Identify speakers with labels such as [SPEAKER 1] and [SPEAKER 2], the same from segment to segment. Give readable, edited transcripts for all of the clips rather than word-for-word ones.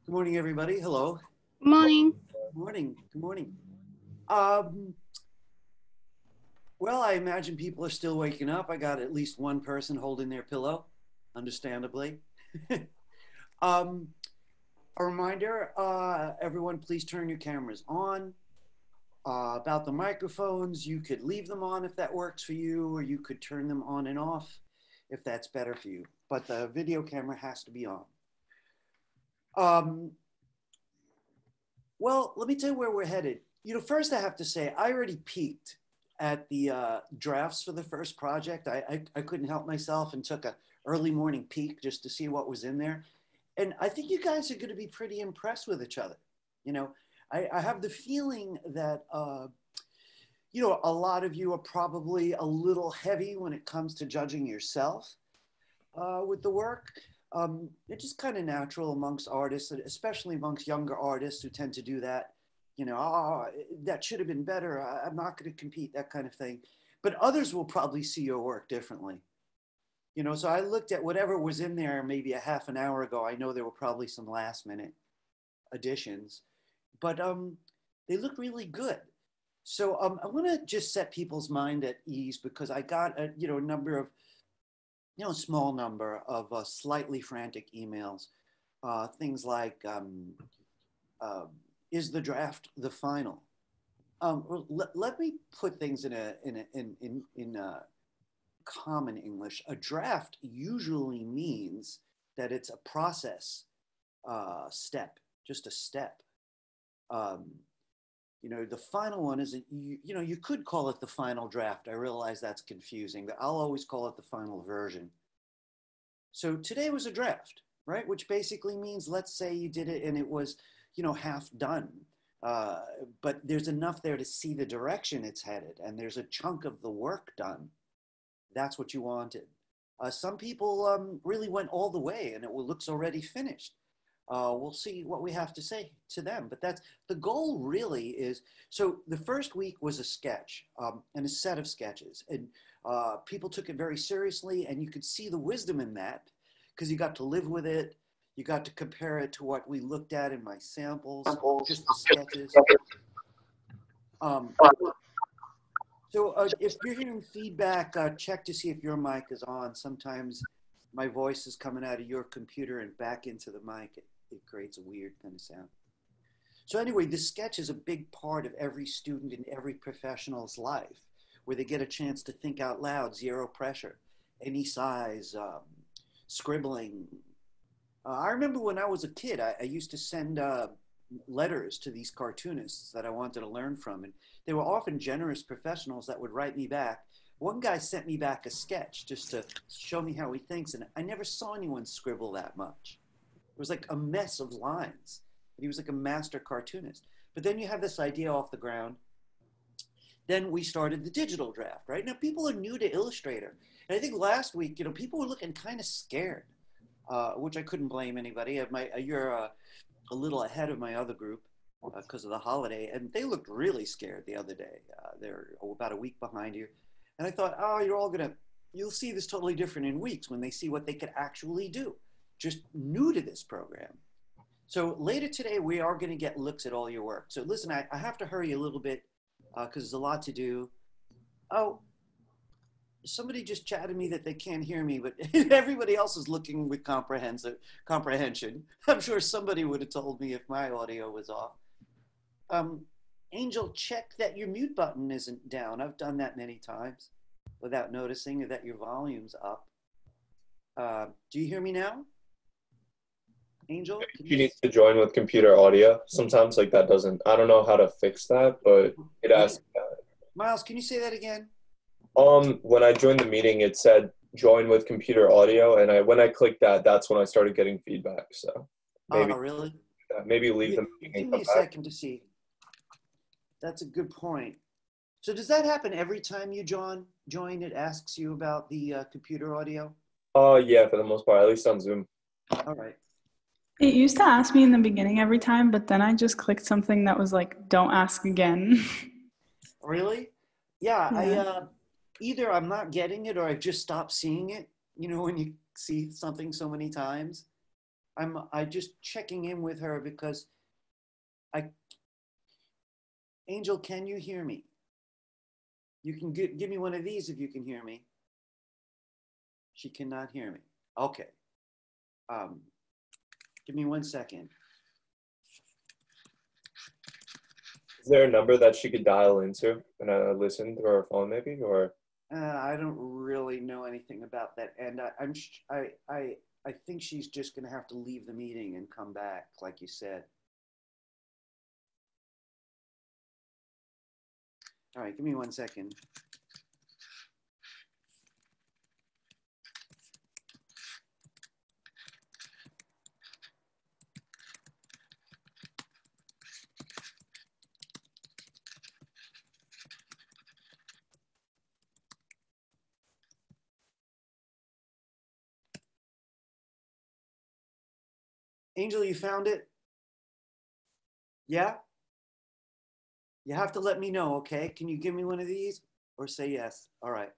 [SPEAKER 1] Good morning, everybody. Hello.
[SPEAKER 2] Morning.
[SPEAKER 1] Good morning. Good morning. Um, well, I imagine people are still waking up. I got at least one person holding their pillow, understandably. um, a reminder, everyone, please turn your cameras on. About the microphones, you could leave them on if that works for you, or you could turn them on and off if that's better for you. But the video camera has to be on. Um, Well, let me tell you where we're headed. First I have to say, I already peeked at the drafts for the first project. I couldn't help myself and took a early morning peek just to see what was in there. And I think you guys are going to be pretty impressed with each other. You know, I have the feeling that, a lot of you are probably a little heavy when it comes to judging yourself with the work. It's just kind of natural amongst artists, especially amongst younger artists who tend to do that. Oh, that should have been better. I'm not going to compete, that kind of thing. But others will probably see your work differently. So I looked at whatever was in there maybe a half an hour ago. I know there were probably some last minute additions, but they look really good. So I want to just set people's mind at ease because I got a number of small number of slightly frantic emails, things like, "Is the draft the final?" Let me put things in a common English. A draft usually means that it's a process step, just a step. Um, the final one is, you could call it the final draft. I realize that's confusing, but I'll always call it the final version. So today was a draft, right? Which basically means, let's say you did it and it was, half done. But there's enough there to see the direction it's headed, and there's a chunk of the work done. That's what you wanted. Some people really went all the way and it looks already finished. We'll see what we have to say to them. But that's the goal really is, so the first week was a sketch and a set of sketches. And people took it very seriously, and you could see the wisdom in that because you got to live with it. You got to compare it to what we looked at in my samples, just the sketches. Um, so if you're hearing feedback, check to see if your mic is on. Sometimes my voice is coming out of your computer and back into the mic. It creates a weird kind of sound. So anyway, the sketch is a big part of every student and every professional's life, where they get a chance to think out loud, zero pressure, any size, scribbling. I remember when I was a kid, I used to send letters to these cartoonists that I wanted to learn from, and they were often generous professionals that would write me back. One guy sent me back a sketch just to show me how he thinks, and I never saw anyone scribble that much. It was like a mess of lines. But he was like a master cartoonist. But then you have this idea off the ground. Then we started the digital draft, right? Now people are new to Illustrator. And I think last week, people were looking kind of scared, which I couldn't blame anybody. You're a little ahead of my other group because of the holiday. And they looked really scared the other day. They're about a week behind you. And I thought, oh, you'll see this totally different in weeks when they see what they could actually do. Just new to this program. So later today, we are going to get looks at all your work. So listen, I have to hurry a little bit because there's a lot to do. Oh, somebody just chatted me that they can't hear me, but everybody else is looking with comprehension. I'm sure somebody would have told me if my audio was off. Angel, check that your mute button isn't down. I've done that many times without noticing that your volume's up. Do you hear me now? Angel?
[SPEAKER 3] You need to join with computer audio. Sometimes like that doesn't, I don't know how to fix that, but it asks that.
[SPEAKER 1] Miles, can you say that again?
[SPEAKER 3] When I joined the meeting, it said join with computer audio, and when I clicked that, that's when I started getting feedback. So maybe
[SPEAKER 1] Oh, really?
[SPEAKER 3] maybe leave the meeting
[SPEAKER 1] Give
[SPEAKER 3] and
[SPEAKER 1] me
[SPEAKER 3] come
[SPEAKER 1] a
[SPEAKER 3] back.
[SPEAKER 1] second to see. That's a good point. So does that happen every time you join? It asks you about the computer audio?
[SPEAKER 3] Yeah, for the most part, at least on Zoom.
[SPEAKER 1] All right.
[SPEAKER 2] It used to ask me in the beginning every time, but then I just clicked something that was like, don't ask again.
[SPEAKER 1] Really? Yeah,
[SPEAKER 2] Yeah.
[SPEAKER 1] either I'm not getting it or I've just stopped seeing it. When you see something so many times. I just checking in with her because Angel, can you hear me? You can give me one of these if you can hear me. She cannot hear me. Okay. Give me 1 second.
[SPEAKER 3] Is there a number that she could dial into and listen through her phone, maybe, or?
[SPEAKER 1] I don't really know anything about that, and I think she's just going to have to leave the meeting and come back, like you said. All right, give me 1 second. Angel, you found it? Yeah? You have to let me know, okay? Can you give me one of these or say yes? All right.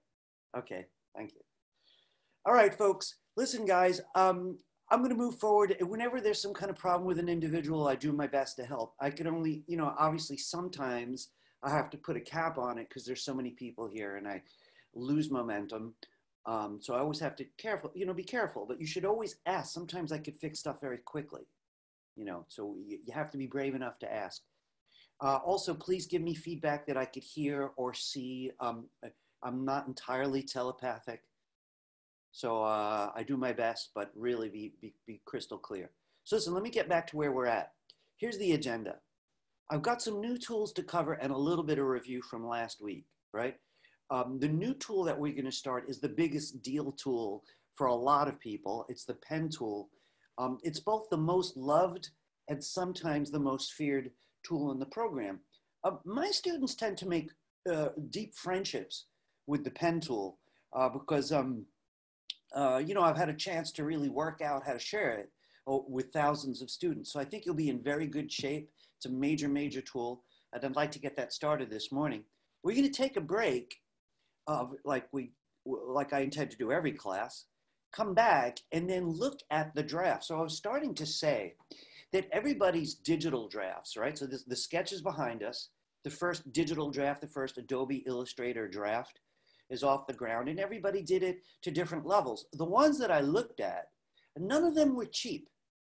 [SPEAKER 1] Okay, thank you. All right, folks. Listen, guys, I'm going to move forward. Whenever there's some kind of problem with an individual, I do my best to help. I can only, obviously sometimes I have to put a cap on it because there's so many people here and I lose momentum. So I always have to be careful, but you should always ask. Sometimes I could fix stuff very quickly, so you have to be brave enough to ask. Also, please give me feedback that I could hear or see. I'm not entirely telepathic, so I do my best, but really be crystal clear. So listen, let me get back to where we're at. Here's the agenda. I've got some new tools to cover and a little bit of review from last week, right? The new tool that we're going to start is the biggest deal tool for a lot of people. It's the pen tool. It's both the most loved and sometimes the most feared tool in the program. My students tend to make deep friendships with the pen tool because, I've had a chance to really work out how to share it with thousands of students. So I think you'll be in very good shape. It's a major, major tool. And I'd like to get that started this morning. We're going to take a break, like I intend to do every class, come back and then look at the draft. So I was starting to say that everybody's digital drafts, right? So the sketch is behind us. The first digital draft, the first Adobe Illustrator draft is off the ground, and everybody did it to different levels. The ones that I looked at, none of them were cheap.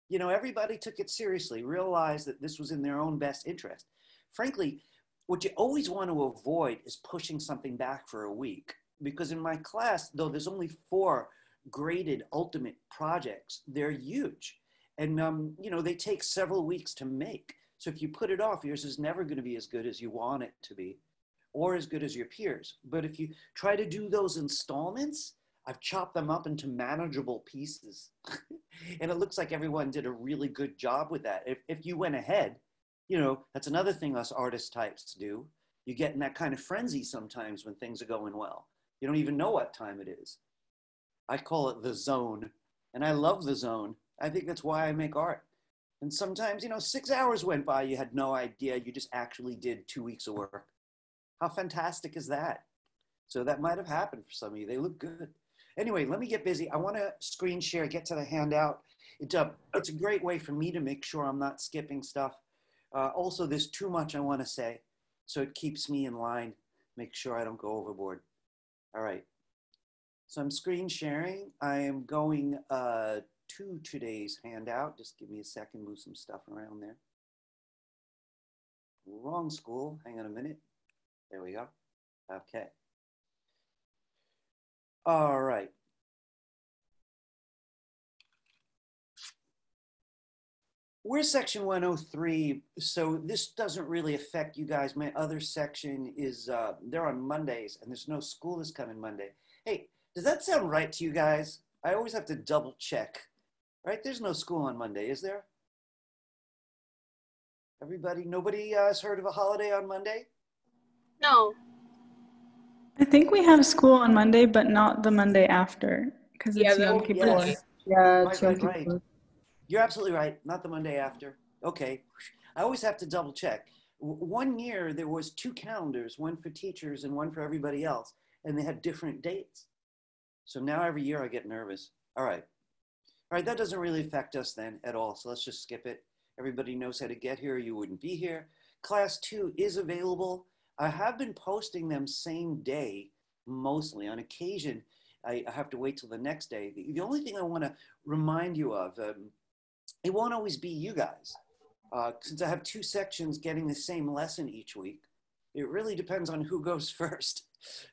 [SPEAKER 1] Everybody took it seriously, realized that this was in their own best interest. Frankly, what you always want to avoid is pushing something back for a week, because in my class, though there's only 4 graded ultimate projects, they're huge. And, they take several weeks to make. So if you put it off, yours is never going to be as good as you want it to be or as good as your peers. But if you try to do those installments, I've chopped them up into manageable pieces. And it looks like everyone did a really good job with that. If you went ahead, that's another thing us artist types do. You get in that kind of frenzy sometimes when things are going well. You don't even know what time it is. I call it the zone. And I love the zone. I think that's why I make art. And sometimes, 6 hours went by, you had no idea, you just actually did 2 weeks of work. How fantastic is that? So that might have happened for some of you. They look good. Anyway, let me get busy. I want to screen share, get to the handout. It's a great way for me to make sure I'm not skipping stuff. Also, there's too much I want to say, so it keeps me in line, make sure I don't go overboard. All right. So I'm screen sharing. I am going to today's handout. Just give me a second, move some stuff around there. Wrong school. Hang on a minute. There we go. Okay. All right. We're section 103, so this doesn't really affect you guys. My other section is, they're on Mondays, and there's no school this coming Monday. Hey, does that sound right to you guys? I always have to double check, right? There's no school on Monday, is there? Everybody, nobody has heard of a holiday on Monday?
[SPEAKER 4] No.
[SPEAKER 2] I think we have school on Monday, but not the Monday after, because it's Yom Kippur.
[SPEAKER 1] Yes.
[SPEAKER 5] Yeah,
[SPEAKER 1] Right. You're absolutely right. Not the Monday after. Okay. I always have to double check. One year there was 2 calendars, one for teachers and one for everybody else, and they had different dates. So now every year I get nervous. All right. All right, that doesn't really affect us then at all. So let's just skip it. Everybody knows how to get here. You wouldn't be here. Class 2 is available. I have been posting them same day, mostly. On occasion, I have to wait till the next day. The only thing I want to remind you of, it won't always be you guys. Since I have 2 sections getting the same lesson each week, it really depends on who goes first.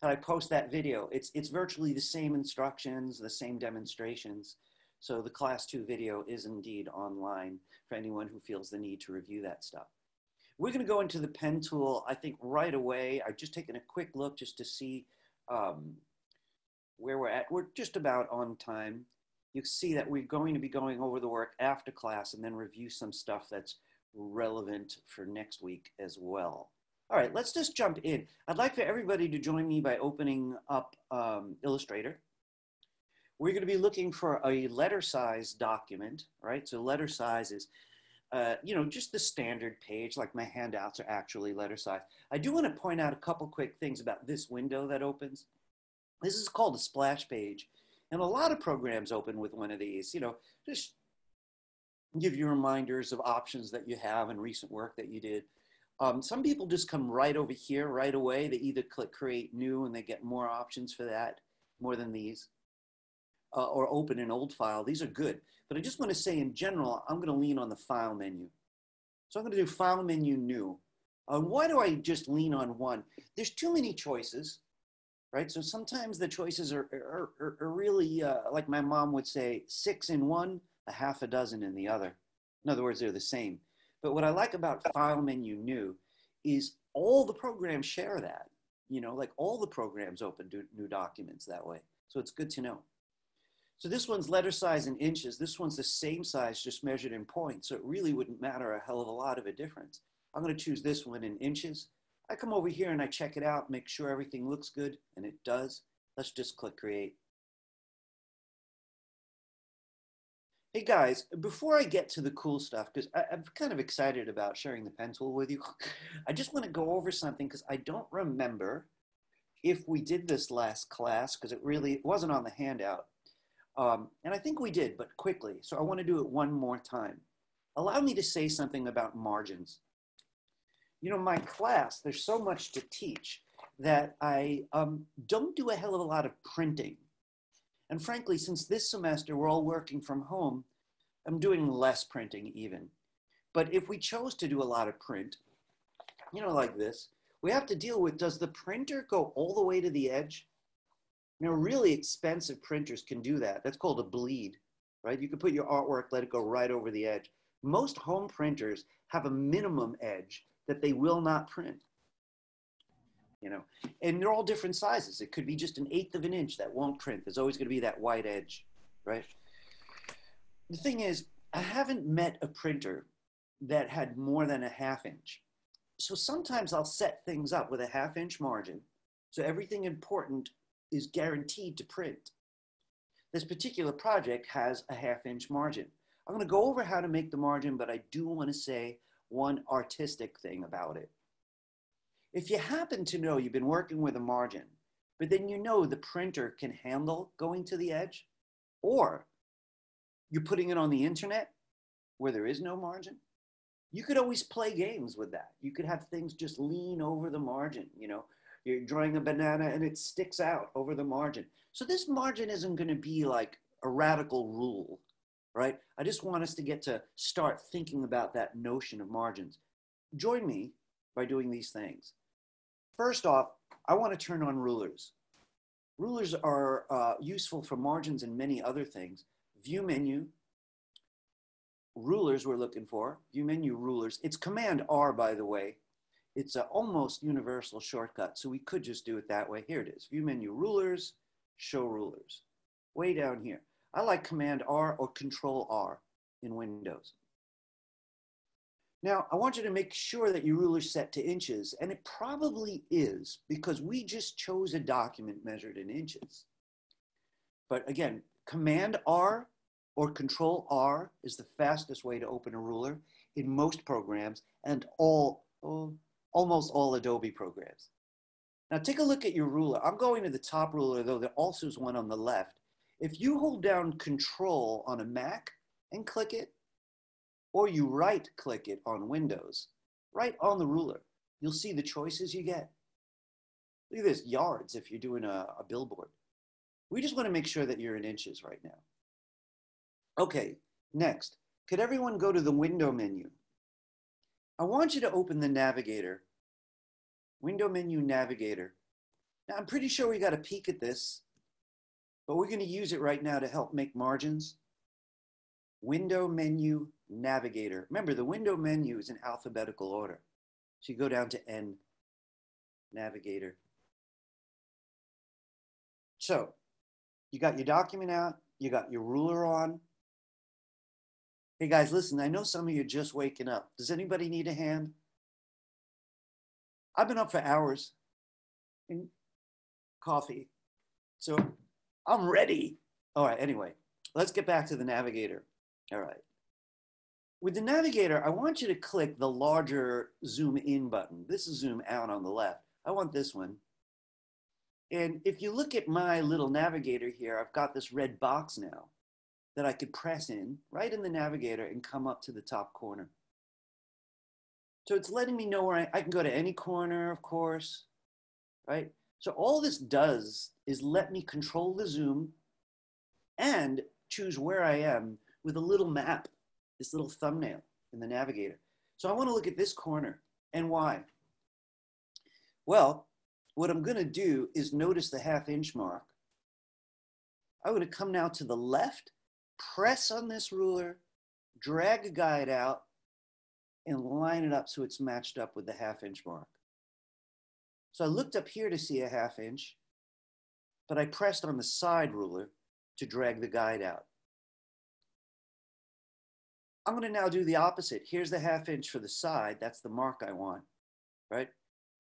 [SPEAKER 1] And I post that video. It's virtually the same instructions, the same demonstrations. So the class 2 video is indeed online for anyone who feels the need to review that stuff. We're going to go into the pen tool, I think, right away. I've just taken a quick look just to see where we're at. We're just about on time. You see that we're going to be going over the work after class and then review some stuff that's relevant for next week as well. All right, let's just jump in. I'd like for everybody to join me by opening up Illustrator. We're going to be looking for a letter size document, right? So letter size is, you know, just the standard page, like my handouts are actually letter size. I do want to point out a couple quick things about this window that opens. This is called a splash page. And a lot of programs open with one of these, you know, just give you reminders of options that you have and recent work that you did. Some people just come right over here right away. They either click create new and they get more options for that, more than these. Or open an old file. These are good. But I just want to say in general, I'm going to lean on the file menu. So I'm going to do file menu new. Why do I just lean on one? There's too many choices, right? So sometimes the choices are really, like my mom would say, 6 in one, a half a dozen in the other. In other words, they're the same. But what I like about file menu new is all the programs share that. You know, like all the programs open new documents that way. So it's good to know. So this one's letter size in inches. This one's the same size, just measured in points. So it really wouldn't matter a hell of a lot of a difference. I'm going to choose this one in inches. I come over here and I check it out, make sure everything looks good, and it does. Let's just click create. Hey guys, before I get to the cool stuff, because I'm kind of excited about sharing the pen tool with you, I just want to go over something because I don't remember if we did this last class, because it wasn't on the handout. And I think we did, but quickly. So I want to do it one more time. Allow me to say something about margins. You know, my class, there's so much to teach that I don't do a hell of a lot of printing. And frankly, since this semester we're all working from home, I'm doing less printing even. But if we chose to do a lot of print, you know, like this, we have to deal with, does the printer go all the way to the edge? You know, really expensive printers can do that. That's called a bleed, right? You can put your artwork, let it go right over the edge. Most home printers have a minimum edge that they will not print, you know, and they're all different sizes. It could be just 1/8 of an inch that won't print. There's always going to be that white edge, right? The thing is, I haven't met a printer that had more than a 1/2 inch. So sometimes I'll set things up with a 1/2 inch margin. So everything important is guaranteed to print. This particular project has a 1/2 inch margin. I'm going to go over how to make the margin, but I do want to say one artistic thing about it. If you happen to know you've been working with a margin, but then you know the printer can handle going to the edge, or you're putting it on the internet where there is no margin, you could always play games with that. You could have things just lean over the margin, you know. You're drawing a banana and it sticks out over the margin. So this margin isn't going to be like a radical rule, right? I just want us to get to start thinking about that notion of margins. Join me by doing these things. First off, I want to turn on rulers. Rulers are useful for margins and many other things. View menu, rulers we're looking for, view menu rulers. It's Command R, by the way. It's an almost universal shortcut, so we could just do it that way. Here it is, view menu rulers, show rulers. Way down here. I like Command R or Control R in Windows. Now, I want you to make sure that your ruler's set to inches, and it probably is because we just chose a document measured in inches. But again, Command R or Control R is the fastest way to open a ruler in most programs and almost all Adobe programs. Now take a look at your ruler. I'm going to the top ruler, though there also is one on the left. If you hold down Control on a Mac and click it, or you right click it on Windows, right on the ruler, you'll see the choices you get. Look at this, yards if you're doing a billboard. We just want to make sure that you're in inches right now. Okay, next, could everyone go to the window menu? I want you to open the Navigator. Window menu, Navigator. Now I'm pretty sure we got a peek at this, but we're going to use it right now to help make margins. Window menu, Navigator. Remember, the window menu is in alphabetical order. So you go down to N, Navigator. So you got your document out, you got your ruler on. Hey guys, listen, I know some of you are just waking up. Does anybody need a hand? I've been up for hours in coffee, so I'm ready. All right, anyway, let's get back to the Navigator. All right. With the Navigator, I want you to click the larger zoom in button. This is zoom out on the left. I want this one. And if you look at my little Navigator here, I've got this red box now that I could press in right in the Navigator and come up to the top corner. So it's letting me know where I can go to any corner, of course, right? So all this does is let me control the zoom and choose where I am with a little map, this little thumbnail in the Navigator. So I want to look at this corner. And why? Well, what I'm going to do is notice the ½ mark. I'm going to come now to the left, press on this ruler, drag a guide out, and line it up so it's matched up with the ½ mark. So I looked up here to see a ½ inch, but I pressed on the side ruler to drag the guide out. I'm going to now do the opposite. Here's the ½ inch for the side. That's the mark I want, right?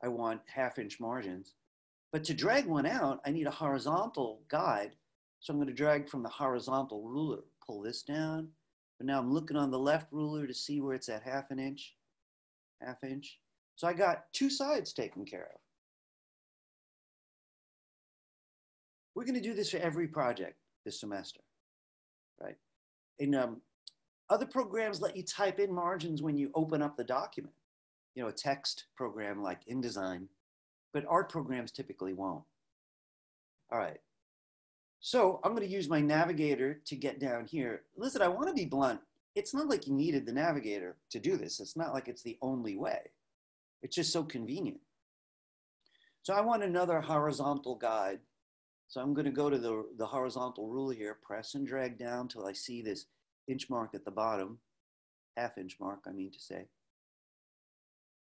[SPEAKER 1] I want ½ inch margins. But to drag one out, I need a horizontal guide. So I'm going to drag from the horizontal ruler, pull this down. But now I'm looking on the left ruler to see where it's at ½ inch, ½ inch. So I got two sides taken care of. We're going to do this for every project this semester, right? And other programs let you type in margins when you open up the document. You know, a text program like InDesign, but art programs typically won't. All right. So I'm going to use my Navigator to get down here. Listen, I want to be blunt. It's not like you needed the Navigator to do this. It's not like it's the only way. It's just so convenient. So I want another horizontal guide. So I'm going to go to the horizontal rule here, press and drag down till I see this inch mark at the bottom, ½ inch mark, I mean to say.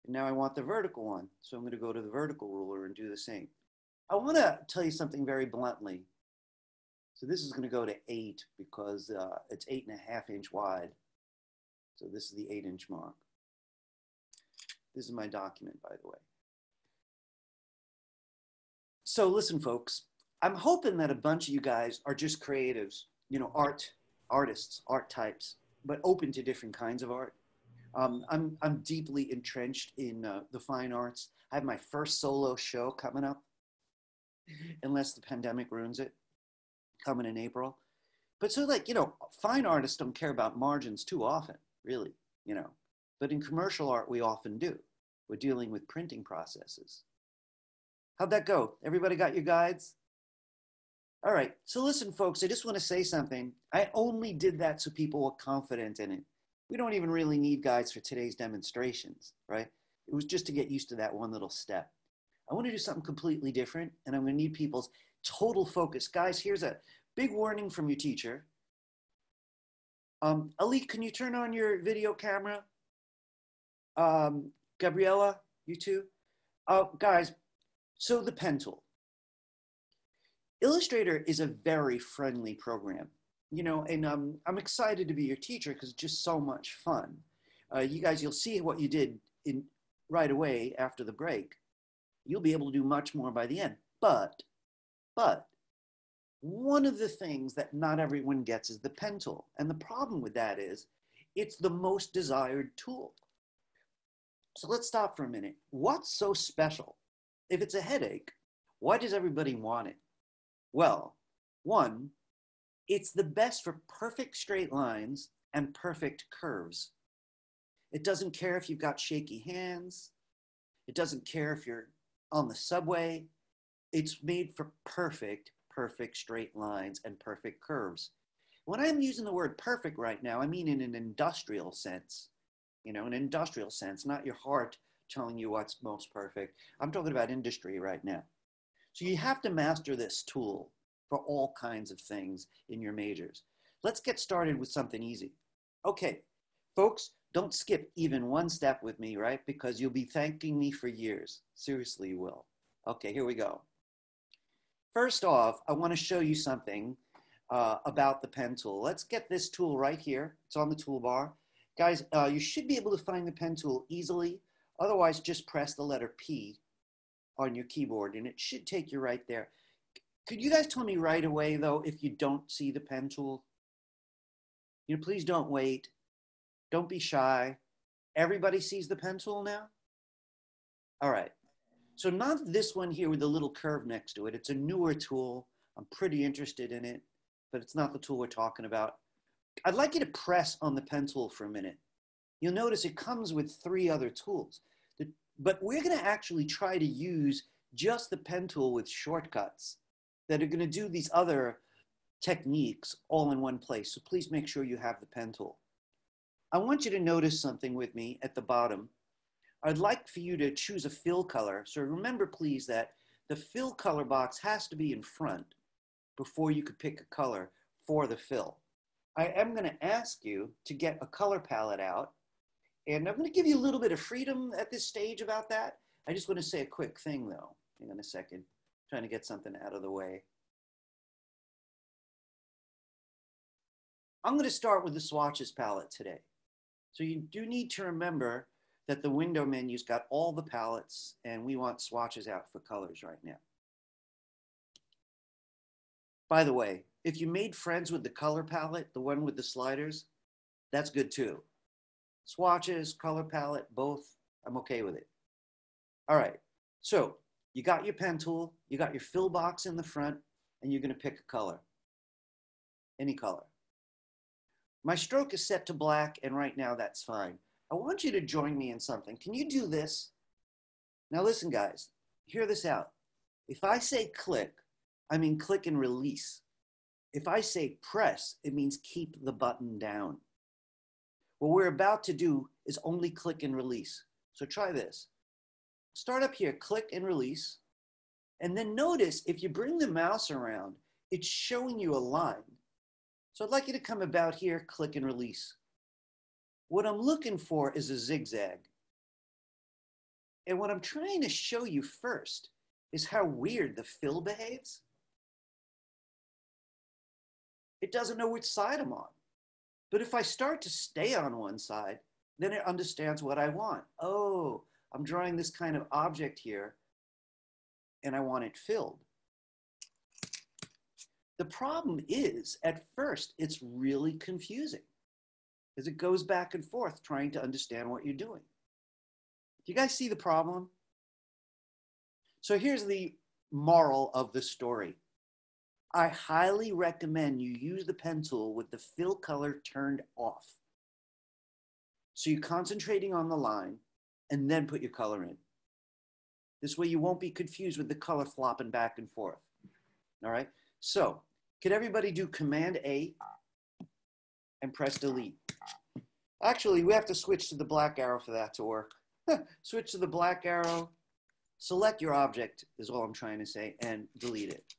[SPEAKER 1] And now I want the vertical one. So I'm going to go to the vertical ruler and do the same. I want to tell you something very bluntly. So this is going to go to 8 because it's 8½ inch wide. So this is the 8 inch mark. This is my document, by the way. So listen, folks, I'm hoping that a bunch of you guys are just creatives, you know, artists, art types, but open to different kinds of art. I'm deeply entrenched in the fine arts. I have my first solo show coming up, unless the pandemic ruins it, coming in April. But so like, you know, fine artists don't care about margins too often, really, you know. But in commercial art, we often do. We're dealing with printing processes. How'd that go? Everybody got your guides? All right, so listen, folks, I just want to say something. I only did that so people were confident in it. We don't even really need guides for today's demonstrations, right? It was just to get used to that one little step. I want to do something completely different, and I'm going to need people's total focus. Guys, here's a big warning from your teacher. Ali, can you turn on your video camera? Gabriella, you too? Guys, so the pen tool. Illustrator is a very friendly program, you know, and I'm excited to be your teacher because it's just so much fun. You guys, you'll see what you did right away after the break. You'll be able to do much more by the end. But one of the things that not everyone gets is the pen tool. And the problem with that is it's the most desired tool. So let's stop for a minute. What's so special? If it's a headache, why does everybody want it? Well, one, It's the best for perfect straight lines and perfect curves. It doesn't care if you've got shaky hands. It doesn't care if you're on the subway. It's made for perfect straight lines and perfect curves. When I'm using the word perfect right now, I mean in an industrial sense. You know, an industrial sense, not your heart telling you what's most perfect. I'm talking about industry right now. So you have to master this tool for all kinds of things in your majors. Let's get started with something easy. Okay, folks, don't skip even one step with me, right? Because you'll be thanking me for years. Seriously, you will. Okay, here we go. First off, I want to show you something about the pen tool. Let's get this tool right here. It's on the toolbar. Guys, you should be able to find the pen tool easily. Otherwise, just press the letter P on your keyboard and it should take you right there. Could you guys tell me right away, though, if you don't see the pen tool? You know, please don't wait. Don't be shy. Everybody sees the pen tool now? All right. So not this one here with the little curve next to it. It's a newer tool. I'm pretty interested in it, but it's not the tool we're talking about. I'd like you to press on the pen tool for a minute. You'll notice it comes with 3 other tools, but we're going to actually try to use just the pen tool with shortcuts that are going to do these other techniques all in one place. So please make sure you have the pen tool. I want you to notice something with me at the bottom. I'd like for you to choose a fill color. So remember, please, that the fill color box has to be in front before you could pick a color for the fill. I am going to ask you to get a color palette out. And I'm going to give you a little bit of freedom at this stage about that. I just want to say a quick thing, though. Hang on a second. I'm trying to get something out of the way. I'm going to start with the Swatches palette today. So you do need to remember that the window menu's got all the palettes, and we want swatches out for colors right now. By the way, if you made friends with the color palette, the one with the sliders, that's good too. Swatches, color palette, both, I'm okay with it. All right, so you got your pen tool, you got your fill box in the front, and you're gonna pick a color, any color. My stroke is set to black, and right now that's fine. I want you to join me in something. Can you do this? Now listen, guys, hear this out. If I say click, I mean click and release. If I say press, it means keep the button down. What we're about to do is only click and release. So try this. Start up here, click and release. And then notice if you bring the mouse around, it's showing you a line. So I'd like you to come about here, click and release. What I'm looking for is a zigzag. And what I'm trying to show you first is how weird the fill behaves. It doesn't know which side I'm on. But if I start to stay on one side, then it understands what I want. Oh, I'm drawing this kind of object here, and I want it filled. The problem is, at first, it's really confusing as it goes back and forth trying to understand what you're doing. Do you guys see the problem? So here's the moral of the story. I highly recommend you use the pen tool with the fill color turned off. So you're concentrating on the line and then put your color in. This way you won't be confused with the color flopping back and forth. All right, so could everybody do Command A and press delete? Actually, we have to switch to the black arrow for that to work. Switch to the black arrow, select your object is all I'm trying to say, and delete it.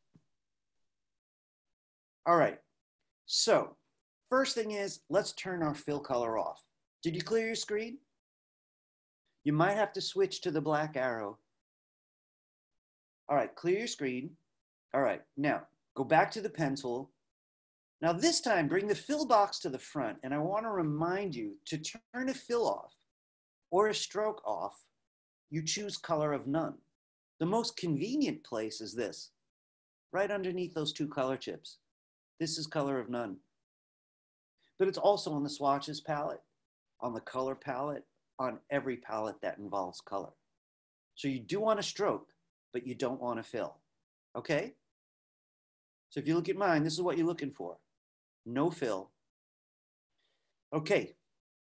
[SPEAKER 1] All right, so first thing is, let's turn our fill color off. Did you clear your screen? You might have to switch to the black arrow. All right, clear your screen. All right, now go back to the pen tool. Now this time, bring the fill box to the front, and I want to remind you to turn a fill off or a stroke off, you choose color of none. The most convenient place is this, right underneath those 2 color chips. This is color of none. But it's also on the Swatches palette, on the color palette, on every palette that involves color. So you do want a stroke, but you don't want to fill, okay? So if you look at mine, this is what you're looking for. no fill. Okay,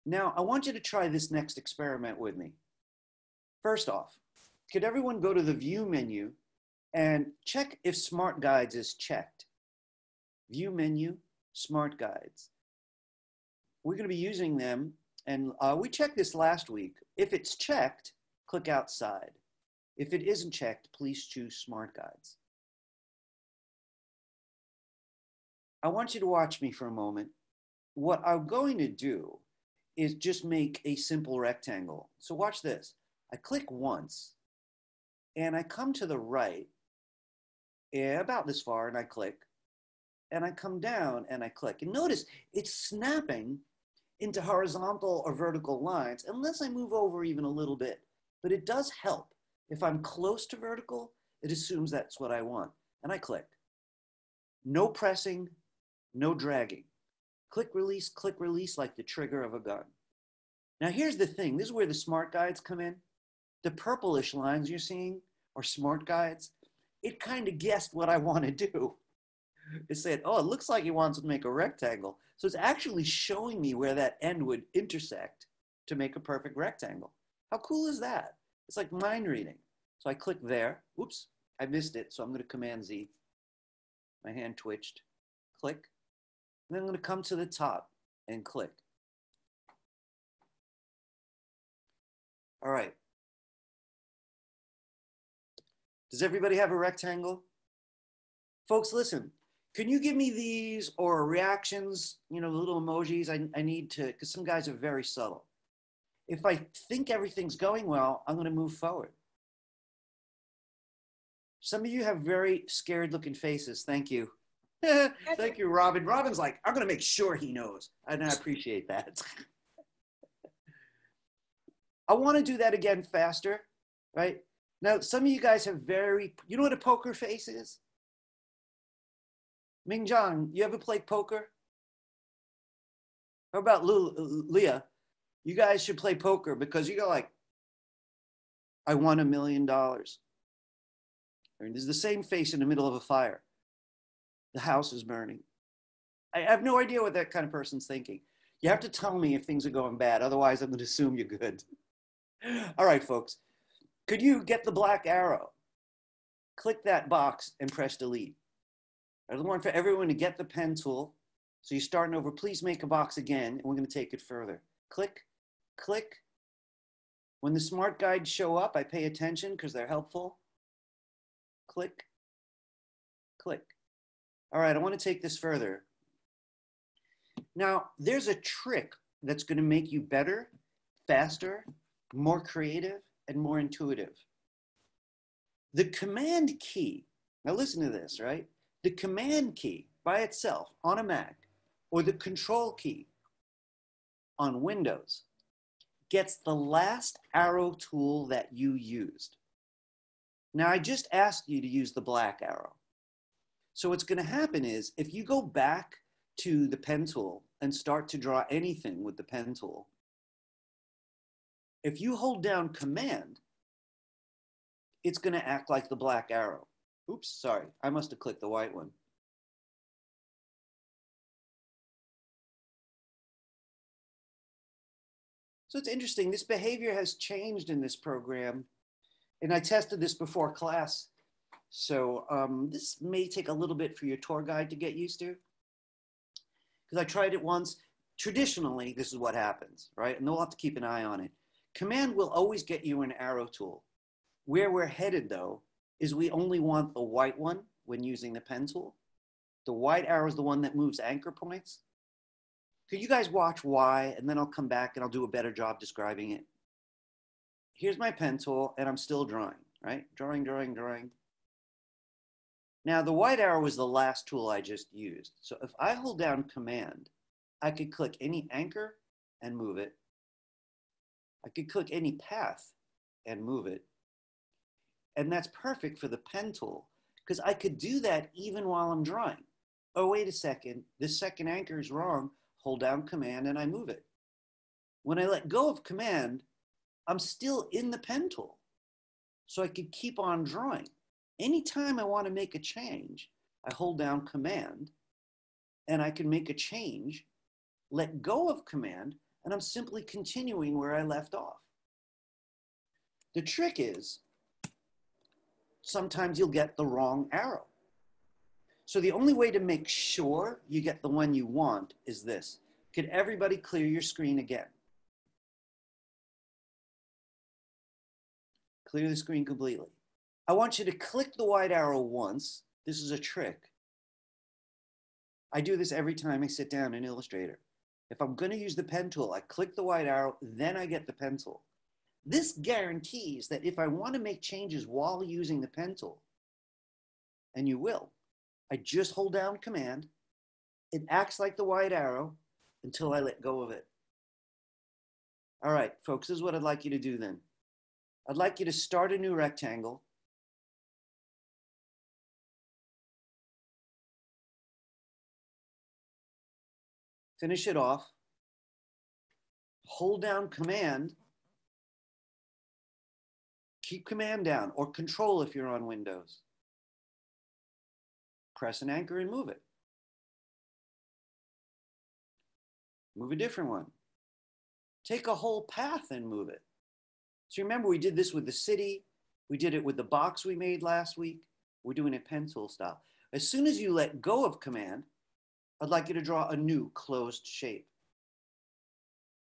[SPEAKER 1] now I want you to try this next experiment with me. First off, could everyone go to the View menu and check if Smart Guides is checked? View menu, Smart Guides. We're going to be using them, and we checked this last week. If it's checked, click outside. If it isn't checked, please choose Smart Guides. I want you to watch me for a moment. What I'm going to do is just make a simple rectangle. So watch this. I click once, and I come to the right, about this far, and I click, and I come down, and I click. And notice it's snapping into horizontal or vertical lines, unless I move over even a little bit. But it does help. If I'm close to vertical, it assumes that's what I want. And I click. No pressing, no dragging. Click release like the trigger of a gun. Now here's the thing. This is where the Smart Guides come in. The purplish lines you're seeing are Smart Guides. It kind of guessed what I want to do. It said, oh, it looks like he wants to make a rectangle. So it's actually showing me where that end would intersect to make a perfect rectangle. How cool is that? It's like mind reading. So I click there. Oops, I missed it. So I'm going to Command Z. My hand twitched. Click. And then I'm going to come to the top and click. All right. Does everybody have a rectangle? Folks, listen. Can you give me these or reactions, you know, the little emojis? I need to, because some guys are very subtle. If I think everything's going well, I'm going to move forward. Some of you have very scared looking faces. Thank you. Thank you, Robin. Robin's like, I'm going to make sure he knows. And I appreciate that. I want to do that again faster, right? Now, some of you guys have very, you know what a poker face is? Mingjang, you ever play poker? How about Leah? You guys should play poker because you go like, I won $1 million. I mean, there's the same face in the middle of a fire. The house is burning. I have no idea what that kind of person's thinking. You have to tell me if things are going bad. Otherwise, I'm going to assume you're good. All right, folks. Could you get the black arrow? Click that box and press delete. I want for everyone to get the pen tool. So you're starting over. Please make a box again, and we're going to take it further. Click, click. When the Smart Guides show up, I pay attention because they're helpful. Click, click. All right, I want to take this further. Now, there's a trick that's going to make you better, faster, more creative, and more intuitive. The Command key, now listen to this, right? The Command key by itself on a Mac or the Control key on Windows gets the last arrow tool that you used. Now, I just asked you to use the black arrow. So what's going to happen is if you go back to the pen tool and start to draw anything with the pen tool, if you hold down Command, it's going to act like the black arrow. Oops, sorry, I must have clicked the white one. So it's interesting, this behavior has changed in this program, and I tested this before class. So this may take a little bit for your tour guide to get used to, because I tried it once. Traditionally, this is what happens, right? And they'll have to keep an eye on it. Command will always get you an arrow tool. Where we're headed, though, is we only want the white one when using the pen tool. The white arrow is the one that moves anchor points. Could you guys watch why, and then I'll come back and I'll do a better job describing it. Here's my pen tool, and I'm still drawing, right? Drawing, drawing, drawing. Now, the white arrow is the last tool I just used. So if I hold down Command, I could click any anchor and move it. I could click any path and move it. And that's perfect for the pen tool because I could do that even while I'm drawing. Oh, wait a second, this second anchor is wrong. Hold down Command and I move it. When I let go of Command, I'm still in the pen tool. So I could keep on drawing. Anytime I want to make a change, I hold down Command and I can make a change, let go of command, and I'm simply continuing where I left off. The trick is, sometimes you'll get the wrong arrow. So the only way to make sure you get the one you want is this. Could everybody clear your screen again? Clear the screen completely. I want you to click the white arrow once. This is a trick. I do this every time I sit down in Illustrator. If I'm going to use the pen tool, I click the white arrow, then I get the pen tool. This guarantees that if I want to make changes while using the pen tool, and you will, I just hold down command. It acts like the white arrow until I let go of it. All right, folks, this is what I'd like you to do then. I'd like you to start a new rectangle. Finish it off. Hold down command. Keep command down, or control if you're on Windows. Press an anchor and move it. Move a different one. Take a whole path and move it. So remember, we did this with the city. We did it with the box we made last week. We're doing it pen tool style. As soon as you let go of command, I'd like you to draw a new closed shape.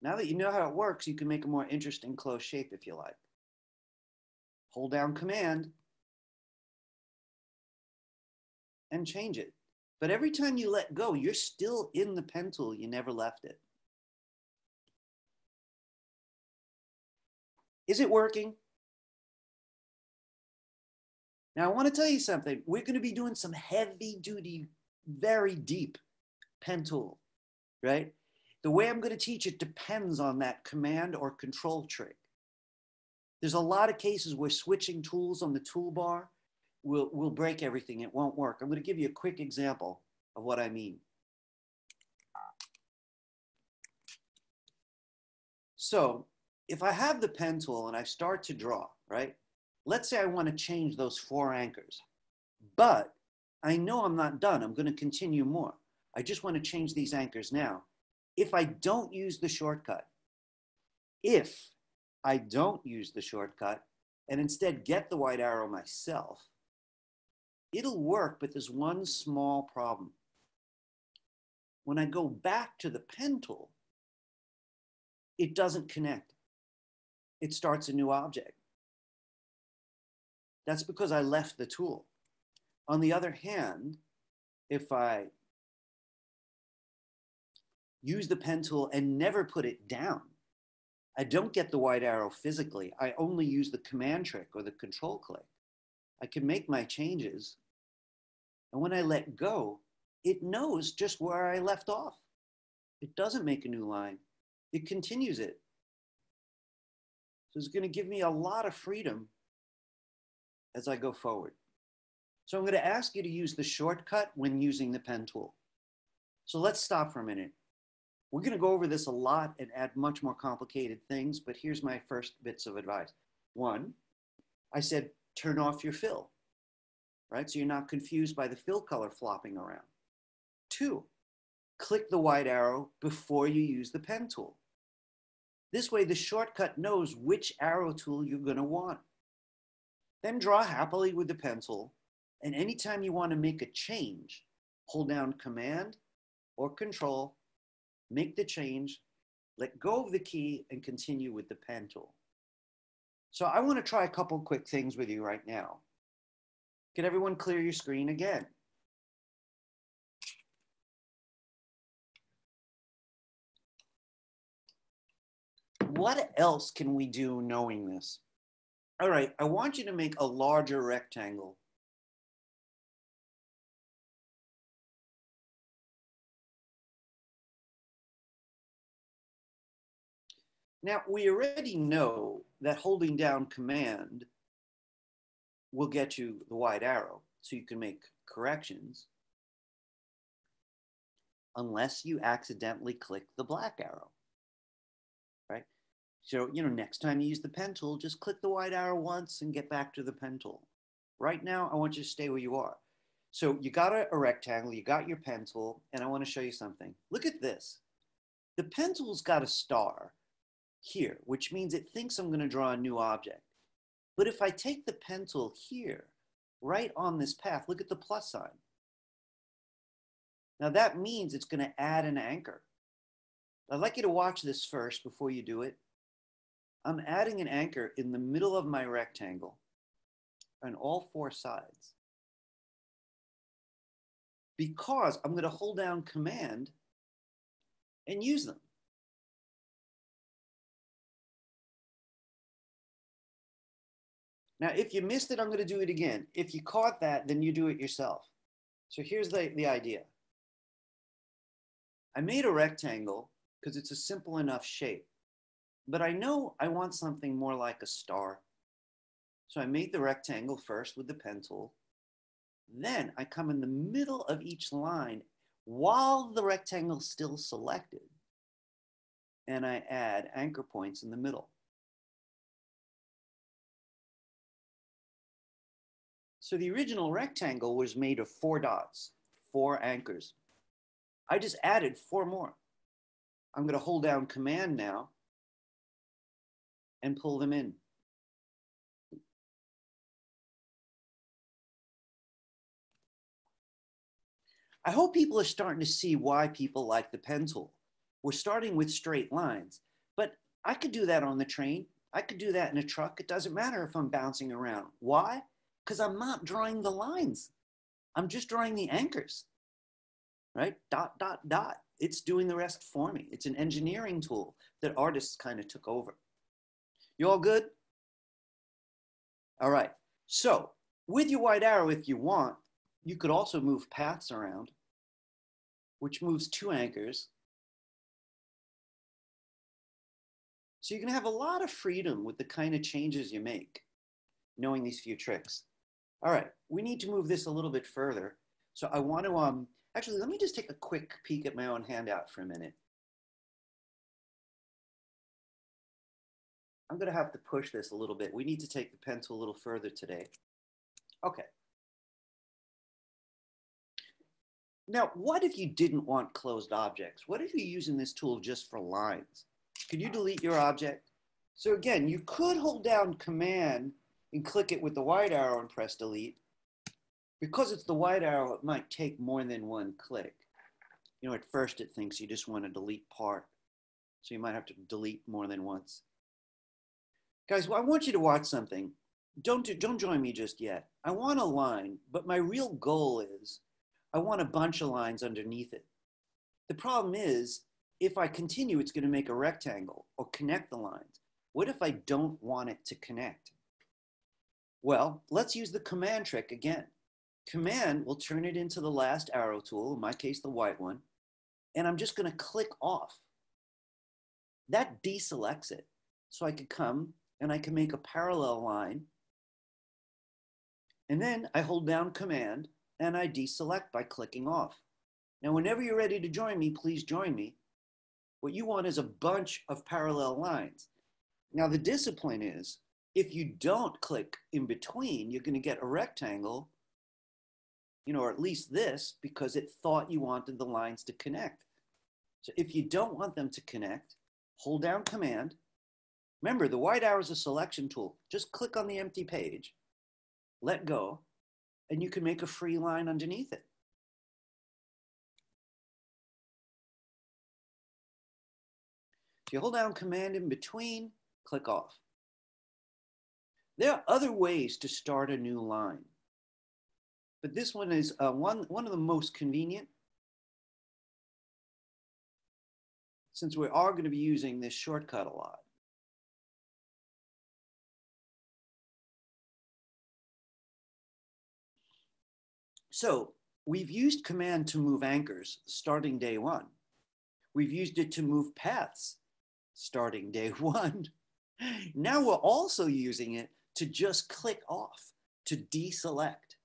[SPEAKER 1] Now that you know how it works, you can make a more interesting closed shape if you like. Hold down command and change it. But every time you let go, you're still in the pen tool. You never left it. Is it working? Now I want to tell you something. We're going to be doing some heavy duty, very deep pen tool, right? The way I'm going to teach it depends on that command or control trick. There's a lot of cases where switching tools on the toolbar will break everything. It won't work. I'm going to give you a quick example of what I mean. So if I have the pen tool and I start to draw, right? Let's say I want to change those 4 anchors, but I know I'm not done. I'm going to continue more. I just want to change these anchors now. If I don't use the shortcut, and instead get the white arrow myself, it'll work, but there's one small problem. When I go back to the pen tool, it doesn't connect. It starts a new object. That's because I left the tool. On the other hand, if I use the pen tool and never put it down, I don't get the white arrow physically. I only use the command trick or the control click. I can make my changes. And when I let go, it knows just where I left off. It doesn't make a new line. It continues it. So it's going to give me a lot of freedom as I go forward. So I'm going to ask you to use the shortcut when using the pen tool. So let's stop for a minute. We're going to go over this a lot and add much more complicated things, but here's my first bits of advice. 1, I said, turn off your fill, right? So you're not confused by the fill color flopping around. 2, click the white arrow before you use the pen tool. This way, the shortcut knows which arrow tool you're going to want. Then draw happily with the pencil, and anytime you want to make a change, hold down command or control, make the change, let go of the key, and continue with the pen tool. So I want to try a couple quick things with you right now. Can everyone clear your screen again? What else can we do knowing this? All right, I want you to make a larger rectangle. Now, we already know that holding down command will get you the white arrow, so you can make corrections, unless you accidentally click the black arrow, right? So, next time you use the pen tool, just click the white arrow once and get back to the pen tool. Right now, I want you to stay where you are. So you got a rectangle, you got your pen tool, and I want to show you something. Look at this. The pen tool's got a star here, which means it thinks I'm going to draw a new object. But if I take the pen tool here, right on this path, look at the plus sign. Now that means it's going to add an anchor. I'd like you to watch this first before you do it. I'm adding an anchor in the middle of my rectangle on all four sides, because I'm going to hold down Command and use them. Now, if you missed it, I'm going to do it again. If you caught that, then you do it yourself. So here's the idea. I made a rectangle because it's a simple enough shape, but I know I want something more like a star. So I made the rectangle first with the pen tool. Then I come in the middle of each line while the rectangle is still selected, and I add anchor points in the middle. So the original rectangle was made of 4 dots, 4 anchors. I just added 4 more. I'm going to hold down Command now and pull them in. I hope people are starting to see why people like the pen tool. We're starting with straight lines, but I could do that on the train. I could do that in a truck. It doesn't matter if I'm bouncing around. Why? Because I'm not drawing the lines. I'm just drawing the anchors, right? Dot, dot, dot. It's doing the rest for me. It's an engineering tool that artists kind of took over. You all good? All right. So with your white arrow, if you want, you could also move paths around, which moves 2 anchors. So you can have a lot of freedom with the kind of changes you make, knowing these few tricks. All right, we need to move this a little bit further. So I want to, actually, let me just take a quick peek at my own handout for a minute. I'm going to have to push this a little bit. We need to take the pen tool a little further today. Okay. Now, what if you didn't want closed objects? What if you're using this tool just for lines? Could you delete your object? So again, you could hold down Command and click it with the white arrow and press delete. Because it's the white arrow, it might take more than 1 click. You know, at first it thinks you just want to delete part. So you might have to delete more than once. Guys, well, I want you to watch something. Don't join me just yet. I want a line, but my real goal is I want a bunch of lines underneath it. The problem is, if I continue, it's going to make a rectangle or connect the lines. What if I don't want it to connect? Well, let's use the Command trick again. Command will turn it into the last arrow tool, in my case, the white one, and I'm just going to click off. That deselects it. So I could come and I can make a parallel line, and then I hold down Command and I deselect by clicking off. Now, whenever you're ready to join me, please join me. What you want is a bunch of parallel lines. Now, the discipline is, if you don't click in between, you're going to get a rectangle, you know, or at least this, because it thought you wanted the lines to connect. So if you don't want them to connect, hold down Command. Remember, the white arrow is a selection tool. Just click on the empty page, let go, and you can make a free line underneath it. If you hold down Command in between, click off. There are other ways to start a new line, but this one is one of the most convenient, since we are going to be using this shortcut a lot. So we've used Command to move anchors starting day 1. We've used it to move paths starting day 1. Now we're also using it to just click off, to deselect.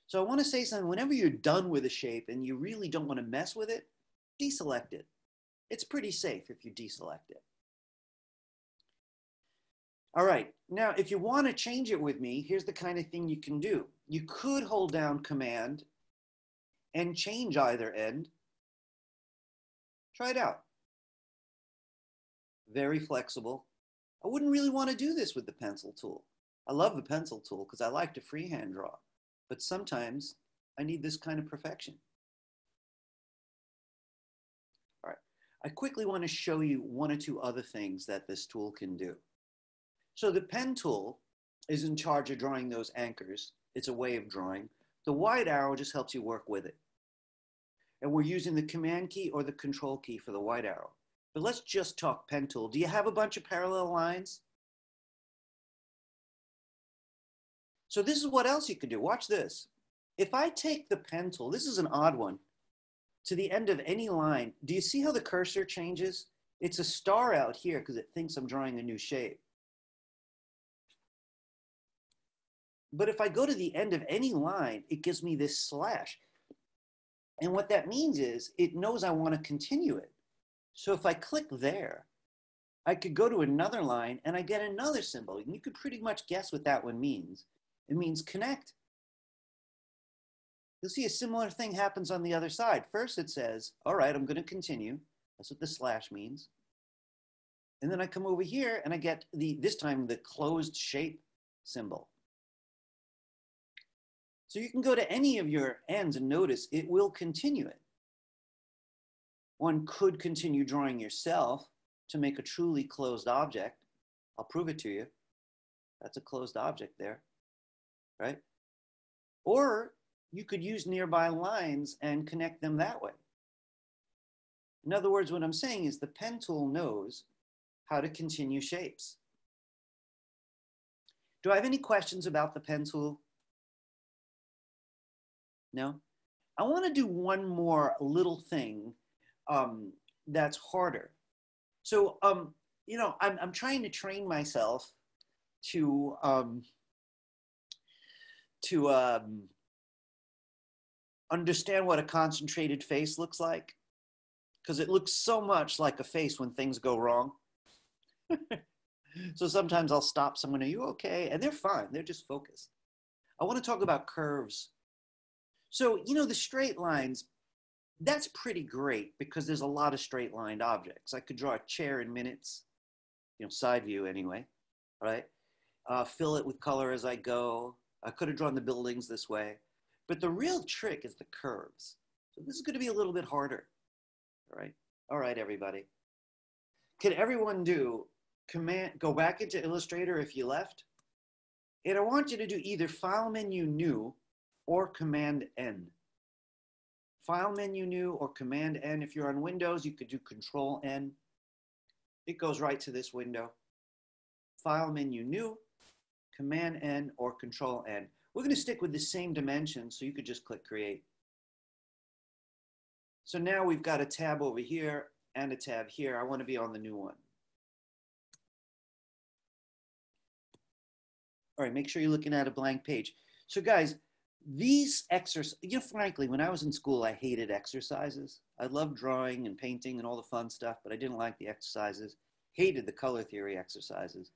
[SPEAKER 1] So I want to say something. Whenever you're done with a shape and you really don't want to mess with it, deselect it. It's pretty safe if you deselect it. All right, now if you want to change it with me, here's the kind of thing you can do. You could hold down Command and change either end. Try it out. Very flexible. I wouldn't really want to do this with the pencil tool. I love the pencil tool because I like to freehand draw, but sometimes I need this kind of perfection. All right, I quickly want to show you one or two other things that this tool can do. So the pen tool is in charge of drawing those anchors. It's a way of drawing. The wide arrow just helps you work with it. And we're using the Command key or the Control key for the wide arrow. But let's just talk pen tool. Do you have a bunch of parallel lines? So this is what else you could do. Watch this. If I take the pen tool, this is an odd one, to the end of any line, do you see how the cursor changes? It's a star out here because it thinks I'm drawing a new shape. But if I go to the end of any line, it gives me this slash. And what that means is it knows I want to continue it. So if I click there, I could go to another line and I get another symbol. And you could pretty much guess what that one means. It means connect. You'll see a similar thing happens on the other side. First it says, all right, I'm going to continue. That's what the slash means. And then I come over here and I get this time the closed shape symbol. So you can go to any of your ends and notice it will continue it. One could continue drawing yourself to make a truly closed object. I'll prove it to you. That's a closed object there, right? Or you could use nearby lines and connect them that way. In other words, what I'm saying is the pen tool knows how to continue shapes. Do I have any questions about the pen tool? No? I want to do one more little thing that's harder. So, you know, I'm trying to train myself to understand what a concentrated face looks like, because it looks so much like a face when things go wrong. So sometimes I'll stop someone, are you okay? And they're fine, they're just focused. I want to talk about curves. So, you know, the straight lines, that's pretty great because there's a lot of straight lined objects. I could draw a chair in minutes, you know, side view anyway, right? Fill it with color as I go. I could have drawn the buildings this way. But the real trick is the curves. So this is going to be a little bit harder, all right? All right, everybody. Can everyone do go back into Illustrator if you left? And I want you to do either File Menu New or Command N. File Menu New or Command N. If you're on Windows, you could do Control N. It goes right to this window. File Menu New, Command N, or Control N. We're going to stick with the same dimension, so you could just click Create. So now we've got a tab over here and a tab here. I want to be on the new one. All right, make sure you're looking at a blank page. So guys, these exercises, you know, frankly, when I was in school, I hated exercises. I loved drawing and painting and all the fun stuff, but I didn't like the exercises. Hated the color theory exercises.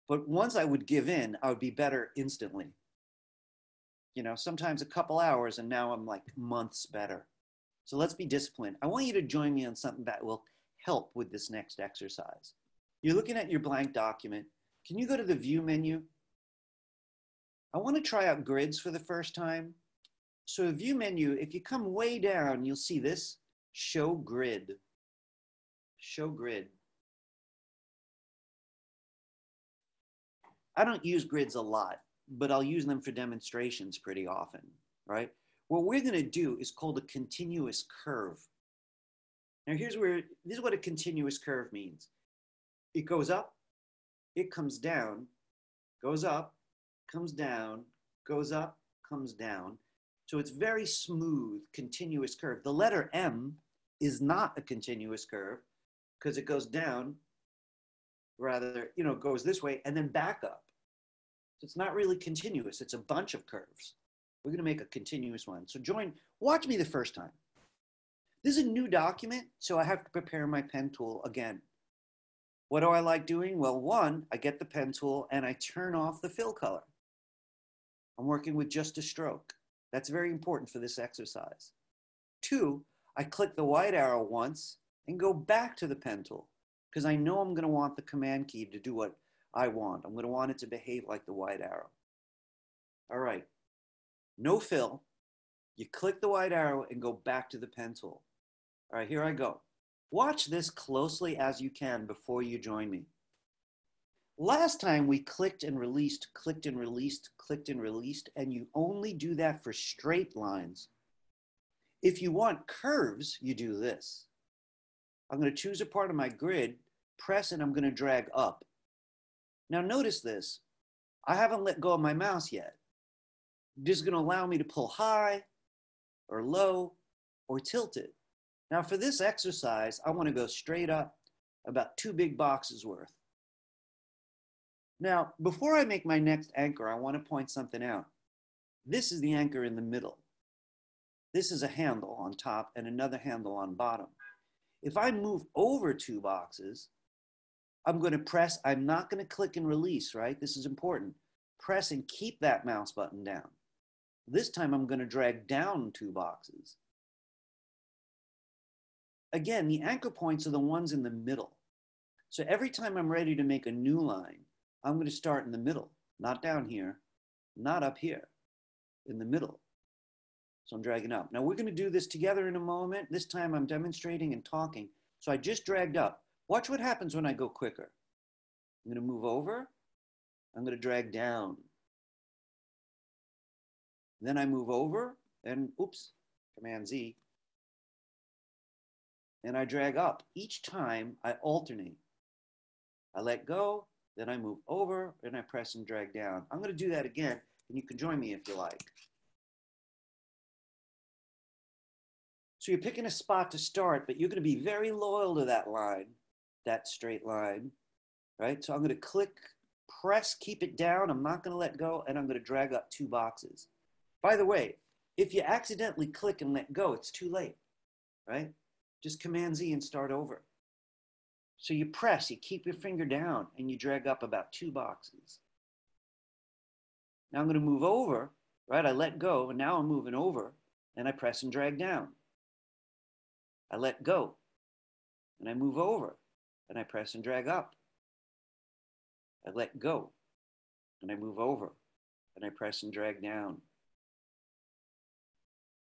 [SPEAKER 1] But once I would give in, I would be better instantly. You know, sometimes a couple hours, and now I'm like months better. So let's be disciplined. I want you to join me on something that will help with this next exercise. You're looking at your blank document. Can you go to the View menu? I want to try out grids for the first time. So View menu, if you come way down, you'll see this, Show Grid. Show Grid. I don't use grids a lot, but I'll use them for demonstrations pretty often, right? What we're going to do is called a continuous curve. Now this is what a continuous curve means. It goes up, it comes down, goes up, comes down, goes up, comes down. So it's very smooth, continuous curve. The letter M is not a continuous curve because it goes down, rather, you know, goes this way and then back up. So it's not really continuous. It's a bunch of curves. We're going to make a continuous one. So watch me the first time. This is a new document, so I have to prepare my pen tool again. What do I like doing? Well, one, I get the pen tool and I turn off the fill color. I'm working with just a stroke. That's very important for this exercise. 2, I click the white arrow once and go back to the pen tool because I know I'm going to want the command key to do what I want. I'm going to want it to behave like the white arrow. All right, no fill. You click the white arrow and go back to the pen tool. All right, here I go. Watch this closely as you can before you join me. Last time we clicked and released, clicked and released, clicked and released, and you only do that for straight lines. If you want curves, you do this. I'm going to choose a part of my grid, press, and I'm going to drag up. Now notice this. I haven't let go of my mouse yet. This is going to allow me to pull high or low or tilt it. Now for this exercise, I want to go straight up about 2 big boxes worth. Now, before I make my next anchor, I want to point something out. This is the anchor in the middle. This is a handle on top and another handle on bottom. If I move over 2 boxes, I'm going to press, I'm not going to click and release, right? This is important. Press and keep that mouse button down. This time I'm going to drag down 2 boxes. Again, the anchor points are the ones in the middle. So every time I'm ready to make a new line, I'm going to start in the middle, not down here, not up here, in the middle. So I'm dragging up. Now we're going to do this together in a moment. This time I'm demonstrating and talking. So I just dragged up. Watch what happens when I go quicker. I'm going to move over. I'm going to drag down. Then I move over and oops, Command Z. And I drag up. Each time I alternate. I let go, then I move over and I press and drag down. I'm going to do that again and you can join me if you like. So you're picking a spot to start, but you're going to be very loyal to that line, that straight line, right? So I'm going to click, press, keep it down. I'm not going to let go, and I'm going to drag up 2 boxes. By the way, if you accidentally click and let go, it's too late, right? Just Command Z and start over. So you press, you keep your finger down, and you drag up about 2 boxes. Now I'm going to move over, right? I let go, and now I'm moving over, and I press and drag down. I let go, and I move over, and I press and drag up. I let go, and I move over, and I press and drag down.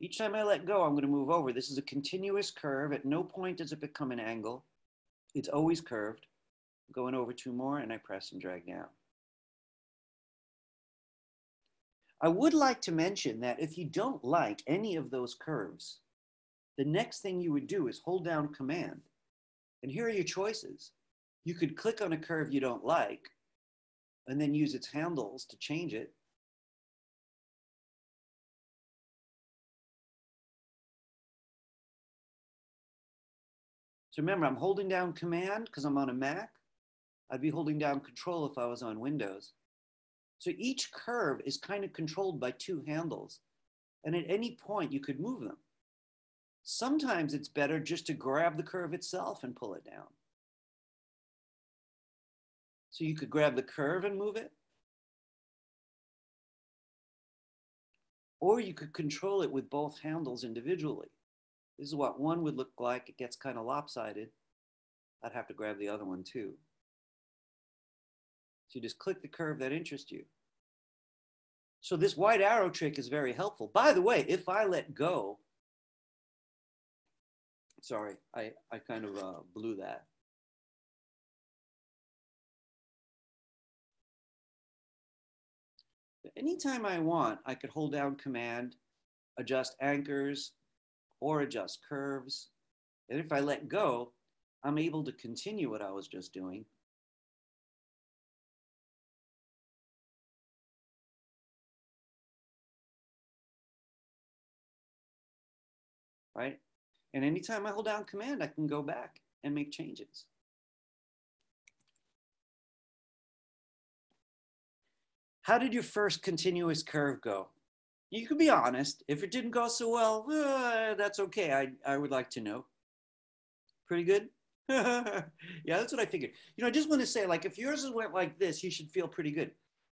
[SPEAKER 1] Each time I let go, I'm going to move over. This is a continuous curve. At no point does it become an angle. It's always curved. I'm going over 2 more, and I press and drag down. I would like to mention that if you don't like any of those curves, the next thing you would do is hold down Command. And here are your choices. You could click on a curve you don't like and then use its handles to change it. So remember, I'm holding down Command because I'm on a Mac. I'd be holding down Control if I was on Windows. So each curve is kind of controlled by 2 handles. And at any point, you could move them. Sometimes it's better just to grab the curve itself and pull it down. So you could grab the curve and move it. Or you could control it with both handles individually. This is what one would look like. It gets kind of lopsided. I'd have to grab the other one too. So you just click the curve that interests you. So this white arrow trick is very helpful. By the way, if I let go, sorry, I kind of blew that. Anytime I want, I could hold down Command, adjust anchors, or adjust curves. And if I let go, I'm able to continue what I was just doing. Right? And anytime I hold down Command, I can go back and make changes. How did your first continuous curve go? You can be honest. If it didn't go so well, that's okay. I would like to know. Pretty good? Yeah, that's what I figured. You know, I just want to say, like, if yours went like this, you should feel pretty good.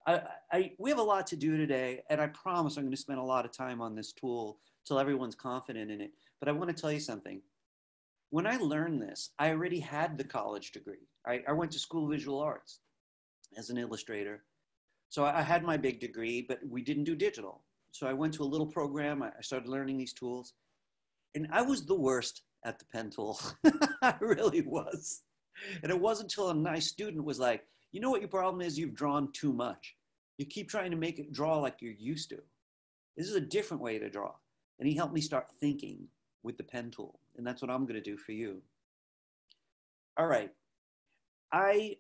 [SPEAKER 1] We have a lot to do today, and I promise I'm going to spend a lot of time on this tool till everyone's confident in it. But I want to tell you something. When I learned this, I already had the college degree. I went to School of Visual Arts as an illustrator. So I had my big degree, but we didn't do digital. So I went to a little program. I started learning these tools. And I was the worst at the pen tool. I really was. And it wasn't until a nice student was like, you know what your problem is? You've drawn too much. You keep trying to make it draw like you're used to. This is a different way to draw. And he helped me start thinking with the pen tool. And that's what I'm going to do for you. All right. I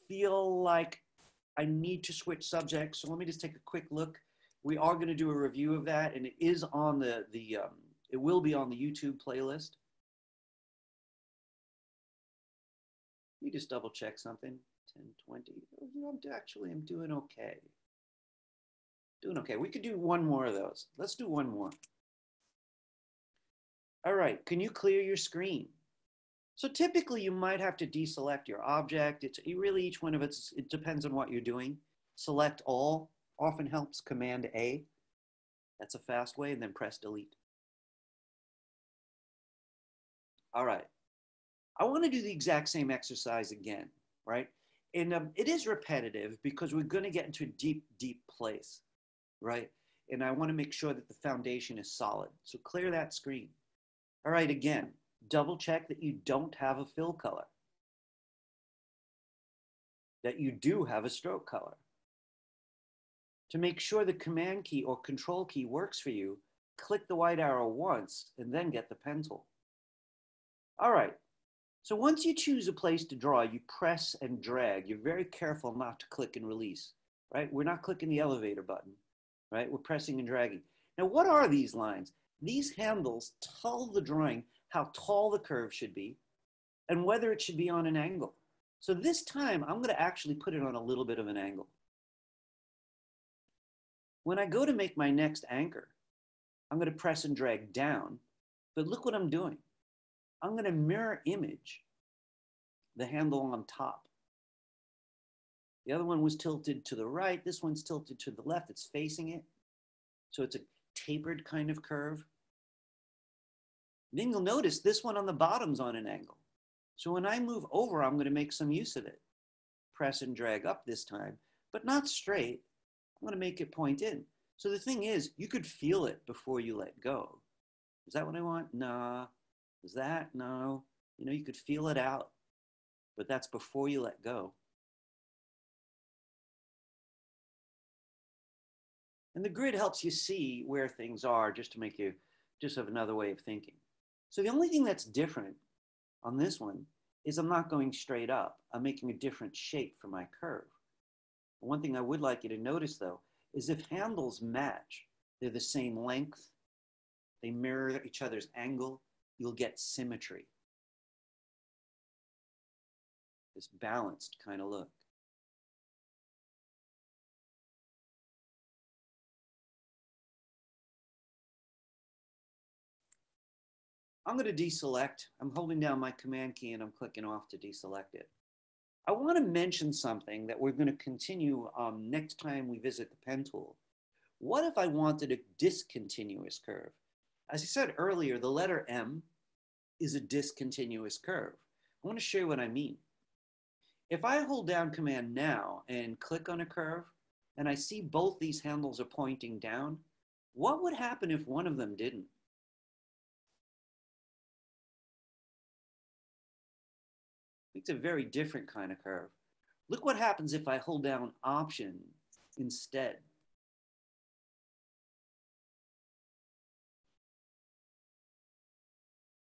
[SPEAKER 1] feel like I need to switch subjects. So let me just take a quick look. We are going to do a review of that. And it is on it will be on the YouTube playlist. Let me just double check something. 10, 20. I'm doing okay. Doing okay. We could do one more of those. Let's do one more. All right. Can you clear your screen? So typically you might have to deselect your object. Really each one of it depends on what you're doing. Select all often helps. Command A. That's a fast way, and then press delete. All right. I want to do the exact same exercise again, right? And it is repetitive because we're going to get into a deep, deep place, right? And I want to make sure that the foundation is solid. So clear that screen. All right, again, double check that you don't have a fill color, that you do have a stroke color. To make sure the command key or control key works for you, click the white arrow once and then get the pen tool. All right. So once you choose a place to draw, you press and drag. You're very careful not to click and release, right? We're not clicking the elevator button, right? We're pressing and dragging. Now, what are these lines? These handles tell the drawing how tall the curve should be and whether it should be on an angle. So this time, I'm going to actually put it on a little bit of an angle. When I go to make my next anchor, I'm going to press and drag down, but look what I'm doing. I'm going to mirror image the handle on top. The other one was tilted to the right. This one's tilted to the left. It's facing it. So it's a tapered kind of curve. Then you'll notice this one on the bottom's on an angle. So when I move over, I'm going to make some use of it. Press and drag up this time, but not straight. I'm going to make it point in. So the thing is, you could feel it before you let go. Is that what I want? Nah. Is that? No. You know, you could feel it out, but that's before you let go. And the grid helps you see where things are just to make you just have another way of thinking. So the only thing that's different on this one is I'm not going straight up. I'm making a different shape for my curve. One thing I would like you to notice though, is if handles match, they're the same length, they mirror each other's angle, you'll get symmetry. This balanced kind of look. I'm going to deselect. I'm holding down my command key and I'm clicking off to deselect it. I want to mention something that we're going to continue next time we visit the pen tool. What if I wanted a discontinuous curve? As I said earlier, the letter M is a discontinuous curve. I want to show you what I mean. If I hold down Command now and click on a curve, and I see both these handles are pointing down, what would happen if one of them didn't? It's a very different kind of curve. Look what happens if I hold down Option instead.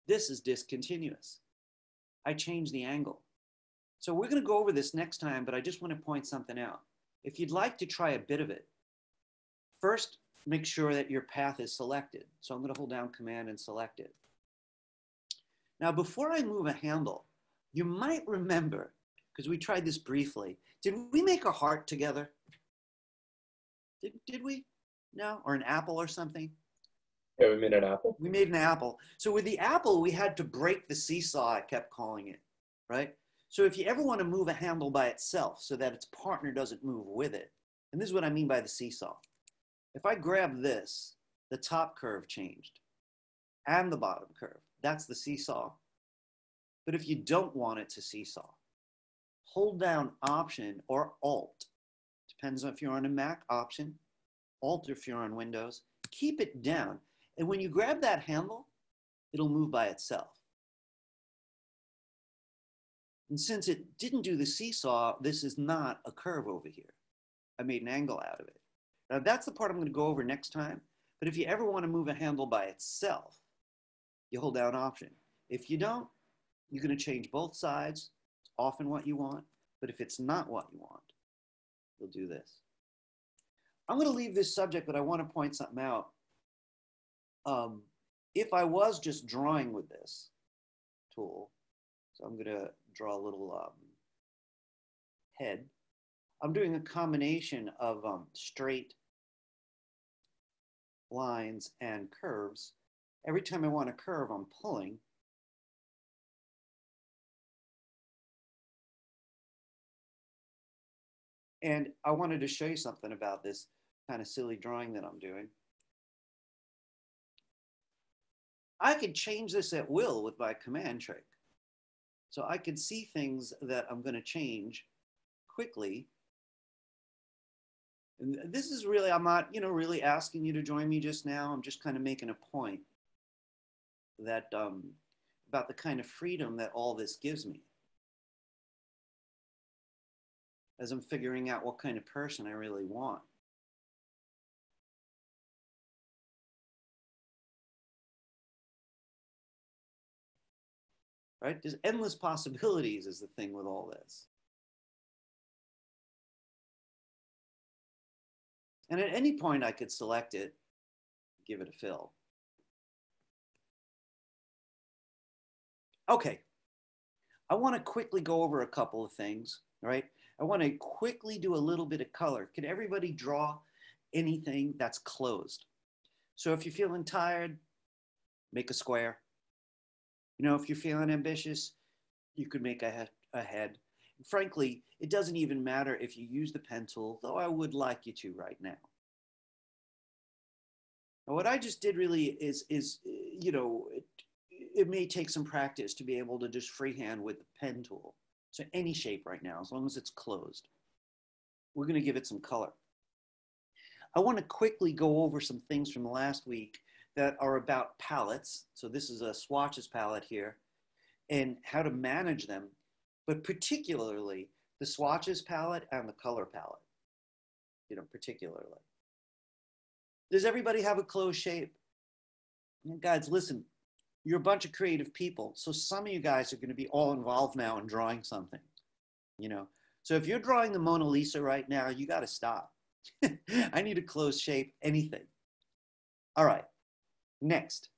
[SPEAKER 1] This is discontinuous. I change the angle. So we're going to go over this next time, but I just want to point something out. If you'd like to try a bit of it, first make sure that your path is selected. So I'm going to hold down Command and select it. Now, before I move a handle, you might remember, because we tried this briefly, did we make a heart together? Did we? No? Or an apple or something?
[SPEAKER 3] Yeah, we made an apple.
[SPEAKER 1] We made an apple. So with the apple, we had to break the seesaw, I kept calling it, right? So if you ever want to move a handle by itself so that its partner doesn't move with it, And this is what I mean by the seesaw. If I grab this, the top curve changed and the bottom curve. That's the seesaw. But if you don't want it to seesaw, hold down Option or Alt. Depends on if you're on a Mac, Option, Alt if you're on Windows. Keep it down. And when you grab that handle, it'll move by itself. And since it didn't do the seesaw, this is not a curve over here. I made an angle out of it. Now that's the part I'm going to go over next time. But if you ever want to move a handle by itself, you hold down Option. If you don't, you're going to change both sides. It's often what you want. But if it's not what you want, you'll do this. I'm going to leave this subject, but I want to point something out. If I was just drawing with this tool, so I'm going to draw a little head. I'm doing a combination of straight lines and curves. Every time I want a curve, I'm pulling. And I wanted to show you something about this kind of silly drawing that I'm doing. I could change this at will with my command trick. So I could see things that I'm going to change quickly. And this is really, I'm not, really asking you to join me just now. I'm just kind of making a point that about the kind of freedom that all this gives me as I'm figuring out what kind of person I really want. Right? There's endless possibilities is the thing with all this. And at any point I could select it, give it a fill. Okay, I want to quickly go over a couple of things, right? I want to quickly do a little bit of color. Can everybody draw anything that's closed? So if you're feeling tired, make a square. If you're feeling ambitious, you could make a head. Frankly, it doesn't even matter if you use the pen tool, though I would like you to right now. Now, what I just did really is it may take some practice to be able to just freehand with the pen tool. So any shape right now, as long as it's closed. We're going to give it some color. I want to quickly go over some things from last week that are about palettes. So this is a Swatches palette here, and how to manage them, but particularly the Swatches palette and the color palette, particularly. Does everybody have a closed shape? Guys, listen, you're a bunch of creative people. So some of you guys are going to be all involved now in drawing something, So if you're drawing the Mona Lisa right now, you got to stop. I need a closed shape, anything. All right, next.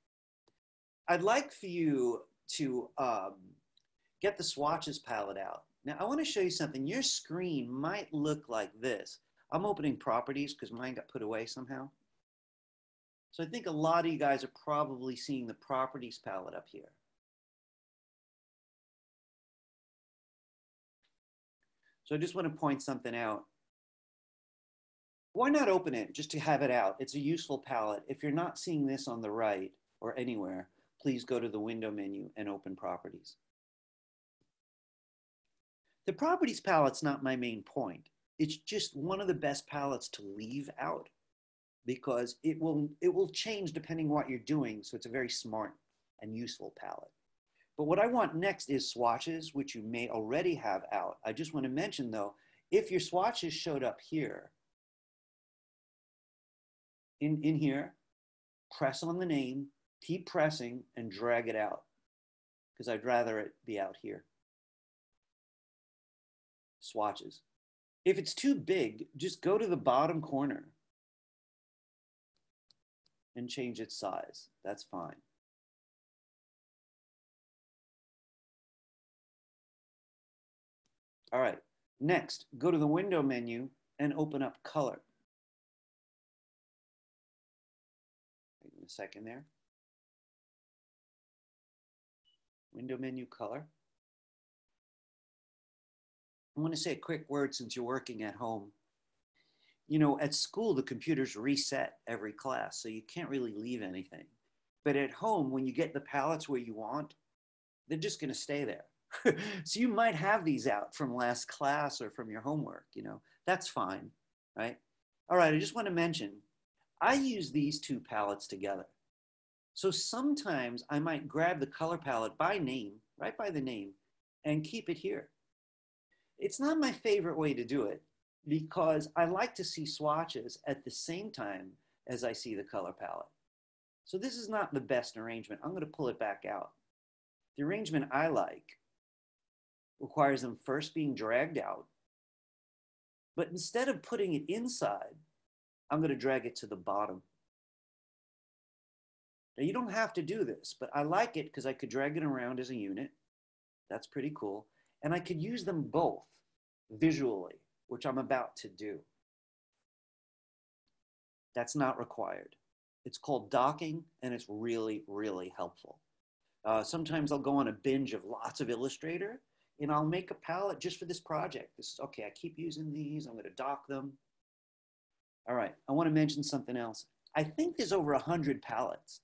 [SPEAKER 1] I'd like for you to get the Swatches palette out. Now, I want to show you something. Your screen might look like this. I'm opening properties because mine got put away somehow. So I think a lot of you guys are probably seeing the properties palette up here. So I just want to point something out. Why not open it just to have it out? It's a useful palette. If you're not seeing this on the right or anywhere, please go to the window menu and open properties. The properties palette's not my main point. It's just one of the best palettes to leave out because it will change depending what you're doing. So it's a very smart and useful palette. But what I want next is swatches, which you may already have out. I just want to mention though, if your swatches showed up here, in here, press on the name, keep pressing and drag it out because I'd rather it be out here. Swatches. If it's too big, just go to the bottom corner and change its size. That's fine. All right, next, go to the window menu and open up color. Wait a second there. Window menu, color. I want to say a quick word since you're working at home. You know, at school, the computers reset every class, so you can't really leave anything. But at home, when you get the palettes where you want, they're just going to stay there. So you might have these out from last class or from your homework, you know, that's fine, right? All right, I just want to mention, I use these two palettes together. So sometimes I might grab the color palette by name, right by the name, and keep it here. It's not my favorite way to do it because I like to see swatches at the same time as I see the color palette. So this is not the best arrangement. I'm going to pull it back out. The arrangement I like requires them first being dragged out, but instead of putting it inside, I'm going to drag it to the bottom. Now you don't have to do this, but I like it because I could drag it around as a unit. That's pretty cool. And I could use them both visually, which I'm about to do. That's not required. It's called docking, and it's really, really helpful. Sometimes I'll go on a binge of lots of Illustrator, and I'll make a palette just for this project. This is, okay, I keep using these. I'm going to dock them. All right, I want to mention something else. I think there's over 100 palettes.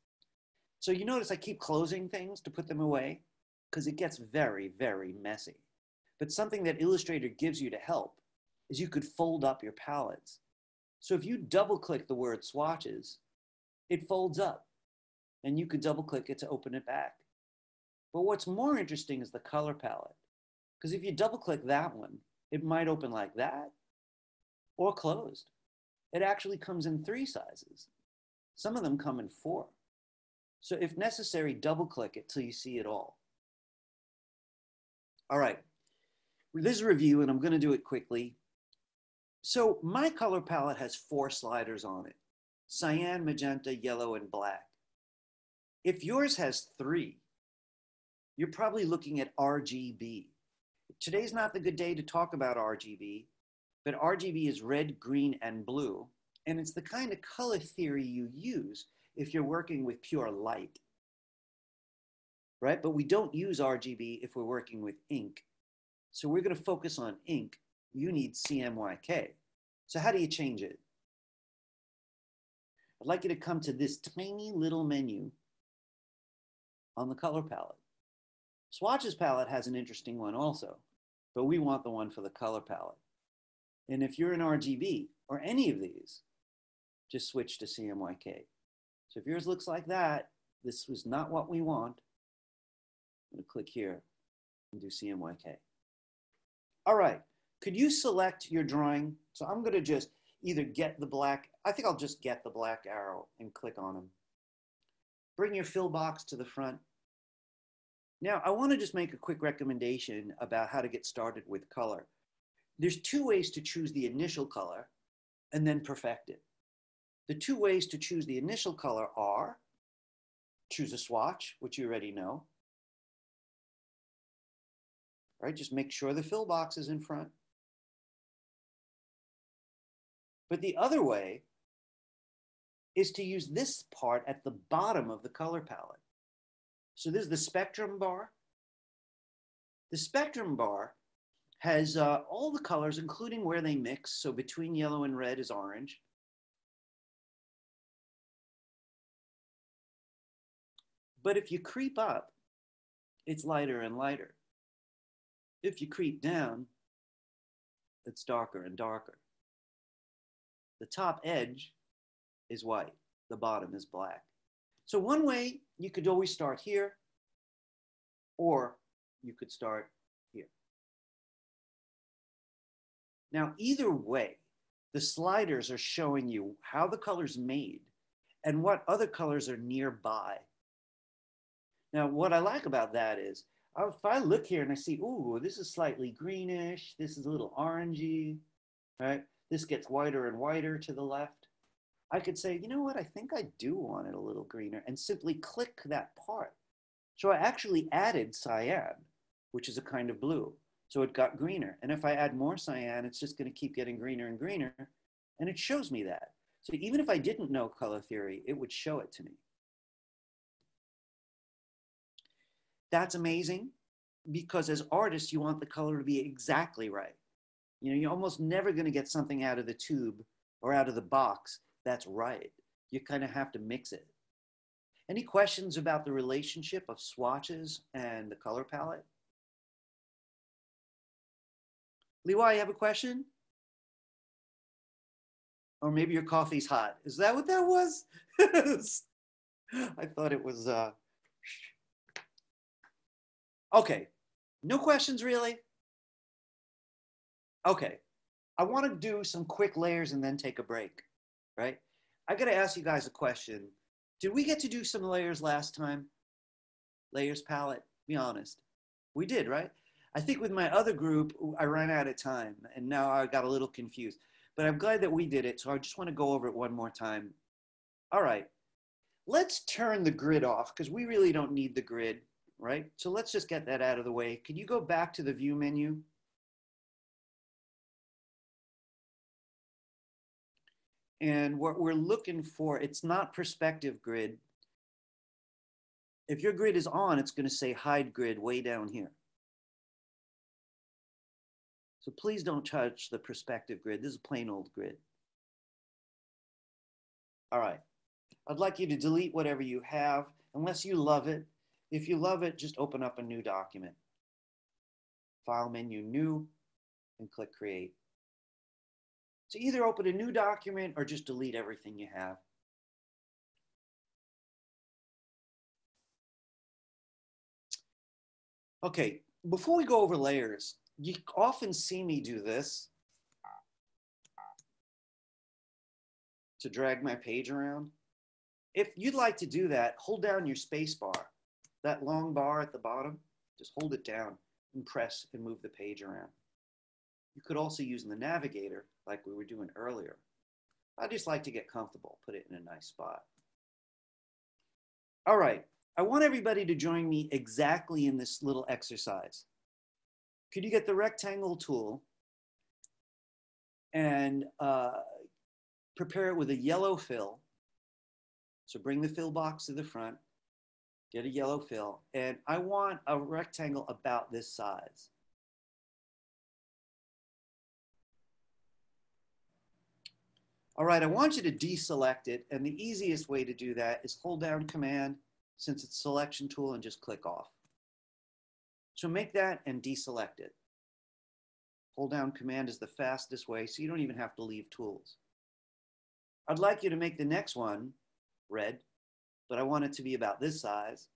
[SPEAKER 1] So you notice I keep closing things to put them away because it gets very, very messy. But something that Illustrator gives you to help is you could fold up your palettes. So if you double click the word swatches, it folds up and you could double click it to open it back. But what's more interesting is the color palette. Because if you double click that one, it might open like that or closed. It actually comes in 3 sizes. Some of them come in 4. So if necessary, double click it till you see it all. All right, this is a review and I'm going to do it quickly. So my color palette has 4 sliders on it: cyan, magenta, yellow, and black. If yours has 3, you're probably looking at RGB. Today's not the good day to talk about RGB, but RGB is red, green, and blue, and it's the kind of color theory you use if you're working with pure light, right? But we don't use RGB if we're working with ink. So we're going to focus on ink. You need Cmyk. So how do you change it? I'd like you to come to this tiny little menu on the color palette. Swatches Palette has an interesting one also, but we want the one for the color palette. And if you're in RGB or any of these, just switch to Cmyk. So if yours looks like that, this was not what we want. I'm going to click here and do Cmyk. All right, could you select your drawing? So I'm going to just either get the black, I think I'll just get the black arrow and click on them. Bring your fill box to the front. Now, I want to just make a quick recommendation about how to get started with color. There's 2 ways to choose the initial color and then perfect it. The 2 ways to choose the initial color are choose a swatch, which you already know. Right, just make sure the fill box is in front. But the other way is to use this part at the bottom of the color palette. So this is the spectrum bar. The spectrum bar has all the colors, including where they mix. So between yellow and red is orange. But if you creep up, it's lighter and lighter. If you creep down, it's darker and darker. The top edge is white. The bottom is black. So one way, you could always start here, or you could start here. Now, either way, the sliders are showing you how the color's made and what other colors are nearby. Now, what I like about that is, if I look here and I see, ooh, this is slightly greenish, this is a little orangey, right? This gets whiter and whiter to the left. I could say, you know what, I think I do want it a little greener, and simply click that part. So I actually added cyan, which is a kind of blue. So it got greener. And if I add more cyan, it's just going to keep getting greener and greener. And it shows me that. So even if I didn't know color theory, it would show it to me. That's amazing, because as artists, you want the color to be exactly right. You know, you're almost never going to get something out of the tube or out of the box, that's right. You kind of have to mix it. Any questions about the relationship of swatches and the color palette? Leeway, you have a question? Or maybe your coffee's hot. Is that what that was? I thought it was, okay. No questions really? Okay. I want to do some quick layers and then take a break, right? I got to ask you guys a question. Did we get to do some layers last time? Layers palette, be honest. We did, right? I think with my other group, I ran out of time and now I got a little confused, but I'm glad that we did it. So I just want to go over it one more time. All right, let's turn the grid off because we really don't need the grid, right? So let's just get that out of the way. Can you go back to the view menu? And what we're looking for, it's not perspective grid. If your grid is on, it's going to say hide grid way down here. So please don't touch the perspective grid. This is a plain old grid. All right. I'd like you to delete whatever you have, unless you love it. If you love it, just open up a new document. File menu, new, and click create. So either open a new document or just delete everything you have. Okay, before we go over layers, you often see me do this to drag my page around. If you'd like to do that, hold down your space bar, that long bar at the bottom, just hold it down and press and move the page around. You could also use the Navigator like we were doing earlier. I just like to get comfortable, put it in a nice spot. All right, I want everybody to join me exactly in this little exercise. Could you get the rectangle tool and prepare it with a yellow fill? So bring the fill box to the front, get a yellow fill, and I want a rectangle about this size. All right, I want you to deselect it, and the easiest way to do that is hold down Command, since it's selection tool, and just click off. So make that and deselect it. Hold down Command is the fastest way, so you don't even have to leave tools. I'd like you to make the next one red, but I want it to be about this size.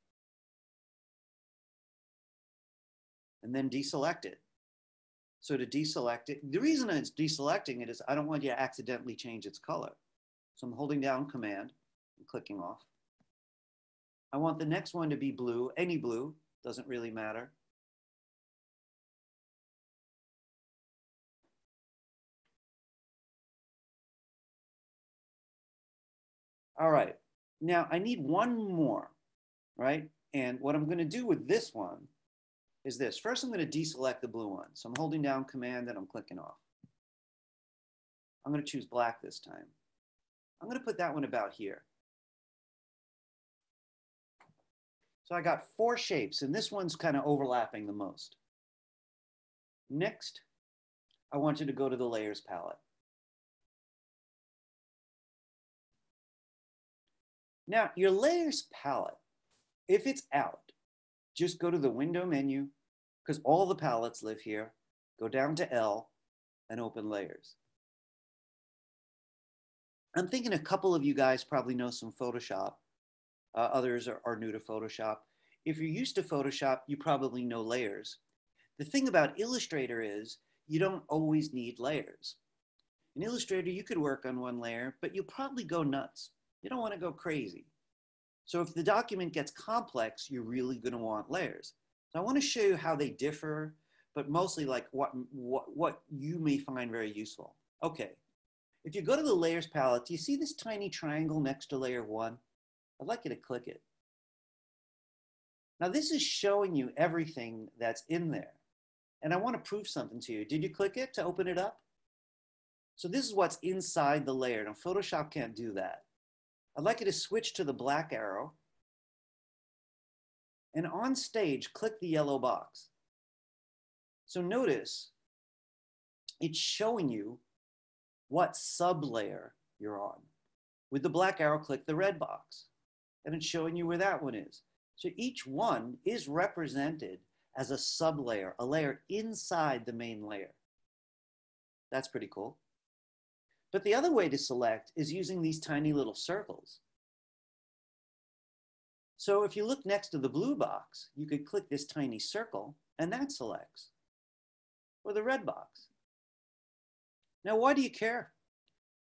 [SPEAKER 1] And then deselect it. So to deselect it, the reason it's deselecting it is I don't want you to accidentally change its color. So I'm holding down Command and clicking off. I want the next one to be blue, any blue, doesn't really matter. All right, now I need one more, right? And what I'm gonna do with this one is this. First, I'm gonna deselect the blue one. So I'm holding down Command and I'm clicking off. I'm gonna choose black this time. I'm gonna put that one about here. So I got 4 shapes, and this one's kind of overlapping the most. Next, I want you to go to the Layers palette. Now, your Layers palette, if it's out, just go to the Window menu, because all the palettes live here. Go down to L and open Layers. I'm thinking a couple of you guys probably know some Photoshop. Others are new to Photoshop. If you're used to Photoshop, you probably know layers. The thing about Illustrator is you don't always need layers. In Illustrator, you could work on one layer, but you'll probably go nuts. You don't want to go crazy. So if the document gets complex, you're really going to want layers. So I want to show you how they differ, but mostly like what you may find very useful. Okay, if you go to the Layers palette, do you see this tiny triangle next to layer 1? I'd like you to click it. Now this is showing you everything that's in there. And I want to prove something to you. Did you click it to open it up? So this is what's inside the layer. Now Photoshop can't do that. I'd like you to switch to the black arrow. And on stage, click the yellow box. So notice it's showing you what sublayer you're on. With the black arrow, click the red box, and it's showing you where that one is. So each one is represented as a sublayer, a layer inside the main layer. That's pretty cool. But the other way to select is using these tiny little circles. So if you look next to the blue box, you could click this tiny circle and that selects, or the red box. Now, why do you care?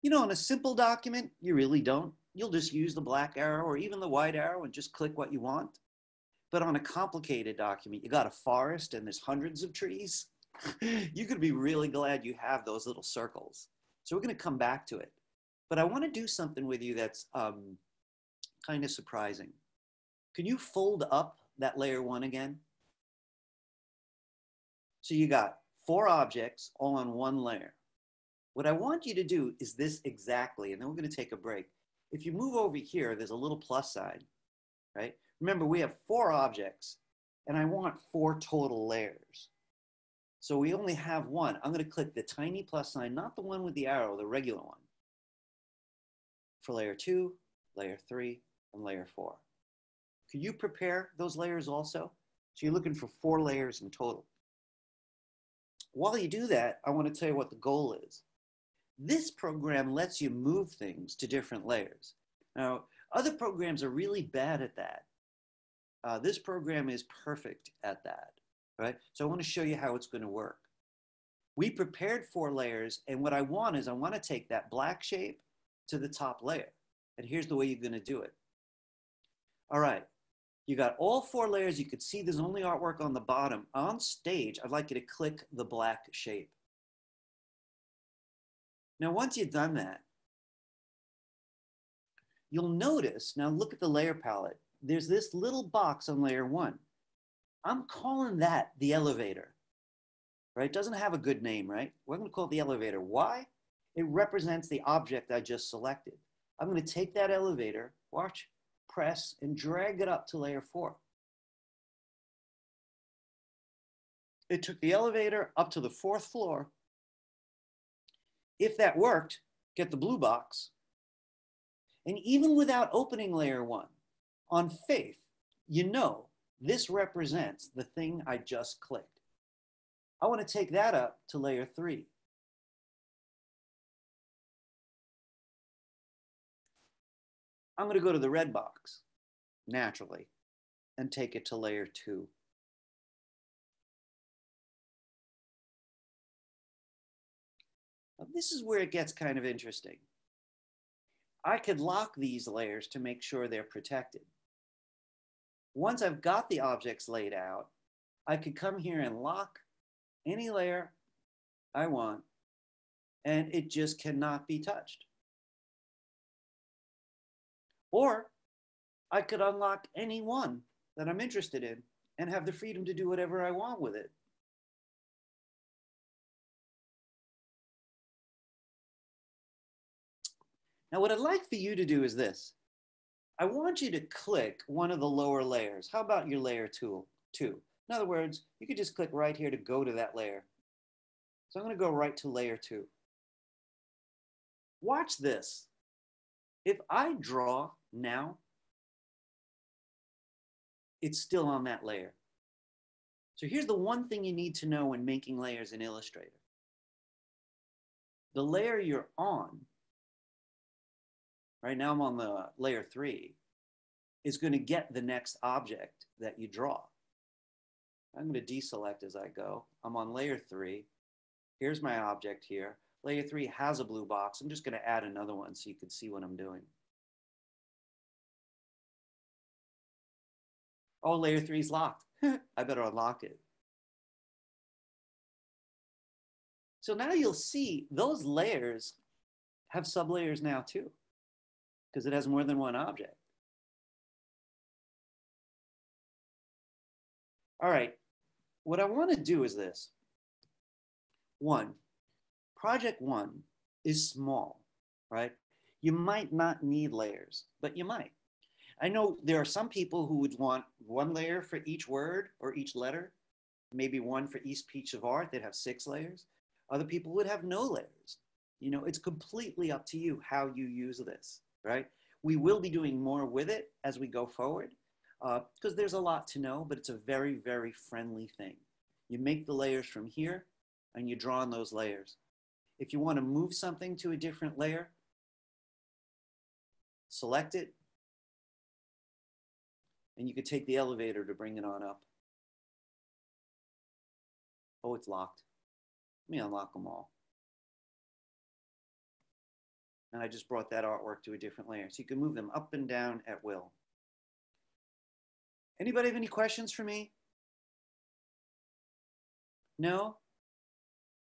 [SPEAKER 1] You know, in a simple document, you really don't. You'll just use the black arrow or even the white arrow and just click what you want. But on a complicated document, you got a forest and there's hundreds of trees. You could be really glad you have those little circles. So we're going to come back to it. But I want to do something with you that's kind of surprising. Can you fold up that layer 1 again? So you got 4 objects all on one layer. What I want you to do is this exactly, and then we're going to take a break. If you move over here, there's a little plus sign, right? Remember, we have 4 objects, and I want 4 total layers. So we only have 1. I'm going to click the tiny plus sign, not the one with the arrow, the regular one, for layer 2, layer 3, and layer 4. Could you prepare those layers also? So you're looking for 4 layers in total. While you do that, I want to tell you what the goal is. This program lets you move things to different layers. Now, other programs are really bad at that. This program is perfect at that, right? So I want to show you how it's going to work. We prepared 4 layers, and what I want is I want to take that black shape to the top layer. And here's the way you're going to do it. All right, you got all 4 layers. You could see there's only artwork on the bottom. On stage, I'd like you to click the black shape. Now, once you've done that, you'll notice, now look at the layer palette. There's this little box on layer 1. I'm calling that the elevator, right? It doesn't have a good name, right? We're going to call it the elevator. Why? It represents the object I just selected. I'm going to take that elevator, watch, press, and drag it up to layer 4. It took the elevator up to the 4th floor. If that worked, get the blue box. And even without opening layer 1, on faith, you know this represents the thing I just clicked. I want to take that up to layer 3. I'm going to go to the red box, naturally, and take it to layer 2. Now, this is where it gets kind of interesting. I could lock these layers to make sure they're protected. Once I've got the objects laid out, I could come here and lock any layer I want, and it just cannot be touched. Or I could unlock any one that I'm interested in and have the freedom to do whatever I want with it. Now, what I'd like for you to do is this. I want you to click one of the lower layers. How about your layer 2? In other words, you could just click right here to go to that layer. So I'm going to go right to layer 2. Watch this. If I draw now, it's still on that layer. So here's the one thing you need to know when making layers in Illustrator. The layer you're on, right now I'm on the layer 3, is going to get the next object that you draw. I'm going to deselect as I go. I'm on layer 3. Here's my object here. Layer 3 has a blue box. I'm just going to add another one so you can see what I'm doing. Oh, layer 3 is locked. I better unlock it. So now you'll see those layers have sublayers now too, because it has more than one object. All right, what I want to do is this. 1, project 1 is small, right? You might not need layers, but you might. I know there are some people who would want 1 layer for each word or each letter, maybe 1 for each piece of art. They'd have 6 layers. Other people would have no layers. You know, it's completely up to you how you use this, right? We will be doing more with it as we go forward because there's a lot to know, but it's a very, very friendly thing. You make the layers from here and you draw on those layers. If you want to move something to a different layer, select it, and you could take the elevator to bring it on up. Oh, it's locked. Let me unlock them all. And I just brought that artwork to a different layer. So you can move them up and down at will. Anybody have any questions for me? No?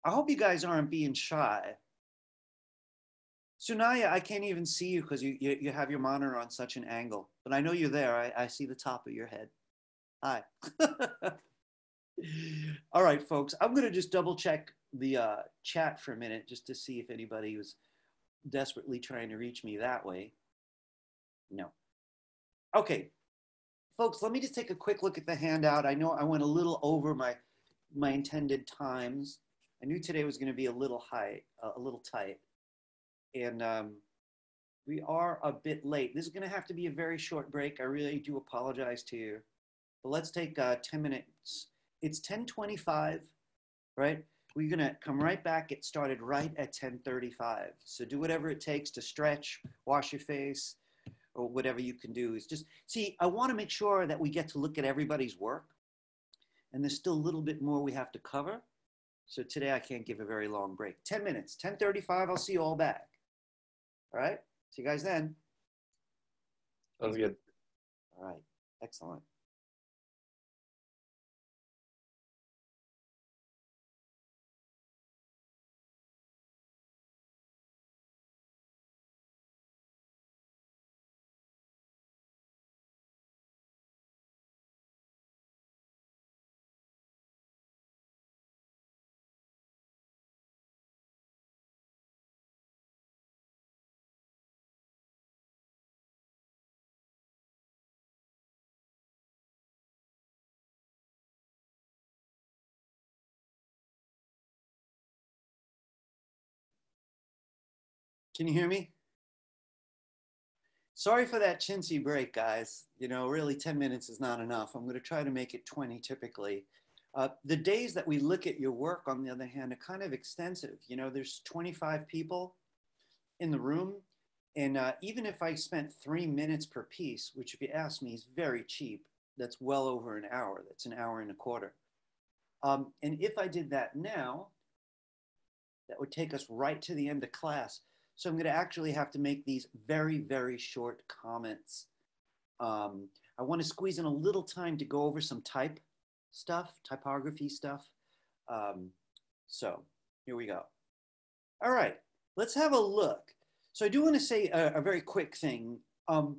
[SPEAKER 1] I hope you guys aren't being shy. Sunaya, I can't even see you because you have your monitor on such an angle. But I know you're there. I see the top of your head. Hi. All right, folks. I'm going to just double check the chat for a minute just to see if anybody was desperately trying to reach me that way. No. Okay. Folks, let me just take a quick look at the handout. I know I went a little over my intended times. I knew today was going to be a little tight. And we are a bit late. This is going to have to be a very short break. I really do apologize to you. But let's take 10 minutes. It's 10:25, right? We're going to come right back. Get started right at 10:35. So do whatever it takes to stretch, wash your face, or whatever you can do. Is just, see, I want to make sure that we get to look at everybody's work. And there's still a little bit more we have to cover. So today I can't give a very long break. 10 minutes, 10:35, I'll see you all back. All right, see you guys then.
[SPEAKER 3] Sounds good.
[SPEAKER 1] All right, excellent. Can you hear me? Sorry for that chintzy break, guys. You know, really 10 minutes is not enough. I'm going to try to make it 20 typically. The days that we look at your work, on the other hand, are kind of extensive. You know, there's 25 people in the room. And even if I spent 3 minutes per piece, which if you ask me is very cheap, that's well over an hour. That's an hour and a quarter. And if I did that now, that would take us right to the end of class. So I'm going to actually have to make these very, very short comments. I want to squeeze in a little time to go over some typography stuff. So here we go. All right, let's have a look. So I do want to say a very quick thing. I'm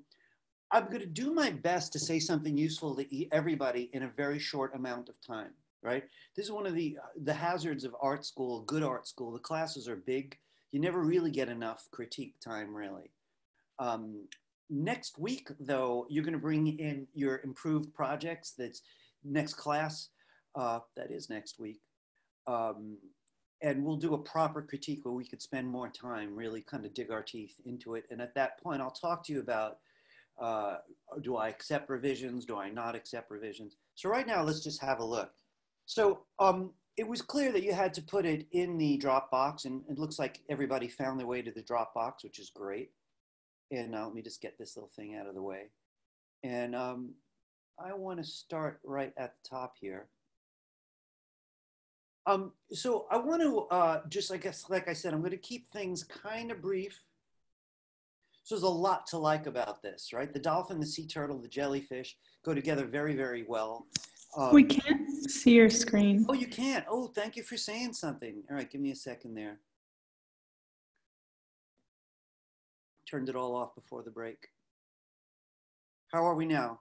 [SPEAKER 1] going to do my best to say something useful to everybody in a very short amount of time, right? This is one of the hazards of art school, good art school. The classes are big. You never really get enough critique time, really. Next week, though, you're going to bring in your improved projects. That's next class. That is next week. And we'll do a proper critique where we could spend more time, really kind of dig our teeth into it. And at that point, I'll talk to you about, do I accept revisions? Do I not accept revisions? So right now, let's just have a look. So it was clear that you had to put it in the Dropbox, and it looks like everybody found their way to the Dropbox, which is great. And let me just get this little thing out of the way. And I want to start right at the top here. So I want to just, I guess, like I said, I'm going to keep things kind of brief. So there's a lot to like about this, right? The dolphin, the sea turtle, the jellyfish go together very, very well.
[SPEAKER 2] We can't see your screen.
[SPEAKER 1] Oh, you can't. Oh, thank you for saying something. All right, give me a second there. Turned it all off before the break. How are we now?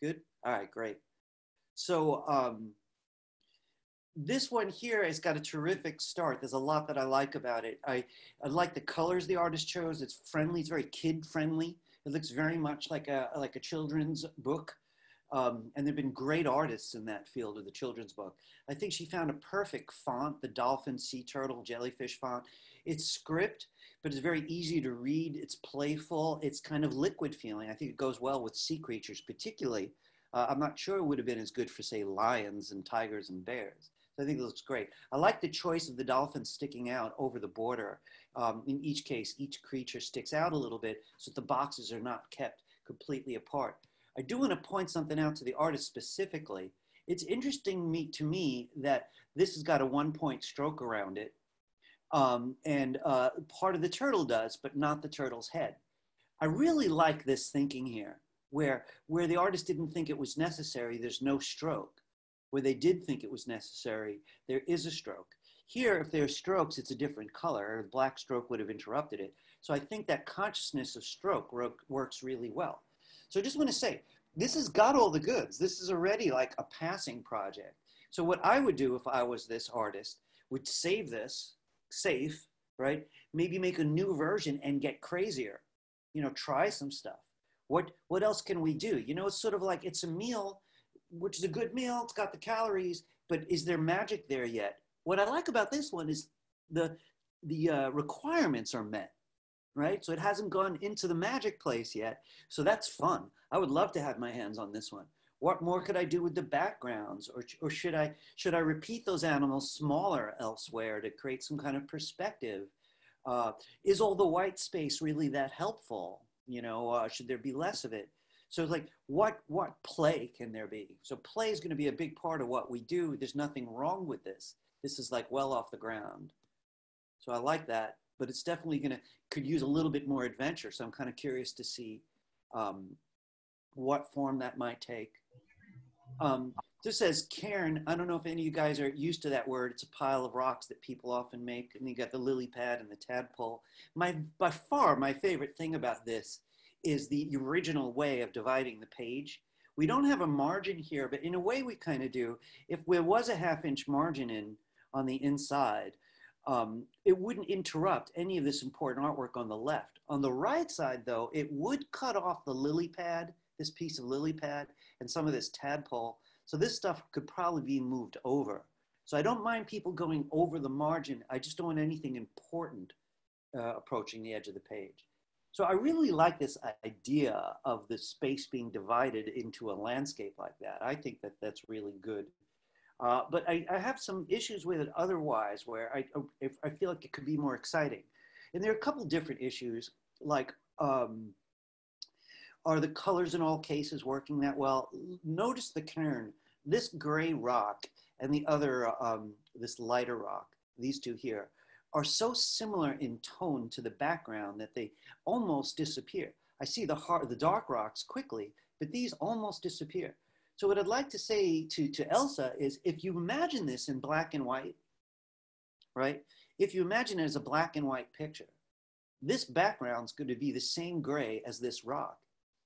[SPEAKER 1] Good? All right, great. So this one here has got a terrific start. There's a lot that I like about it. I like the colors the artist chose. It's friendly. It's very kid friendly. It looks very much like a children's book. And there've been great artists in that field of the children's book. I think she found a perfect font, the dolphin, sea turtle, jellyfish font. It's script, but it's very easy to read. It's playful. It's kind of liquid feeling. I think it goes well with sea creatures, particularly. I'm not sure it would have been as good for, say, lions and tigers and bears. So I think it looks great. I like the choice of the dolphin sticking out over the border. In each case, each creature sticks out a little bit so that the boxes are not kept completely apart. I do want to point something out to the artist specifically. It's interesting to me that this has got a 1-point stroke around it. And part of the turtle does, but not the turtle's head. I really like this thinking here, where the artist didn't think it was necessary, there's no stroke. Where they did think it was necessary, there is a stroke. Here, if there are strokes, it's a different color. A black stroke would have interrupted it. So I think that consciousness of stroke works really well. So I just want to say, this has got all the goods. This is already like a passing project. So what I would do if I was this artist would save this, safe, right? Maybe make a new version and get crazier. You know, try some stuff. What else can we do? You know, it's sort of like it's a meal, which is a good meal. It's got the calories, but is there magic there yet? What I like about this one is the requirements are met, right? So it hasn't gone into the magic place yet. So that's fun. I would love to have my hands on this one. What more could I do with the backgrounds? Or should I repeat those animals smaller elsewhere to create some kind of perspective? Is all the white space really that helpful? You know, should there be less of it? So it's like, what play can there be? So play is going to be a big part of what we do. There's nothing wrong with this. This is like well off the ground. So I like that, but it's definitely could use a little bit more adventure. So I'm kind of curious to see what form that might take. This says cairn. I don't know if any of you guys are used to that word. It's a pile of rocks that people often make. And you got the lily pad and the tadpole. By far, my favorite thing about this is the original way of dividing the page. We don't have a margin here, but in a way we kind of do. If there was a 1/2-inch margin on the inside, it wouldn't interrupt any of this important artwork on the left. On the right side, though, it would cut off the lily pad, this piece of lily pad, and some of this tadpole. So this stuff could probably be moved over. So I don't mind people going over the margin. I just don't want anything important approaching the edge of the page. So I really like this idea of the space being divided into a landscape like that. I think that that's really good. But I have some issues with it otherwise, where I feel like it could be more exciting. And there are a couple different issues, like are the colors in all cases working that well? Notice the cairn, this gray rock and the other, this lighter rock, these two here, are so similar in tone to the background that they almost disappear. I see the dark rocks quickly, but these almost disappear. So what I'd like to say to Elsa is, if you imagine this in black and white, right? If you imagine it as a black and white picture, this background's going to be the same gray as this rock,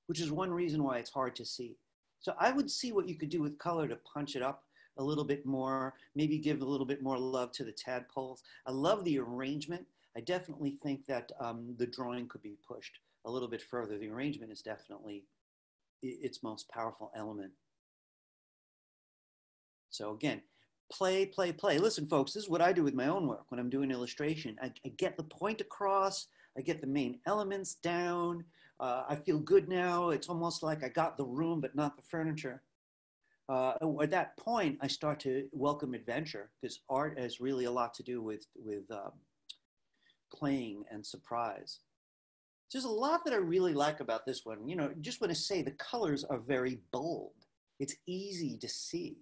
[SPEAKER 1] which is one reason why it's hard to see. So I would see what you could do with color to punch it up a little bit more, maybe give a little bit more love to the tadpoles. I love the arrangement. I definitely think that the drawing could be pushed a little bit further. The arrangement is definitely its most powerful element. So again, play, play, play. Listen, folks, this is what I do with my own work when I'm doing illustration. I get the point across, I get the main elements down. I feel good now. It's almost like I got the room, but not the furniture. At that point, I start to welcome adventure, because art has really a lot to do with playing and surprise. There's a lot that I really like about this one. You know, just want to say the colors are very bold. It's easy to see.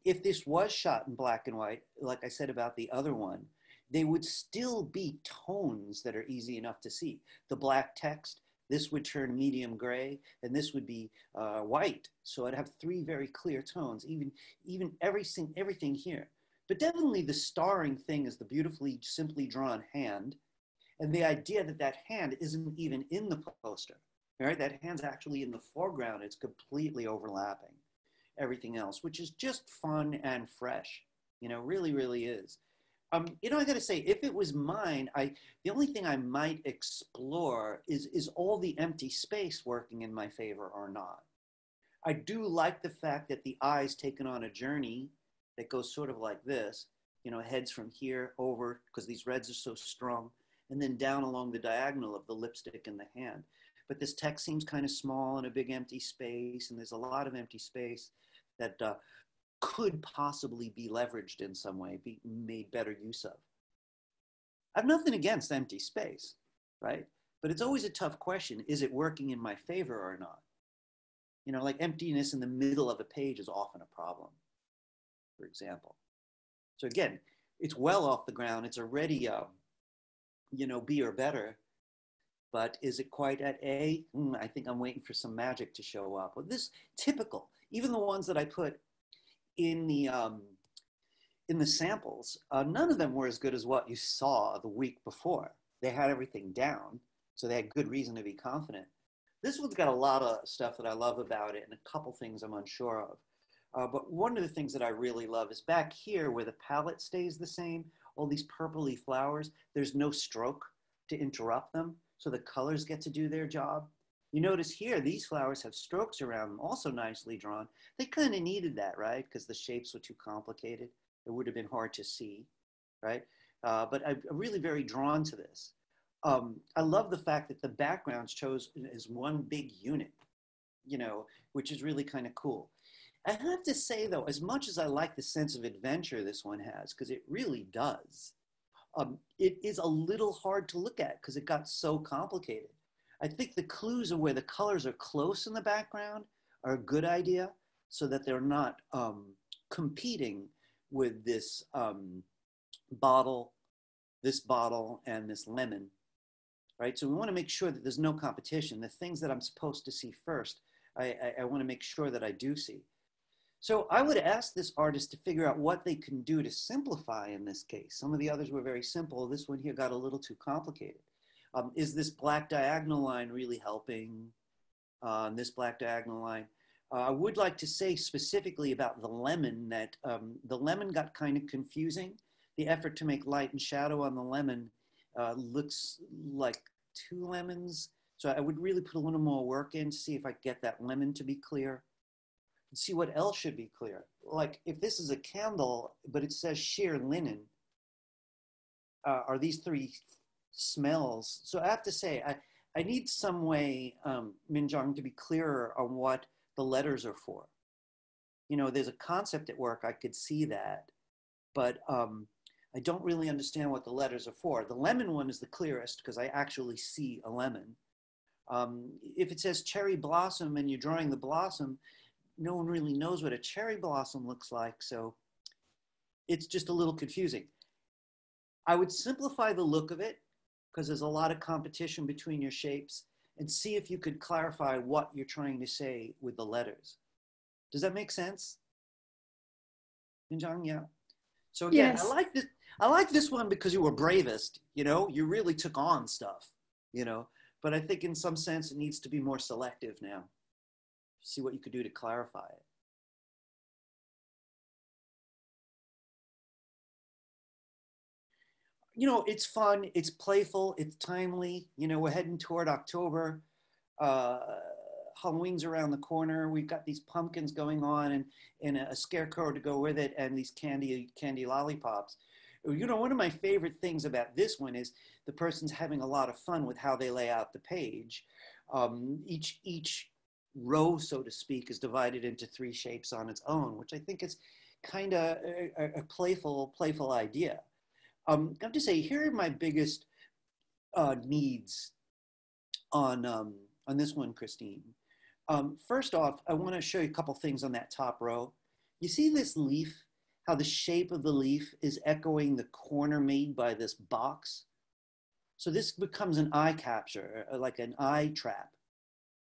[SPEAKER 1] If this was shot in black and white, like I said about the other one, they would still be tones that are easy enough to see. The black text, this would turn medium gray, and this would be white. So I'd have 3 very clear tones, even everything here. But definitely the starring thing is the beautifully simply drawn hand, and the idea that that hand isn't even in the poster. Right? That hand's actually in the foreground. It's completely overlapping everything else, which is just fun and fresh. You know, really, really is. You know, I got to say, if it was mine, the only thing I might explore is all the empty space working in my favor or not. I do like the fact that the eye's taken on a journey that goes sort of like this, you know, heads from here over, because these reds are so strong, and then down along the diagonal of the lipstick in the hand. But this text seems kind of small in a big empty space, and there's a lot of empty space that could possibly be leveraged in some way, be made better use of. I have nothing against empty space, right? But it's always a tough question. Is it working in my favor or not? You know, like emptiness in the middle of a page is often a problem, for example. So again, it's well off the ground. It's already, you know, B or better. But is it quite at A? I think I'm waiting for some magic to show up. Well, this typical, even the ones that I put in the samples, none of them were as good as what you saw the week before. They had everything down, so they had good reason to be confident. This one's got a lot of stuff that I love about it and a couple things I'm unsure of. But one of the things that I really love is back here where the palette stays the same, all these purpley flowers, there's no stroke to interrupt them, so the colors get to do their job. You notice here, these flowers have strokes around them, also nicely drawn. They kind of needed that, right? Because the shapes were too complicated. It would have been hard to see, right? But I'm really very drawn to this. I love the fact that the background's chosen as one big unit, you know, which is really kind of cool. I have to say though, as much as I like the sense of adventure this one has, because it really does, it is a little hard to look at because it got so complicated. I think the clues of where the colors are close in the background are a good idea so that they're not competing with this bottle and this lemon, right? So we want to make sure that there's no competition. The things that I'm supposed to see first, I want to make sure that I do see. So I would ask this artist to figure out what they can do to simplify in this case. Some of the others were very simple. This one here got a little too complicated. Is this black diagonal line really helping? This black diagonal line? I would like to say specifically about the lemon that the lemon got kind of confusing. The effort to make light and shadow on the lemon looks like two lemons. So I would really put a little more work in to see if I get that lemon to be clear. And see what else should be clear. Like if this is a candle, but it says sheer linen, are these three smells? So I have to say, I need some way, Minjong, to be clearer on what the letters are for. You know, there's a concept at work, I could see that, but I don't really understand what the letters are for. The lemon one is the clearest because I actually see a lemon. If it says cherry blossom and you're drawing the blossom, no one really knows what a cherry blossom looks like, so it's just a little confusing. I would simplify the look of it because there's a lot of competition between your shapes and see if you could clarify what you're trying to say with the letters. Does that make sense? Minjong, yeah. So again,
[SPEAKER 2] Yes.
[SPEAKER 1] I like this one because you were bravest, you know, you really took on stuff, you know, but I think in some sense it needs to be more selective now. See what you could do to clarify it. You know, it's fun, it's playful, it's timely. You know, we're heading toward October. Halloween's around the corner. We've got these pumpkins going on and a scarecrow to go with it and these candy lollipops. You know, one of my favorite things about this one is the person's having a lot of fun with how they lay out the page. Each row, so to speak, is divided into three shapes on its own, which I think is kind of a playful idea. I have to say, here are my biggest needs on this one, Christine. First off, I want to show you a couple things on that top row. You see this leaf, how the shape of the leaf is echoing the corner made by this box? So this becomes an eye capture, like an eye trap.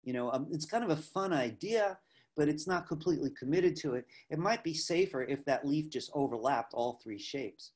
[SPEAKER 1] You know, it's kind of a fun idea, but it's not completely committed to it. It might be safer if that leaf just overlapped all three shapes.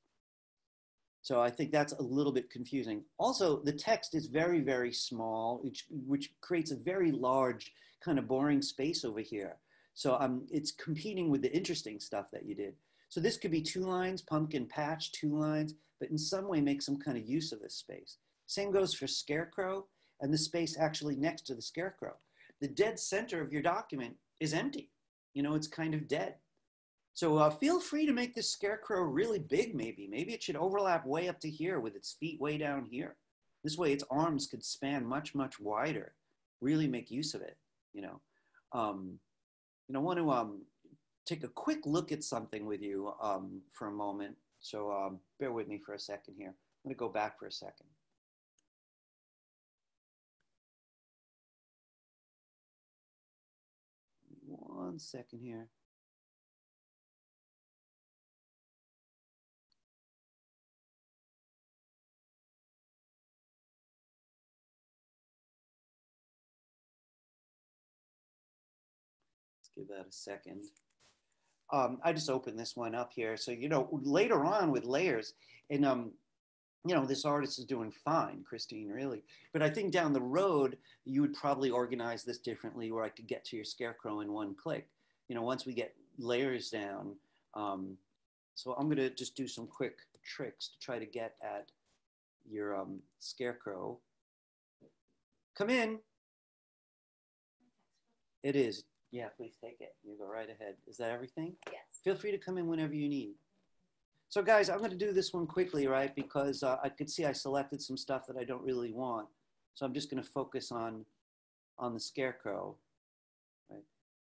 [SPEAKER 1] So I think that's a little bit confusing. Also, the text is very, very small, which creates a very large kind of boring space over here. So it's competing with the interesting stuff that you did. So this could be 2 lines, pumpkin patch, 2 lines, but in some way make some kind of use of this space. Same goes for scarecrow and the space actually next to the scarecrow. The dead center of your document is empty. You know, it's kind of dead. So feel free to make this scarecrow really big, maybe. Maybe it should overlap way up to here with its feet way down here. This way its arms could span much, much wider. Really make use of it, you know. I want to take a quick look at something with you for a moment. So bear with me for a second here. I'm going to go back for a second. One second here. Let's give that a second. I just opened this one up here. So, you know, later on with layers, and, you know, this artist is doing fine, Christine, really. But I think down the road, you would probably organize this differently where I could get to your scarecrow in one click. You know, once we get layers down. So I'm going to just do some quick tricks to try to get at your scarecrow. Come in. It is. Yeah, please take it. You go right ahead. Is that everything?
[SPEAKER 4] Yes.
[SPEAKER 1] Feel free to come in whenever you need. So guys, I'm going to do this one quickly, right? Because I could see I selected some stuff that I don't really want. So I'm just going to focus on the scarecrow, right?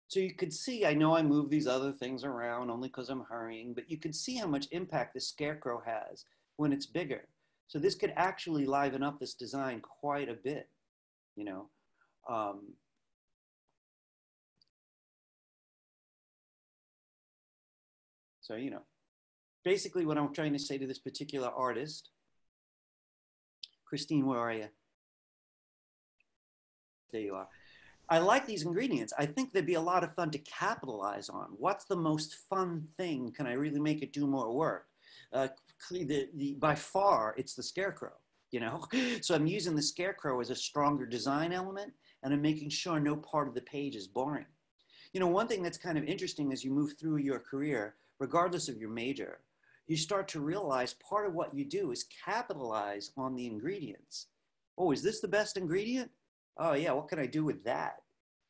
[SPEAKER 1] So you could see, I know I move these other things around only because I'm hurrying, but you can see how much impact the scarecrow has when it's bigger. So this could actually liven up this design quite a bit, you know. So, you know, basically what I'm trying to say to this particular artist, Christine, where are you? There you are. I like these ingredients. I think they'd be a lot of fun to capitalize on. What's the most fun thing? Can I really make it do more work? By far, it's the scarecrow, you know? So I'm using the scarecrow as a stronger design element, and I'm making sure no part of the page is boring. You know, one thing that's kind of interesting as you move through your career, regardless of your major, you start to realize part of what you do is capitalize on the ingredients. Oh, is this the best ingredient? Oh yeah, what can I do with that?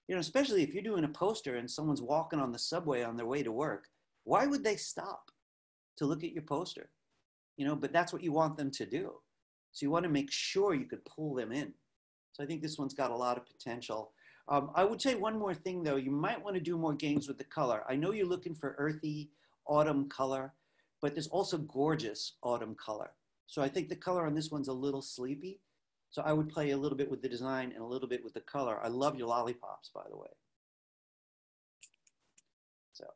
[SPEAKER 1] You know, especially if you're doing a poster and someone's walking on the subway on their way to work, why would they stop to look at your poster? You know, but that's what you want them to do. So you want to make sure you could pull them in. So I think this one's got a lot of potential. I would say one more thing though, you might want to do more games with the color. I know you're looking for earthy autumn color, but there's also gorgeous autumn color. So I think the color on this one's a little sleepy. So I would play a little bit with the design and a little bit with the color. I love your lollipops, by the way. So.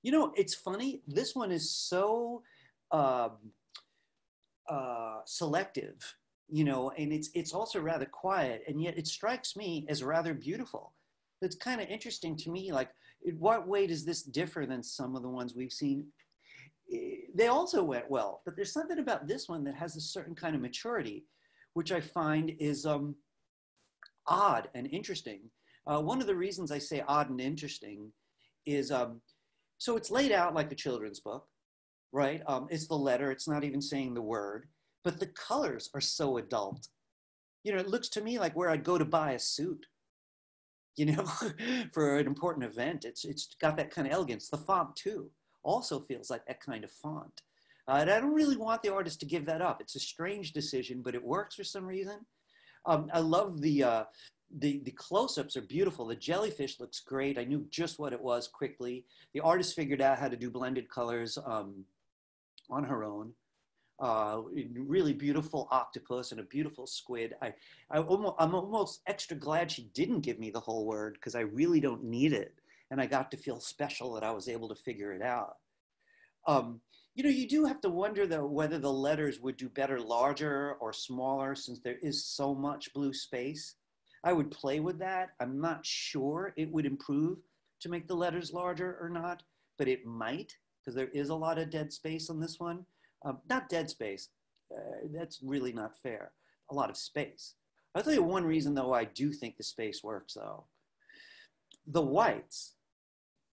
[SPEAKER 1] You know, it's funny. This one is so selective, you know, and it's also rather quiet, and yet it strikes me as rather beautiful. It's kind of interesting to me, like, in what way does this differ than some of the ones we've seen? They also went well, but there's something about this one that has a certain kind of maturity, which I find is odd and interesting. One of the reasons I say odd and interesting is, so it's laid out like a children's book, right? It's the letter, it's not even saying the word, but the colors are so adult. You know, it looks to me like where I'd go to buy a suit, you know, for an important event. It's got that kind of elegance. The font too also feels like that kind of font. And I don't really want the artist to give that up. It's a strange decision, but it works for some reason. I love the close-ups are beautiful. The jellyfish looks great. I knew just what it was quickly. The artist figured out how to do blended colors on her own. Really beautiful octopus and a beautiful squid. I'm almost extra glad she didn't give me the whole word because I really don't need it. And I got to feel special that I was able to figure it out. You know, you do have to wonder though whether the letters would do better larger or smaller since there is so much blue space. I would play with that. I'm not sure it would improve to make the letters larger or not, but it might because there is a lot of dead space on this one. Not dead space, that's really not fair. A lot of space. I'll tell you one reason though I do think the space works though. The whites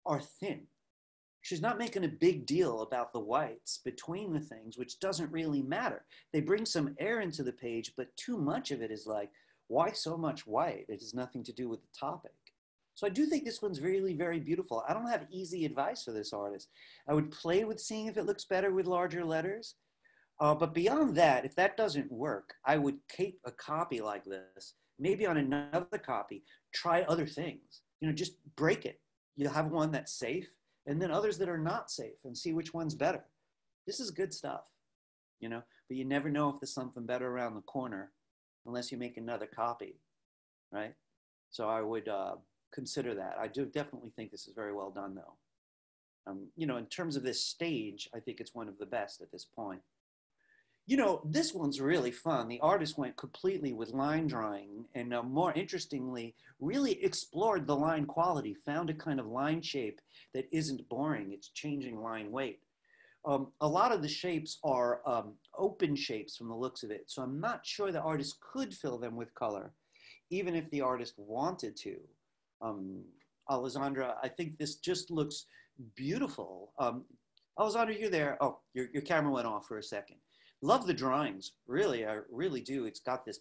[SPEAKER 1] are thin. She's not making a big deal about the whites between the things, which doesn't really matter. They bring some air into the page, but too much of it is like, why so much white? It has nothing to do with the topic. So I do think this one's really very beautiful. I don't have easy advice for this artist. I would play with seeing if it looks better with larger letters. But beyond that, if that doesn't work, I would keep a copy like this, maybe on another copy, try other things. You know, just break it. You'll have one that's safe, and then others that are not safe, and see which one's better. This is good stuff, you know, but you never know if there's something better around the corner unless you make another copy, right? So I would consider that. I do definitely think this is very well done, though. You know, in terms of this stage, I think it's one of the best at this point. You know, this one's really fun. The artist went completely with line drawing and more interestingly, really explored the line quality, found a kind of line shape that isn't boring. It's changing line weight. A lot of the shapes are open shapes from the looks of it. So I'm not sure the artist could fill them with color, even if the artist wanted to. Alessandra, I think this just looks beautiful. Alessandra, you're there. Oh, your camera went off for a second. Love the drawings, really, I really do. It's got this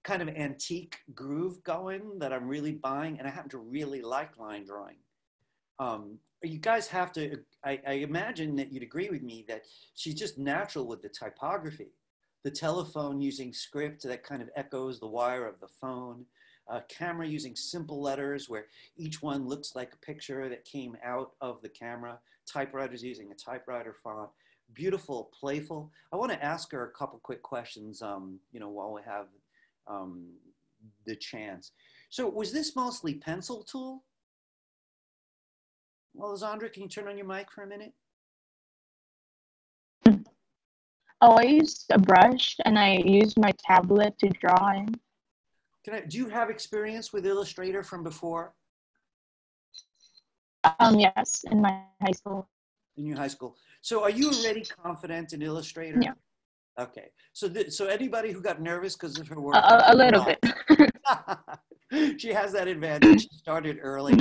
[SPEAKER 1] kind of antique groove going that I'm really buying, and I happen to really like line drawing. You guys have to, I imagine that you'd agree with me that she's just natural with the typography. The telephone using script that kind of echoes the wire of the phone. Camera using simple letters where each one looks like a picture that came out of the camera. Typewriters using a typewriter font. Beautiful, playful. I want to ask her a couple quick questions, you know, while we have the chance. So was this mostly pencil tool? Alessandra, can you turn on your mic for a minute?
[SPEAKER 4] Oh, I used a brush and I used my tablet to draw in.
[SPEAKER 1] Do you have experience with Illustrator from before?
[SPEAKER 4] Yes, in my high school.
[SPEAKER 1] In your high school. So are you already confident in Illustrator?
[SPEAKER 4] Yeah.
[SPEAKER 1] Okay. So anybody who got nervous because of her work?
[SPEAKER 4] A little bit.
[SPEAKER 1] She has that advantage. She started early.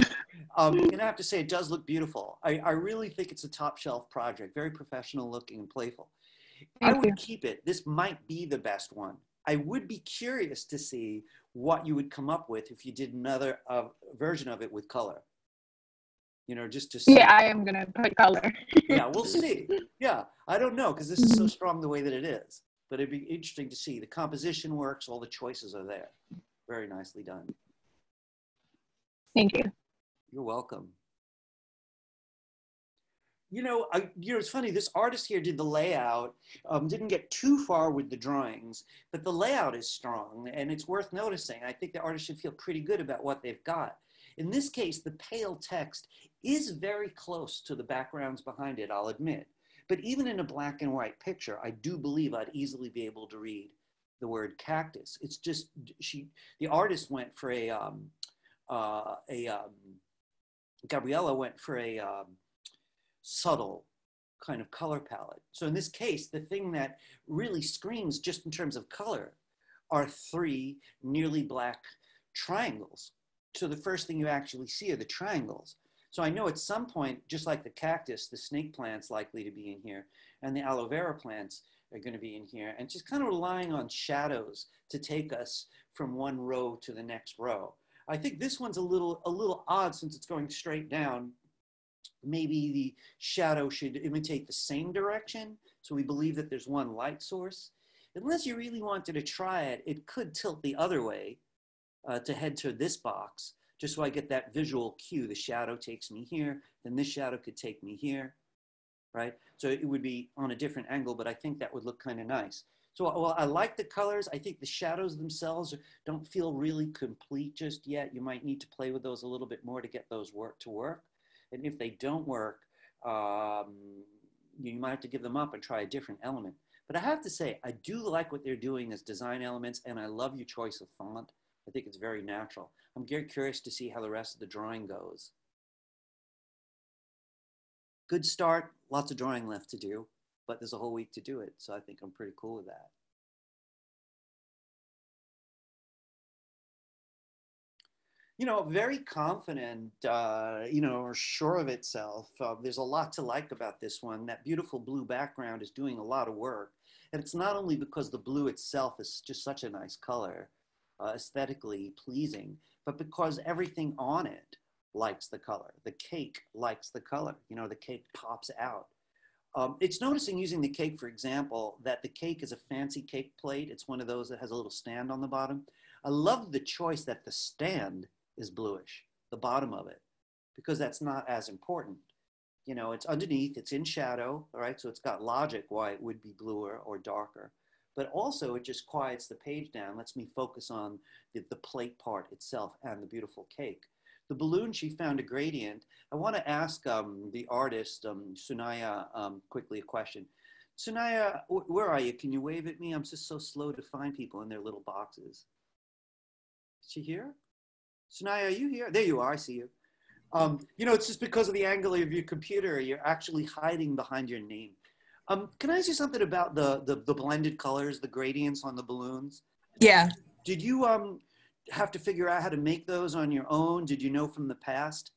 [SPEAKER 1] And I have to say, it does look beautiful. I really think it's a top shelf project, very professional looking and playful. I would keep it. This might be the best one. I would be curious to see what you would come up with if you did another version of it with color. You know, just to see.
[SPEAKER 4] Yeah, I am gonna put color.
[SPEAKER 1] Yeah, we'll see. Yeah, I don't know because this is so strong the way that it is. But it'd be interesting to see. The composition works. All the choices are there. Very nicely done.
[SPEAKER 4] Thank you.
[SPEAKER 1] You're welcome. You know, it's funny. This artist here did the layout. Didn't get too far with the drawings, but the layout is strong, and it's worth noticing. I think the artist should feel pretty good about what they've got. In this case, the pale text is very close to the backgrounds behind it, I'll admit. But even in a black and white picture, I do believe I'd easily be able to read the word cactus. It's just, the artist went for Gabriella went for a subtle kind of color palette. So in this case, the thing that really screams just in terms of color are three nearly black triangles. So the first thing you actually see are the triangles. So I know at some point, just like the cactus, the snake plant's likely to be in here, and the aloe vera plants are going to be in here, and just kind of relying on shadows to take us from one row to the next row. I think this one's a little odd since it's going straight down. Maybe the shadow should imitate the same direction, so we believe that there's one light source. Unless you really wanted to try it, it could tilt the other way to head to this box, just so I get that visual cue. The shadow takes me here, then this shadow could take me here, right? So it would be on a different angle, but I think that would look kind of nice. So well, I like the colors. I think the shadows themselves don't feel really complete just yet. You might need to play with those a little bit more to get those to work. And if they don't work, you might have to give them up and try a different element. But I have to say, I do like what they're doing as design elements, and I love your choice of font. I think it's very natural. I'm very curious to see how the rest of the drawing goes. Good start, lots of drawing left to do, but there's a whole week to do it, so I think I'm pretty cool with that. You know, very confident, you know, or sure of itself. There's a lot to like about this one. That beautiful blue background is doing a lot of work. And it's not only because the blue itself is just such a nice color, aesthetically pleasing, but because everything on it likes the color. The cake likes the color. You know, the cake pops out. It's noticing using the cake, for example, that the cake is a fancy cake plate. It's one of those that has a little stand on the bottom. I love the choice that the stand is bluish, the bottom of it, because that's not as important. You know, it's underneath, it's in shadow, all right? So it's got logic why it would be bluer or darker. But also it just quiets the page down, lets me focus on the plate part itself and the beautiful cake. The balloon, she found a gradient. I want to ask the artist, Sunaya, quickly a question. Sunaya, where are you? Can you wave at me? I'm just so slow to find people in their little boxes. Is she here? Sunaya, are you here? There you are, I see you. You know, it's just because of the angle of your computer, you're actually hiding behind your name. Can I ask you something about the blended colors, the gradients on the balloons?
[SPEAKER 5] Yeah.
[SPEAKER 1] Did you have to figure out how to make those on your own? Did you know from the past?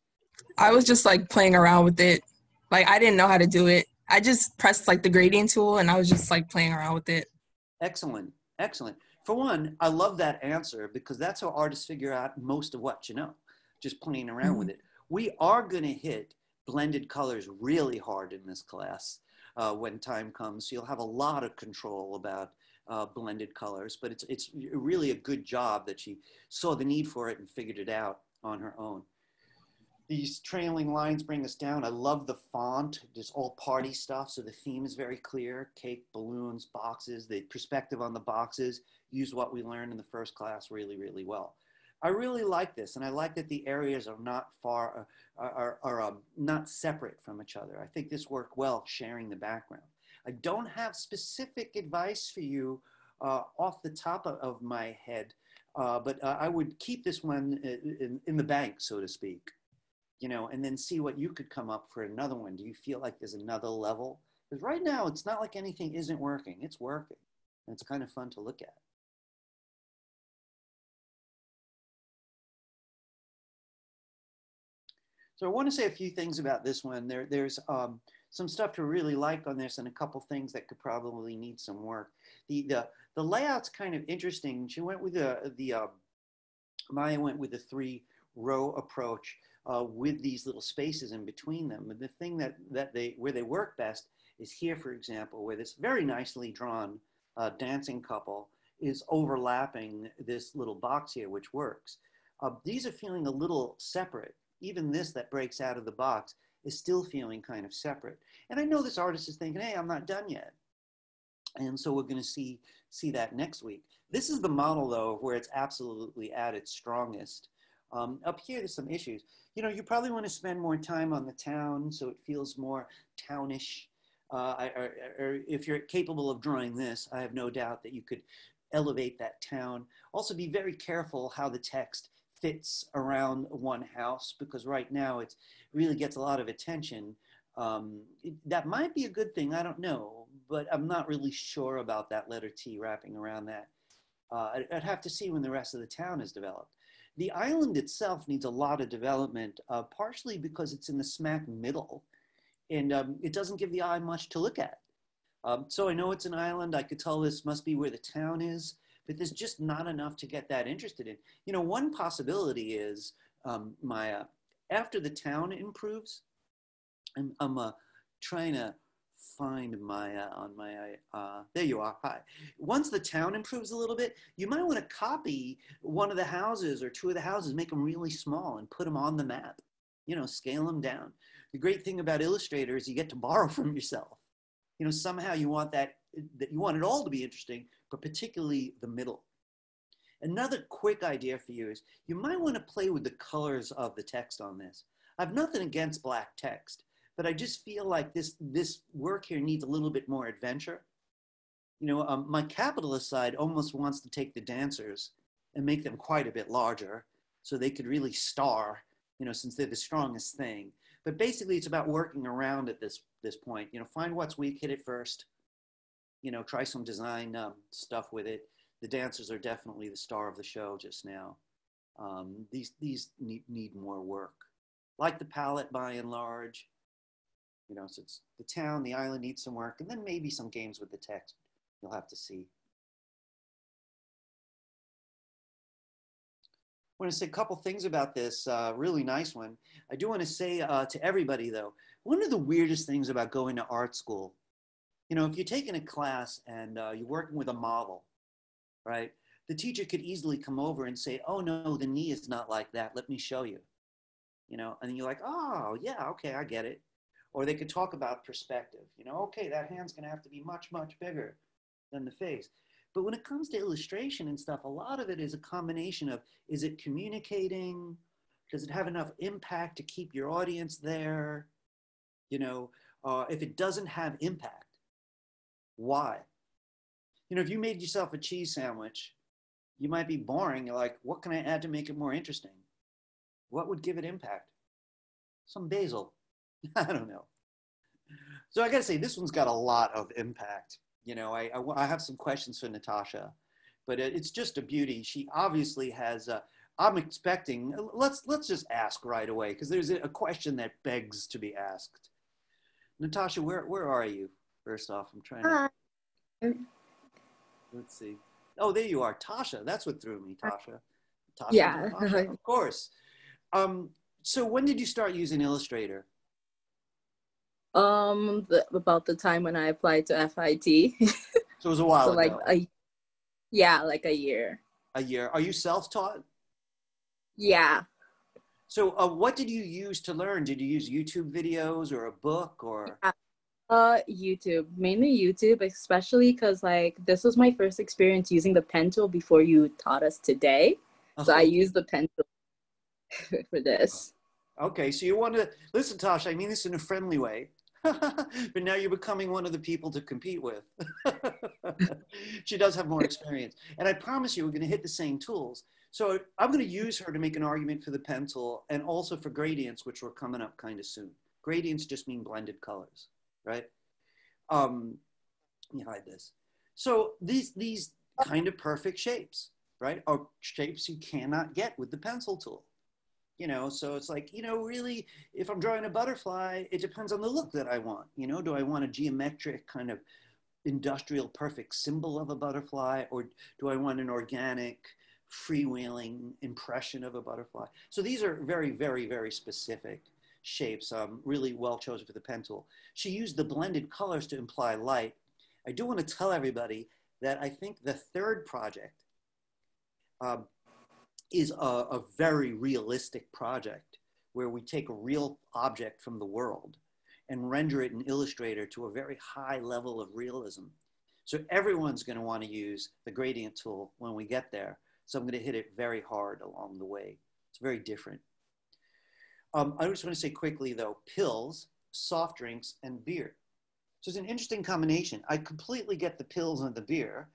[SPEAKER 5] I was just like playing around with it. Like I didn't know how to do it. I just pressed like the gradient tool and I was just like playing around with it.
[SPEAKER 1] Excellent, excellent. For one, I love that answer because that's how artists figure out most of what you know, just playing around with it. We are going to hit blended colors really hard in this class when time comes. So you'll have a lot of control about blended colors, but it's really a good job that she saw the need for it and figured it out on her own. These trailing lines bring us down. I love the font. It's all party stuff, so the theme is very clear. Cake, balloons, boxes, the perspective on the boxes. Use what we learned in the first class really, really well. I really like this, and I like that the areas are not far, not separate from each other. I think this worked well, sharing the background. I don't have specific advice for you off the top of my head, but I would keep this one in the bank, so to speak. You know, and then see what you could come up for another one. Do you feel like there's another level? Because right now, it's not like anything isn't working. It's working. And it's kind of fun to look at. So I want to say a few things about this one. There's some stuff to really like on this and a couple things that could probably need some work. The layout's kind of interesting. She went with Maya went with a 3-row approach. With these little spaces in between them. And the thing where they work best is here, for example, where this very nicely drawn dancing couple is overlapping this little box here, which works. These are feeling a little separate. Even this that breaks out of the box is still feeling kind of separate. And I know this artist is thinking, hey, I'm not done yet. And so we're going to see that next week. This is the model, though, where it's absolutely at its strongest. Up here, there's some issues. You know, you probably want to spend more time on the town so it feels more townish. Or if you're capable of drawing this, I have no doubt that you could elevate that town. Also, be very careful how the text fits around one house, because right now it really gets a lot of attention. That might be a good thing, I don't know, but I'm not really sure about that letter T wrapping around that. I'd have to see when the rest of the town is developed. The island itself needs a lot of development, partially because it's in the smack middle, and it doesn't give the eye much to look at. So I know it's an island. I could tell this must be where the town is, but there's just not enough to get that interested in. You know, one possibility is, Maya, after the town improves, I'm trying to find Maya on my, there you are, hi. Once the town improves a little bit, you might want to copy one of the houses or 2 of the houses, make them really small and put them on the map, you know, scale them down. The great thing about Illustrator is you get to borrow from yourself. You know, somehow you want you want it all to be interesting, but particularly the middle. Another quick idea for you is you might want to play with the colors of the text on this. I have nothing against black text, but I just feel like this work here needs a little bit more adventure. You know, my capitalist side almost wants to take the dancers and make them quite a bit larger so they could really star, you know, since they're the strongest thing. But basically it's about working around at this point. You know, find what's weak, hit it first. You know, try some design stuff with it. The dancers are definitely the star of the show just now. These need more work. Like the palette by and large, you know, so it's the town, the island needs some work, and then maybe some games with the text. You'll have to see. I want to say a couple things about this really nice one. I do want to say to everybody, though, one of the weirdest things about going to art school, you know, if you're taking a class and you're working with a model, right? The teacher could easily come over and say, oh, no, the knee is not like that. Let me show you. You know, and then you're like, oh, yeah, okay, I get it. Or they could talk about perspective. You know, okay, that hand's going to have to be much, much bigger than the face. But when it comes to illustration and stuff, a lot of it is a combination of, is it communicating? Does it have enough impact to keep your audience there? You know, if it doesn't have impact, why? You know, if you made yourself a cheese sandwich, you might be boring. You're like, what can I add to make it more interesting? What would give it impact? Some basil. I don't know. So I got to say, this one's got a lot of impact. You know, I have some questions for Natasha, but it's just a beauty. She obviously has, I'm expecting, let's just ask right away, because there's a question that begs to be asked. Natasha, where are you? First off, I'm trying to, let's see. Oh, there you are. Tasha, that's what threw me, Tasha. Tasha,
[SPEAKER 6] Yeah.
[SPEAKER 1] Natasha, of course. So when did you start using Illustrator?
[SPEAKER 6] About the time when I applied to FIT.
[SPEAKER 1] So it was a while
[SPEAKER 6] so
[SPEAKER 1] ago.
[SPEAKER 6] like like a year.
[SPEAKER 1] A year. Are you self-taught?
[SPEAKER 6] Yeah.
[SPEAKER 1] So what did you use to learn? Did you use YouTube videos or a book or?
[SPEAKER 6] Yeah. YouTube, mainly YouTube, especially because like this was my first experience using the pen tool before you taught us today. So I used the pen tool for this.
[SPEAKER 1] Okay, so you want to listen, Tasha. I mean this in a friendly way, but now you're becoming one of the people to compete with. She does have more experience, and I promise you, we're going to hit the same tools. So I'm going to use her to make an argument for the pen tool, and also for gradients, which are coming up kind of soon. Gradients just mean blended colors, right? Let me hide this. So these kind of perfect shapes, right, are shapes you cannot get with the pencil tool. You know, so it's like, you know, really, if I'm drawing a butterfly, it depends on the look that I want. You know, do I want a geometric kind of industrial perfect symbol of a butterfly, or do I want an organic freewheeling impression of a butterfly? So these are very, very, very specific shapes, really well chosen for the pen tool. She used the blended colors to imply light. I do want to tell everybody that I think the third project is a very realistic project where we take a real object from the world and render it in Illustrator to a very high level of realism. So everyone's going to want to use the gradient tool when we get there. So I'm going to hit it very hard along the way. It's very different. I just want to say quickly though, pills, soft drinks, and beer. So it's an interesting combination. I completely get the pills and the beer.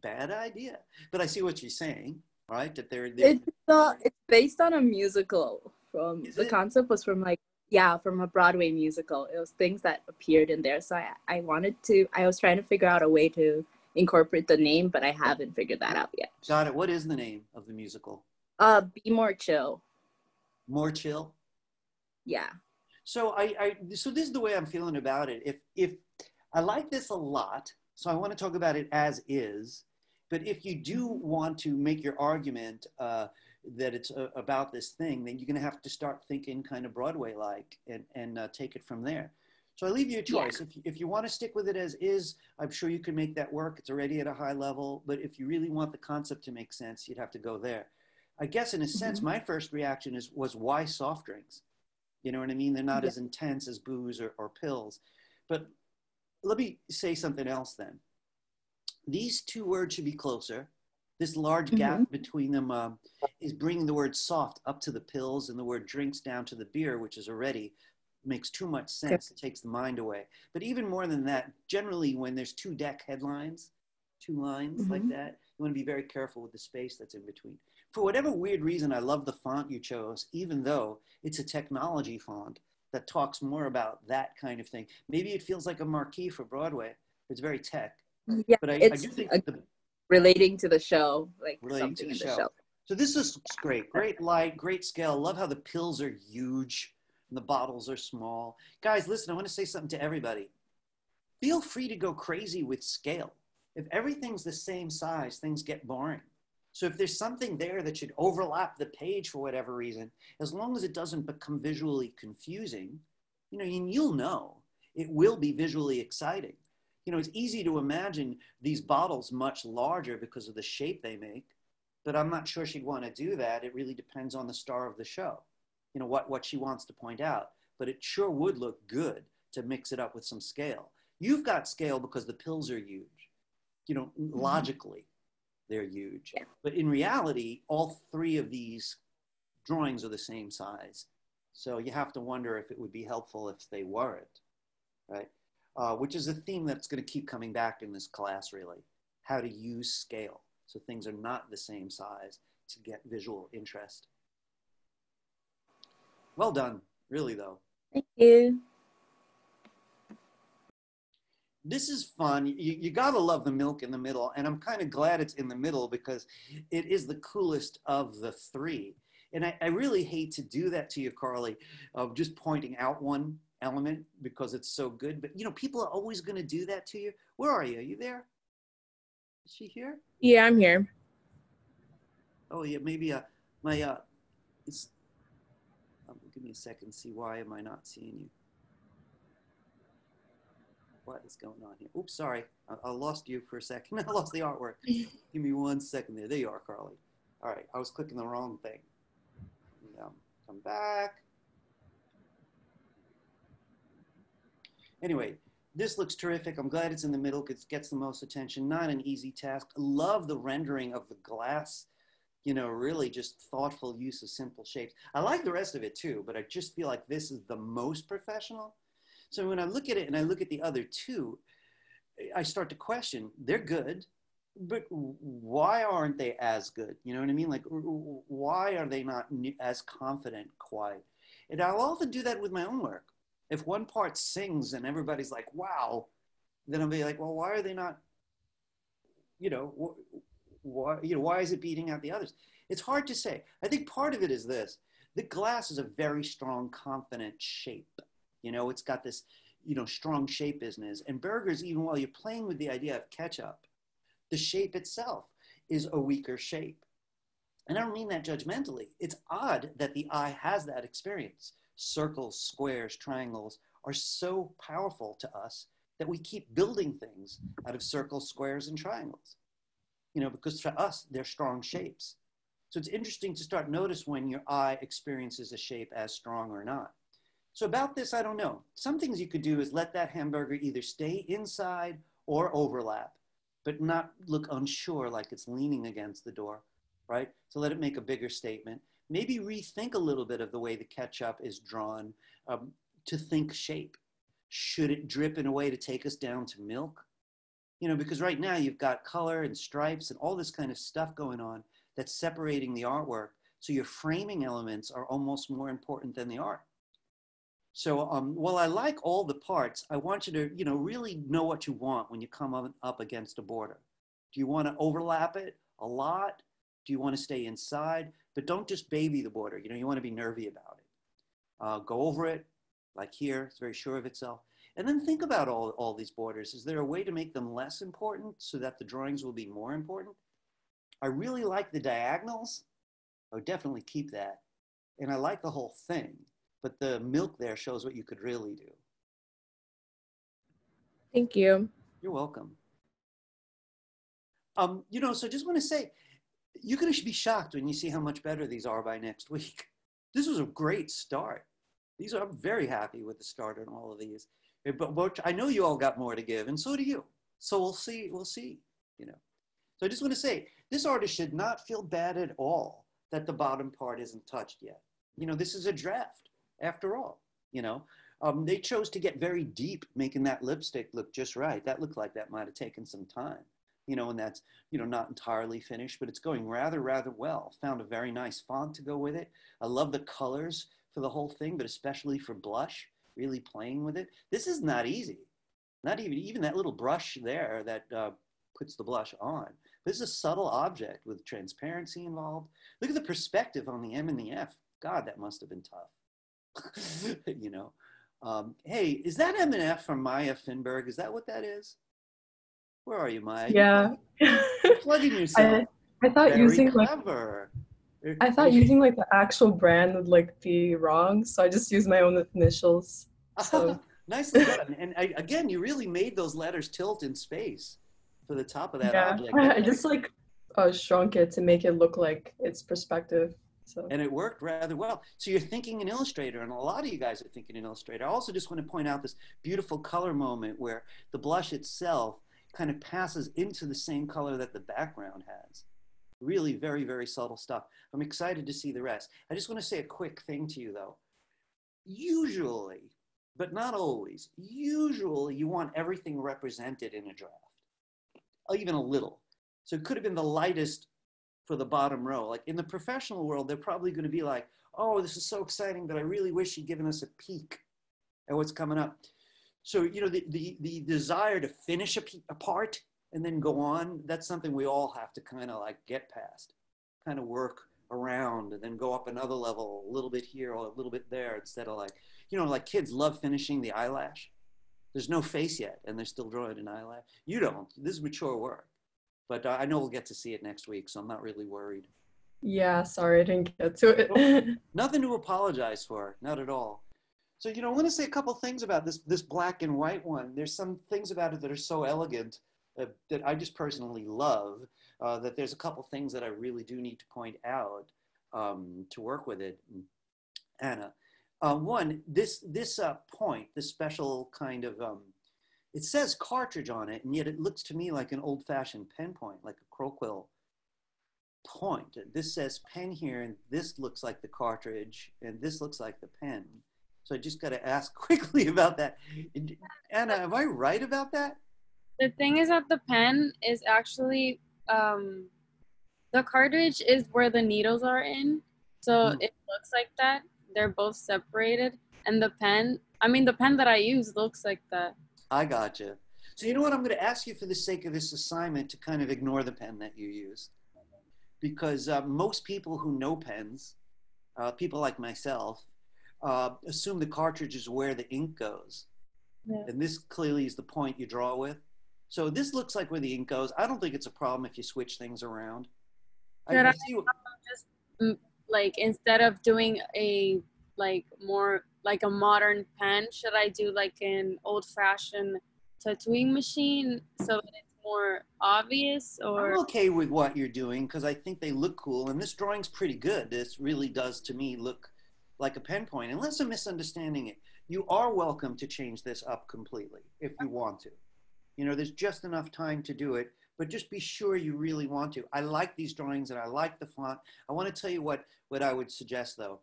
[SPEAKER 1] Bad idea. But I see what you're saying. Right, that
[SPEAKER 6] it's based on a musical. The concept was from from a Broadway musical. It was things that appeared in there. So I was trying to figure out a way to incorporate the name, but I haven't figured that out yet.
[SPEAKER 1] Got it. What is the name of the musical?
[SPEAKER 6] Be More Chill.
[SPEAKER 1] More Chill?
[SPEAKER 6] Yeah.
[SPEAKER 1] So so this is the way I'm feeling about it. If I like this a lot, so I want to talk about it as is. But if you do want to make your argument that it's about this thing, then you're going to have to start thinking kind of Broadway-like and take it from there. So I leave you a choice. Yeah. If you want to stick with it as is, I'm sure you can make that work. It's already at a high level. But if you really want the concept to make sense, you'd have to go there. I guess in a sense, my first reaction was why soft drinks? You know what I mean? They're not as intense as booze or pills. But let me say something else then. These two words should be closer. This large gap between them is bringing the word soft up to the pills and the word drinks down to the beer, which is already makes too much sense. It takes the mind away. But even more than that, generally when there's two deck headlines, two lines like that, you want to be very careful with the space that's in between. For whatever weird reason, I love the font you chose, even though it's a technology font that talks more about that kind of thing. Maybe it feels like a marquee for Broadway. It's very tech.
[SPEAKER 6] Yeah,
[SPEAKER 1] but I
[SPEAKER 6] it's
[SPEAKER 1] do think
[SPEAKER 6] relating to the show, like
[SPEAKER 1] relating
[SPEAKER 6] something
[SPEAKER 1] to the
[SPEAKER 6] in the show.
[SPEAKER 1] So this looks great. Great light, great scale. Love how the pills are huge and the bottles are small. Guys, listen, I want to say something to everybody. Feel free to go crazy with scale. If everything's the same size, things get boring. So if there's something there that should overlap the page for whatever reason, as long as it doesn't become visually confusing, you know, you'll know. It will be visually exciting. You know, it's easy to imagine these bottles much larger because of the shape they make, but I'm not sure she'd want to do that. It really depends on the star of the show, you know, what she wants to point out. But it sure would look good to mix it up with some scale. You've got scale because the pills are huge. You know, logically, they're huge.
[SPEAKER 6] Yeah.
[SPEAKER 1] But in reality, all three of these drawings are the same size. So you have to wonder if it would be helpful if they weren't, right? Which is a theme that's going to keep coming back in this class, really. How to use scale so things are not the same size to get visual interest. Well done, really, though.
[SPEAKER 6] Thank you.
[SPEAKER 1] This is fun. You gotta love the milk in the middle, and I'm kind of glad it's in the middle because it is the coolest of the three. And I really hate to do that to you, Carly, of just pointing out one element because it's so good. But you know, people are always gonna do that to you. Where are you? Are you there? Is she here?
[SPEAKER 7] Yeah, I'm here.
[SPEAKER 1] Oh yeah, maybe it's. Give me a second. See, why am I not seeing you? What is going on here? Oops, sorry. I lost you for a second. I lost the artwork. Give me 1 second there. There you are, Carly. All right, I was clicking the wrong thing. Come back. Anyway, this looks terrific. I'm glad it's in the middle because it gets the most attention. Not an easy task. Love the rendering of the glass. You know, really just thoughtful use of simple shapes. I like the rest of it too, but I just feel like this is the most professional. So when I look at it and I look at the other two, I start to question, they're good, but why aren't they as good? You know what I mean? Like, why are they not as confident quite? And I'll often do that with my own work. If one part sings and everybody's like, wow, then I'll be like, well, why are they not, you know, why is it beating out the others? It's hard to say. I think part of it is this. The glass is a very strong, confident shape. You know, it's got this, you know, strong shape business. And burgers, even while you're playing with the idea of ketchup, the shape itself is a weaker shape. And I don't mean that judgmentally. It's odd that the eye has that experience. Circles, squares, triangles are so powerful to us that we keep building things out of circles, squares, and triangles. You know, because for us, they're strong shapes. So it's interesting to start notice when your eye experiences a shape as strong or not. So about this, I don't know. Some things you could do is let that hamburger either stay inside or overlap, but not look unsure like it's leaning against the door, right? So let it make a bigger statement. Maybe rethink a little bit of the way the ketchup is drawn to think shape. Should it drip in a way to take us down to milk? You know, because right now you've got color and stripes and all this kind of stuff going on that's separating the artwork. So your framing elements are almost more important than the art. So while I like all the parts, I want you to, you know, really know what you want when you come up against a border. Do you want to overlap it a lot? Do you want to stay inside? But don't just baby the border. You know, you want to be nervy about it. Go over it, like here, it's very sure of itself. And then think about all these borders. Is there a way to make them less important so that the drawings will be more important? I really like the diagonals. I would definitely keep that. And I like the whole thing. But the milk there shows what you could really do.
[SPEAKER 7] Thank you.
[SPEAKER 1] You're welcome. You know, so I just want to say, you're going to be shocked when you see how much better these are by next week. This was a great start. I'm very happy with the start on all of these. But I know you all got more to give, and so do you. So we'll see, you know. So I just want to say, this artist should not feel bad at all that the bottom part isn't touched yet. You know, this is a draft, after all, you know. They chose to get very deep, making that lipstick look just right. That looked like that might have taken some time, you know, and that's, you know, not entirely finished, but it's going rather well. Found a very nice font to go with it. I love the colors for the whole thing, but especially for blush, really playing with it. This is not easy. Not even that little brush there, that puts the blush on. This is a subtle object with transparency involved. Look at the perspective on the M and the F. God, that must have been tough. You know. Hey, is that M and F from Maya Finberg? Is that what that is? Where are you, Maya?
[SPEAKER 7] Yeah.
[SPEAKER 1] You're plugging yourself.
[SPEAKER 7] I thought
[SPEAKER 1] Very
[SPEAKER 7] using
[SPEAKER 1] clever.
[SPEAKER 7] I thought using like the actual brand would like be wrong, so I just used my own initials. So
[SPEAKER 1] nicely done. And again, you really made those letters tilt in space for the top of that
[SPEAKER 7] yeah,
[SPEAKER 1] object.
[SPEAKER 7] I just like shrunk it to make it look like it's perspective. So.
[SPEAKER 1] And it worked rather well. So you're thinking in Illustrator, and a lot of you guys are thinking in Illustrator. I also just want to point out this beautiful color moment where the blush itself kind of passes into the same color that the background has. Really very, very subtle stuff. I'm excited to see the rest. I just want to say a quick thing to you though. Usually, but not always, usually you want everything represented in a draft, even a little. So it could have been the lightest for the bottom row. Like in the professional world, they're probably going to be like, oh, this is so exciting, but I really wish you'd given us a peek at what's coming up. So, you know, the desire to finish a part and then go on, that's something we all have to kind of like get past, kind of work around and then go up another level, a little bit here or a little bit there, instead of like, you know, like kids love finishing the eyelash. There's no face yet and they're still drawing an eyelash. You don't. This is mature work. But I know we'll get to see it next week, so I'm not really worried.
[SPEAKER 7] Yeah, sorry, I didn't get to it.
[SPEAKER 1] Nothing to apologize for, not at all. So, you know, I want to say a couple things about this black and white one. There's some things about it that are so elegant that I just personally love, that there's a couple things that I really do need to point out to work with it, Anna. One, this point, this special kind of, it says cartridge on it, and yet it looks to me like an old-fashioned pen point, like a Croquill point. This says pen here, and this looks like the cartridge, and this looks like the pen. So I just got to ask quickly about that. Anna, am I right about that?
[SPEAKER 8] The thing is that the pen is actually, the cartridge is where the needles are in. So it looks like that. They're both separated. And the pen, I mean, the pen that I use looks like that.
[SPEAKER 1] I gotcha. So you know what, I'm going to ask you for the sake of this assignment to kind of ignore the pen that you use. Because most people who know pens, people like myself, assume the cartridge is where the ink goes. Yeah. And this clearly is the point you draw with. So this looks like where the ink goes. I don't think it's a problem if you switch things around.
[SPEAKER 8] Should I just, like, instead of doing a, like, more, like a modern pen, should I do like an old-fashioned tattooing machine so that it's more obvious? Or
[SPEAKER 1] I'm okay with what you're doing because I think they look cool, and this drawing's pretty good. This really does to me look like a pen point. Unless I'm misunderstanding it, you are welcome to change this up completely if you want to. You know, there's just enough time to do it, but just be sure you really want to. I like these drawings and I like the font. I want to tell you what I would suggest though.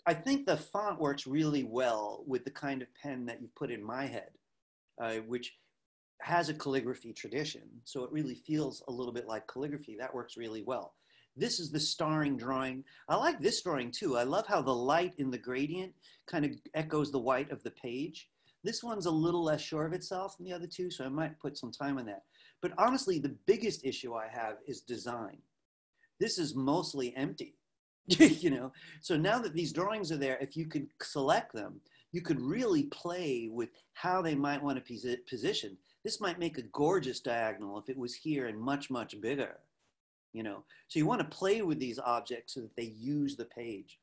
[SPEAKER 1] I think the font works really well with the kind of pen that you put in my head, which has a calligraphy tradition. So it really feels a little bit like calligraphy. That works really well. This is the starring drawing. I like this drawing too. I love how the light in the gradient kind of echoes the white of the page. This one's a little less sure of itself than the other two, so I might put some time on that. But honestly, the biggest issue I have is design. This is mostly empty. You know, so now that these drawings are there, if you could select them, you could really play with how they might want to position. This might make a gorgeous diagonal if it was here and much, much bigger, you know. So you want to play with these objects so that they use the page.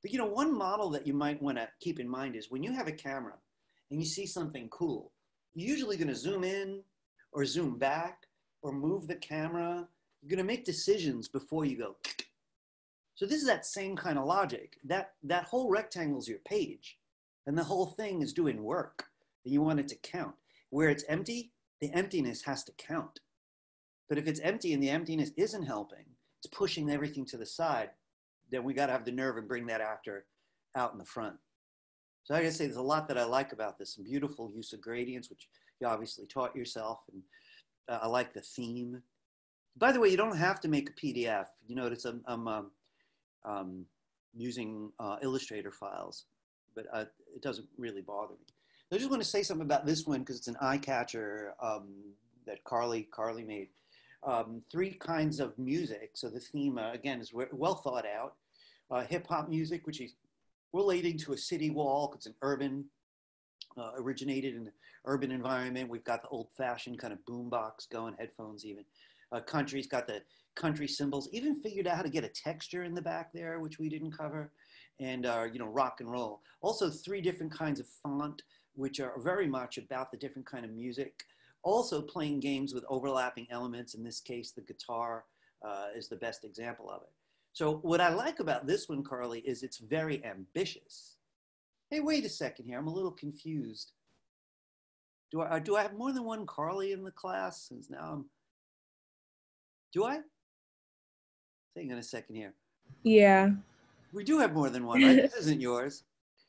[SPEAKER 1] But, you know, one model that you might want to keep in mind is when you have a camera and you see something cool, you're usually going to zoom in or zoom back or move the camera. You're going to make decisions before you go. So this is that same kind of logic. That whole rectangle is your page, and the whole thing is doing work, and you want it to count. Where it's empty, the emptiness has to count. But if it's empty and the emptiness isn't helping, it's pushing everything to the side, then we got to have the nerve and bring that actor out in the front. So I gotta say, there's a lot that I like about this. Some beautiful use of gradients, which you obviously taught yourself, and I like the theme. By the way, you don't have to make a PDF. You notice I'm using Illustrator files, but it doesn't really bother me. I just want to say something about this one because it's an eye catcher that Carly made. 3 kinds of music. So the theme, again, is well thought out. Hip hop music, which is relating to a city walk. It's an urban, originated in an urban environment. We've got the old fashioned kind of boombox going, headphones even. Country's got the country symbols, even figured out how to get a texture in the back there, which we didn't cover. And, rock and roll. Also 3 different kinds of font, which are very much about the different kind of music. Also playing games with overlapping elements. In this case, the guitar is the best example of it. So what I like about this one, Carly, is it's very ambitious. Hey, wait a second here. I'm a little confused. Do I have more than one Carly in the class? Since now do I? Hang on a second here.
[SPEAKER 9] Yeah.
[SPEAKER 1] We do have more than one, right? This isn't yours.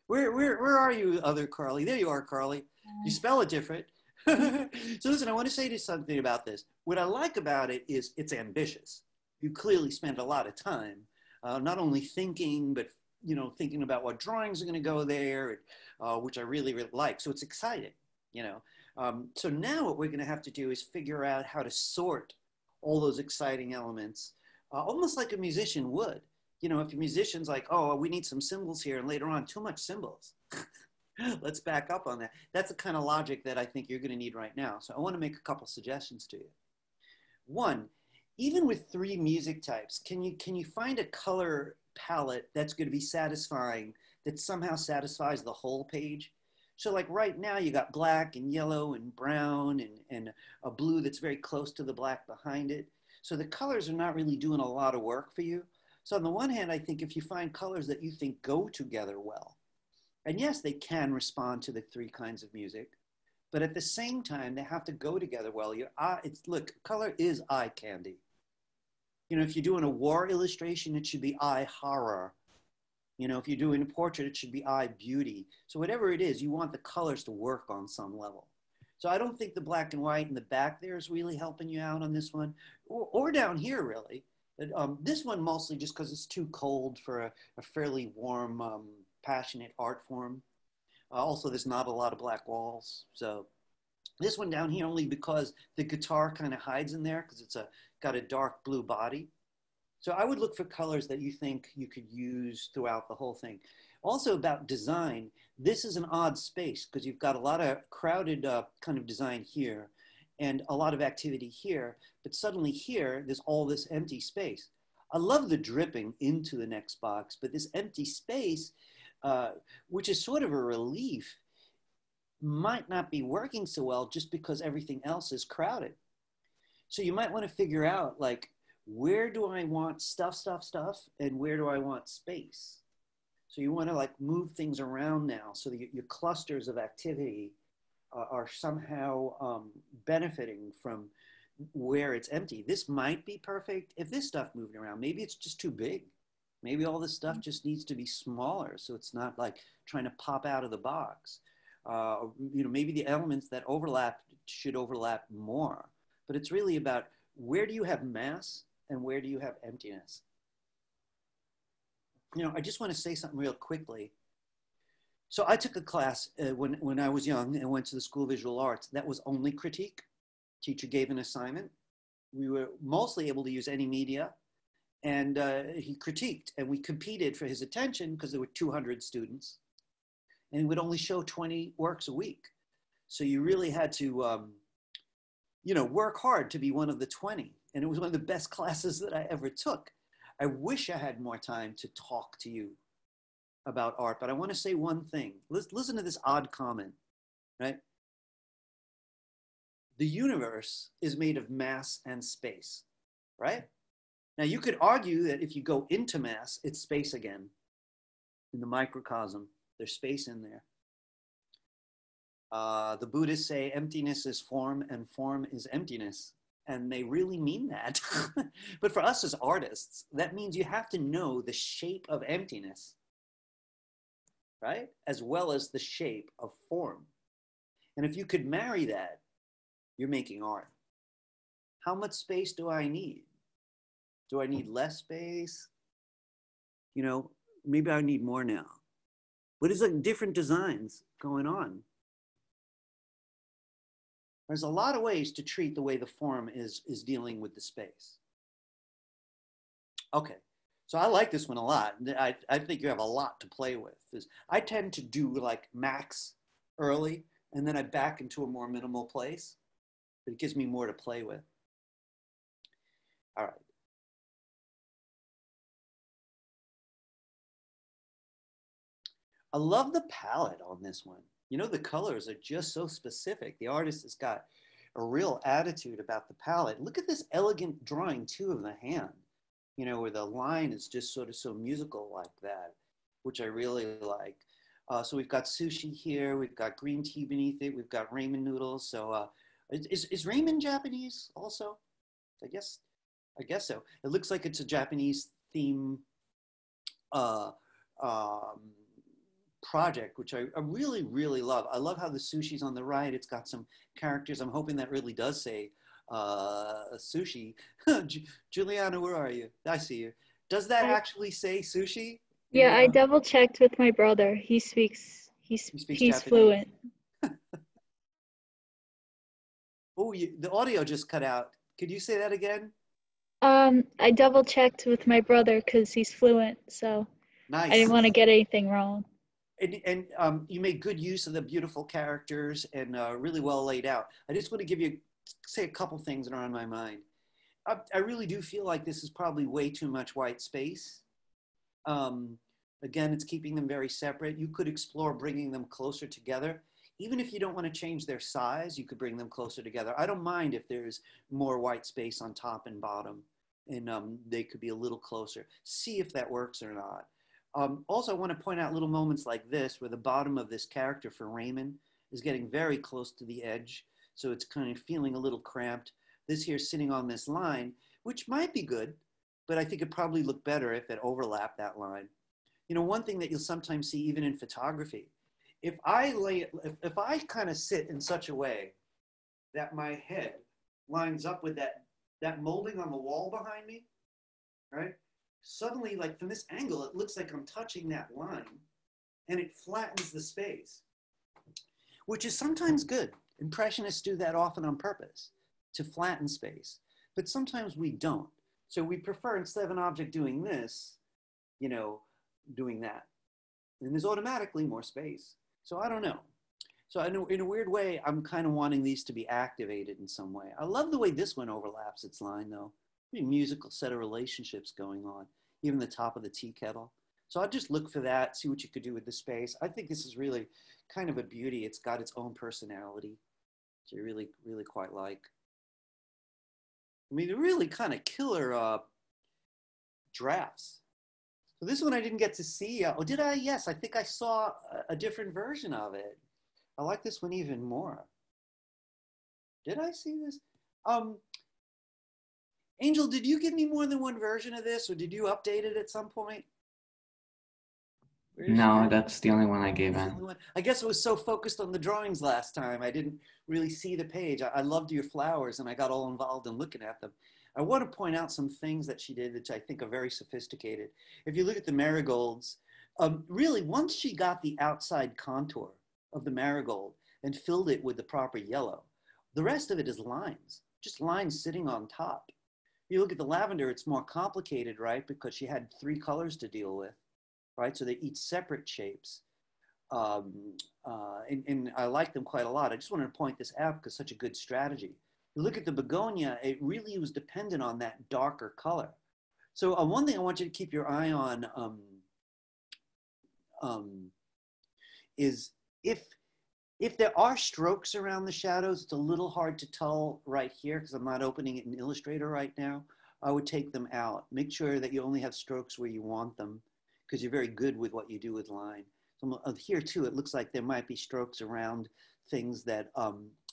[SPEAKER 1] Where are you, other Carly? There you are, Carly. You spell it different. So listen, I want to say something about this. What I like about it is it's ambitious. You clearly spend a lot of time, not only thinking, but thinking about what drawings are going to go there, which I really, really like. So it's exciting, So now what we're going to have to do is figure out how to sort all those exciting elements, almost like a musician would. If a musician's like, oh, we need some symbols here, and later on, too much symbols. Let's back up on that. That's the kind of logic that I think you're going to need right now. So I want to make a couple suggestions to you. One, even with 3 music types, can you find a color palette that's going to be satisfying, that somehow satisfies the whole page? So like right now you got black and yellow and brown and a blue that's very close to the black behind it. So the colors are not really doing a lot of work for you. So on the one hand, I think if you find colors that you think go together well, and yes, they can respond to the 3 kinds of music, but at the same time, they have to go together well. Look, color is eye candy. If you're doing a war illustration, it should be eye horror. If you're doing a portrait, it should be eye beauty. So whatever it is, you want the colors to work on some level. So I don't think the black and white in the back there is really helping you out on this one, or down here really. But this one mostly just because it's too cold for a fairly warm, passionate art form. Also, there's not a lot of black walls. So this one down here only because the guitar kind of hides in there because it's got a dark blue body. So I would look for colors that you think you could use throughout the whole thing. Also about design, this is an odd space because you've got a lot of crowded kind of design here and a lot of activity here, but suddenly here, there's all this empty space. I love the dripping into the next box, but this empty space, which is sort of a relief, might not be working so well just because everything else is crowded. So you might want to figure out like, where do I want stuff, and where do I want space? So you want to like move things around now so that your clusters of activity are somehow benefiting from where it's empty. This might be perfect if this stuff moved around. Maybe it's just too big. Maybe all this stuff just needs to be smaller so it's not like trying to pop out of the box. Maybe the elements that overlap should overlap more. But it's really about where do you have mass and where do you have emptiness? I just want to say something real quickly. So I took a class when I was young and went to the School of Visual Arts. That was only critique. Teacher gave an assignment. We were mostly able to use any media. And he critiqued. And we competed for his attention because there were 200 students. And he would only show 20 works a week. So you really had to, work hard to be one of the 20. And it was one of the best classes that I ever took. I wish I had more time to talk to you about art, but I want to say one thing. Listen to this odd comment, right? The universe is made of mass and space, right? Now you could argue that if you go into mass, it's space again. In the microcosm, there's space in there. The Buddhists say emptiness is form and form is emptiness. And they really mean that. But for us as artists, that means you have to know the shape of emptiness, right? As well as the shape of form. And if you could marry that, you're making art. How much space do I need? Do I need less space? Maybe I need more now. What is like different designs going on? There's a lot of ways to treat the way the form is dealing with the space. Okay, so I like this one a lot. I think you have a lot to play with. I tend to do like max early, and then I back into a more minimal place. But it gives me more to play with. All right. I love the palette on this one. You know, the colors are just so specific. The artist has got a real attitude about the palette. Look at this elegant drawing too of the hand, you know, where the line is just sort of so musical like that, which I really like. So we've got sushi here. We've got green tea beneath it. We've got ramen noodles. So is ramen Japanese also? I guess so. It looks like it's a Japanese theme project, which I really, really love. I love how the sushi's on the right. It's got some characters. I'm hoping that really does say sushi. Juliana, where are you? I see you. Does that actually say sushi?
[SPEAKER 9] Yeah, I double checked with my brother. He's fluent.
[SPEAKER 1] Oh, the audio just cut out. Could you say that again?
[SPEAKER 9] I double checked with my brother because he's fluent, so
[SPEAKER 1] nice.
[SPEAKER 9] I didn't want to get anything wrong.
[SPEAKER 1] And you made good use of the beautiful characters and really well laid out. I just want to say a couple things that are on my mind. I really do feel like this is probably way too much white space. Again, it's keeping them very separate. You could explore bringing them closer together. Even if you don't want to change their size, you could bring them closer together. I don't mind if there's more white space on top and bottom, and they could be a little closer. See if that works or not. Also, I want to point out little moments like this where the bottom of this character for Raymond is getting very close to the edge. So it's kind of feeling a little cramped. This here sitting on this line, which might be good, but I think it'd probably look better if it overlapped that line. You know, one thing that you'll sometimes see even in photography, if I kind of sit in such a way that my head lines up with that molding on the wall behind me, right? Suddenly, like from this angle, it looks like I'm touching that line and it flattens the space, which is sometimes good. Impressionists do that often on purpose to flatten space, but sometimes we don't. So we prefer, instead of an object doing this, you know, doing that. And there's automatically more space. So I don't know. So I know in a weird way, I'm kind of wanting these to be activated in some way. I love the way this one overlaps its line though. Pretty musical set of relationships going on, even the top of the tea kettle. So I'll just look for that, see what you could do with the space. I think this is really kind of a beauty. It's got its own personality, which I really, really quite like. I mean, they're really kind of killer drafts. So this one I didn't get to see. Oh, did I? Yes, I think I saw a different version of it. I like this one even more. Did I see this? Angel, did you give me more than one version of this, or did you update it at some point?
[SPEAKER 10] No, that's the only one I gave in.
[SPEAKER 1] I guess I was so focused on the drawings last time, I didn't really see the page. I loved your flowers, and I got all involved in looking at them. I want to point out some things that she did, which I think are very sophisticated. If you look at the marigolds, really, once she got the outside contour of the marigold and filled it with the proper yellow, the rest of it is lines, just lines sitting on top. You look at the lavender, it's more complicated, right? Because she had 3 colors to deal with, right? So they're each separate shapes. And I like them quite a lot. I just wanted to point this out because it's such a good strategy. You look at the begonia, it really was dependent on that darker color. So one thing I want you to keep your eye on is if there are strokes around the shadows, it's a little hard to tell right here because I'm not opening it in Illustrator right now. I would take them out. Make sure that you only have strokes where you want them because you're very good with what you do with line. So here too, it looks like there might be strokes around things that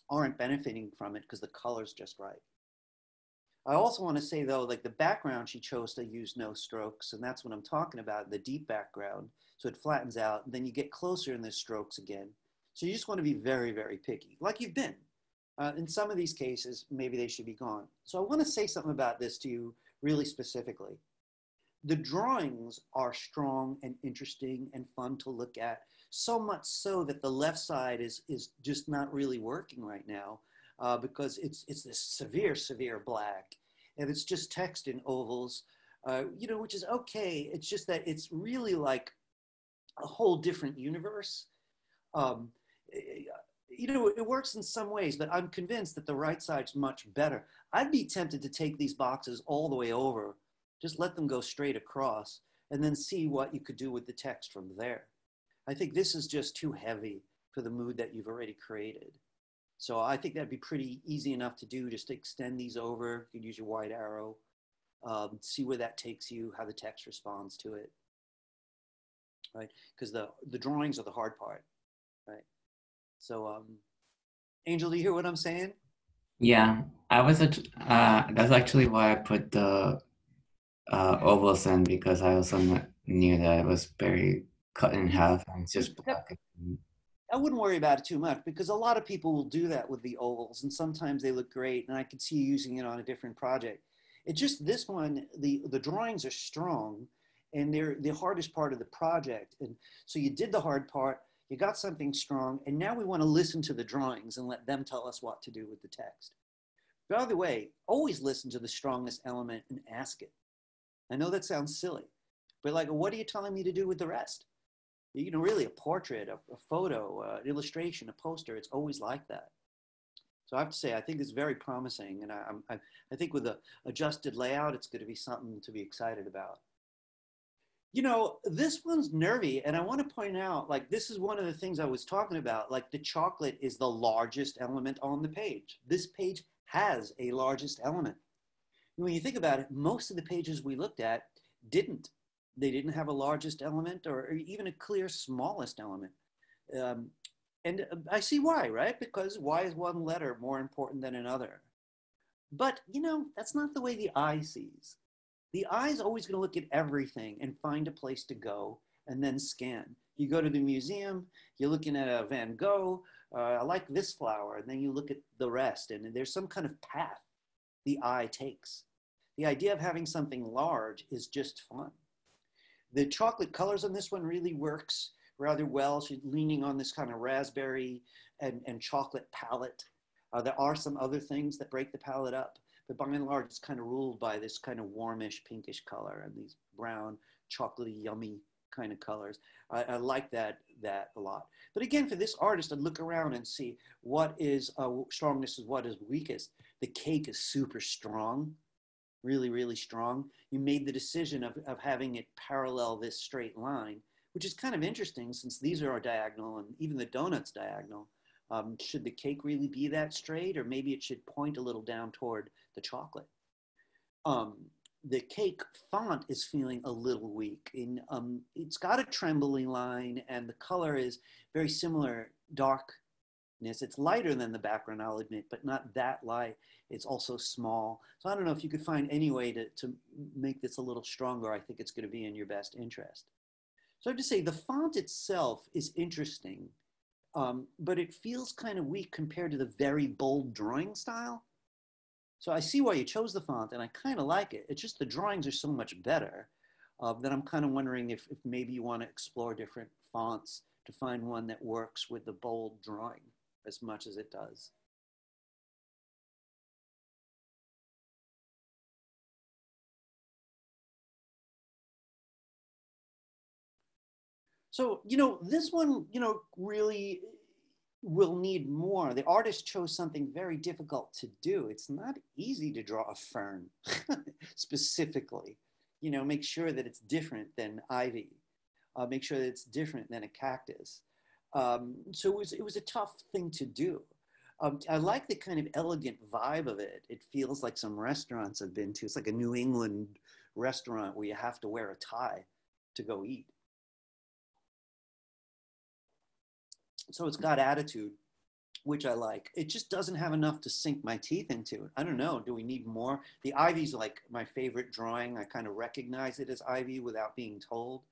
[SPEAKER 1] aren't benefiting from it because the color's just right. I also want to say though, like the background she chose to use no strokes, and that's what I'm talking about, the deep background. So it flattens out, and then you get closer and there's strokes again. So you just want to be very, very picky, like you've been. In some of these cases, maybe they should be gone. So I want to say something about this to you really specifically. The drawings are strong and interesting and fun to look at, so much so that the left side is just not really working right now. because it's this severe black, and it's just text in ovals, you know, which is okay. It's just that it's really like a whole different universe. You know, it works in some ways, but I'm convinced that the right side's much better. I'd be tempted to take these boxes all the way over, just let them go straight across, and then see what you could do with the text from there. I think this is just too heavy for the mood that you've already created. So I think that'd be pretty easy enough to do, just to extend these over. You could use your wide arrow, see where that takes you, how the text responds to it, right? Because the drawings are the hard part, right? So, Angel, do you hear what I'm saying?
[SPEAKER 10] Yeah, that's actually why I put the ovals in, because I also knew that it was very cut in half and it's just black.
[SPEAKER 1] I wouldn't worry about it too much, because a lot of people will do that with the ovals, and sometimes they look great, and I could see you using it on a different project. It's just this one, the drawings are strong, and they're the hardest part of the project. And so you did the hard part, you got something strong, and now we want to listen to the drawings and let them tell us what to do with the text. By the way, always listen to the strongest element and ask it. I know that sounds silly, but like, what are you telling me to do with the rest? You know, really a portrait, a photo, an illustration, a poster, it's always like that. So I have to say, I think it's very promising. And I think with an adjusted layout, it's going to be something to be excited about. You know, this one's nervy. And I want to point out, like, this is one of the things I was talking about. Like, the chocolate is the largest element on the page. This page has a largest element. When you think about it, most of the pages we looked at didn't. They didn't have a largest element or even a clear smallest element. And I see why, right? Because why is one letter more important than another? But, you know, that's not the way the eye sees. The eye is always going to look at everything and find a place to go and then scan. You go to the museum, you're looking at a Van Gogh, I like this flower, and then you look at the rest, and there's some kind of path the eye takes. The idea of having something large is just fun. The chocolate colors on this one really works rather well. She's leaning on this kind of raspberry and chocolate palette. There are some other things that break the palette up, but by and large, it's kind of ruled by this kind of warmish pinkish color and these brown, chocolatey, yummy kind of colors. I like that a lot. But again, for this artist, I'd look around and see what is strongest and what is weakest. The cake is super strong, really, really strong. You made the decision of having it parallel this straight line, which is kind of interesting since these are diagonal and even the donut's diagonal. Should the cake really be that straight, or maybe it should point a little down toward the chocolate? The cake font is feeling a little weak. It's got a trembly line, and the color is very similar darkness. It's lighter than the background, I'll admit, but not that light. It's also small. So I don't know if you could find any way to make this a little stronger. I think it's going to be in your best interest. So I have to say, the font itself is interesting, but it feels kind of weak compared to the very bold drawing style. So I see why you chose the font, and I kind of like it. It's just the drawings are so much better that I'm kind of wondering if maybe you want to explore different fonts to find one that works with the bold drawing as much as it does. So, you know, this one, you know, really will need more. The artist chose something very difficult to do. It's not easy to draw a fern specifically. You know, make sure that it's different than ivy. Make sure that it's different than a cactus. So it was a tough thing to do. I like the kind of elegant vibe of it. It feels like some restaurants I've been to. It's like a New England restaurant where you have to wear a tie to go eat. So it's got attitude, which I like. It just doesn't have enough to sink my teeth into. I don't know, do we need more? The ivy's like my favorite drawing. I kind of recognize it as ivy without being told.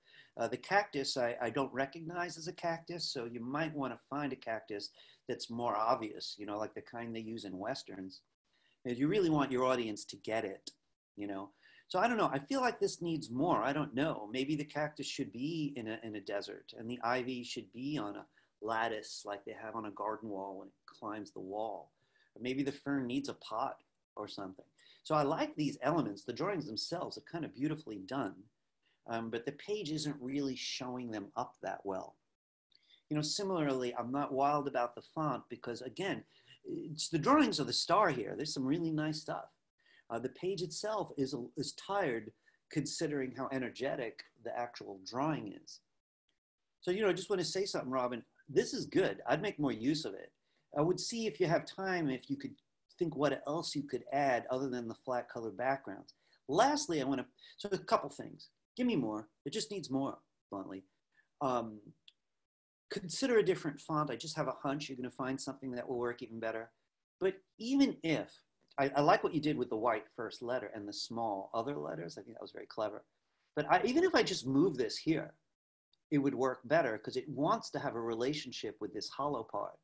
[SPEAKER 1] The cactus, I don't recognize as a cactus, so you might want to find a cactus that's more obvious, you know, like the kind they use in Westerns. If you really want your audience to get it, you know. So I don't know, I feel like this needs more. I don't know, maybe the cactus should be in a desert and the ivy should be on a lattice like they have on a garden wall when it climbs the wall. Or maybe the fern needs a pot or something. So I like these elements. The drawings themselves are kind of beautifully done, but the page isn't really showing them up that well. You know, similarly, I'm not wild about the font because, again, it's the drawings are the star here. There's some really nice stuff. The page itself is tired considering how energetic the actual drawing is. So, you know, I just want to say something, Robin. This is good. I'd make more use of it. I would see if you have time, if you could think what else you could add other than the flat color backgrounds. Lastly, I want to, so a couple things. Give me more. It just needs more, bluntly. Consider a different font. I just have a hunch you're going to find something that will work even better. But even if, I like what you did with the white first letter and the small other letters. I think that was very clever. But even if I just move this here, it would work better because it wants to have a relationship with this hollow part.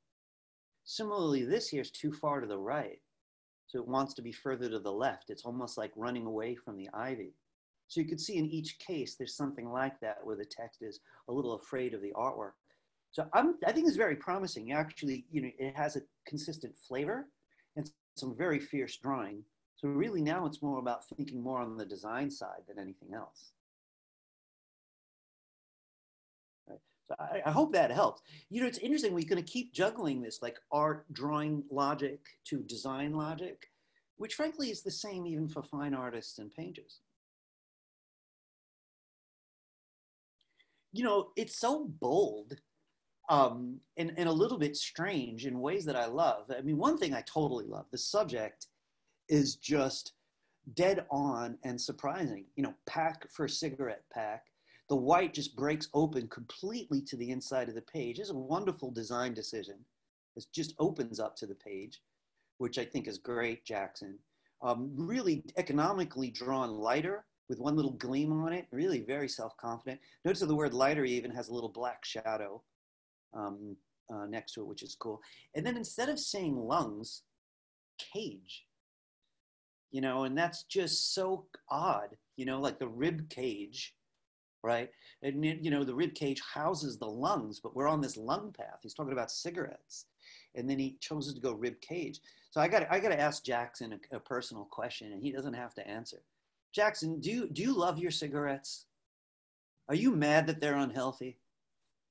[SPEAKER 1] Similarly, this here is too far to the right. So it wants to be further to the left. It's almost like running away from the ivy. So you can see in each case, there's something like that where the text is a little afraid of the artwork. So I think it's very promising. Actually, you know, it has a consistent flavor and some very fierce drawing. So really now it's more about thinking more on the design side than anything else. Right. So I hope that helps. You know, it's interesting. We're going to keep juggling this like art, drawing logic to design logic, which frankly is the same even for fine artists and painters. You know, it's so bold. And a little bit strange in ways that I love. I mean, one thing I totally love, the subject is just dead on and surprising. You know, pack for cigarette pack. The white just breaks open completely to the inside of the page. It's a wonderful design decision. It just opens up to the page, which I think is great, Jackson. Really economically drawn lighter with one little gleam on it, really very self-confident. Notice that the word lighter even has a little black shadow next to it, which is cool. And then instead of saying lungs, cage, you know, and that's just so odd, you know, like the rib cage, right? And, you know, the rib cage houses the lungs, but we're on this lung path. He's talking about cigarettes. And then he chose to go rib cage. So I got to ask Jackson a personal question, and he doesn't have to answer. Jackson, do you love your cigarettes? Are you mad that they're unhealthy?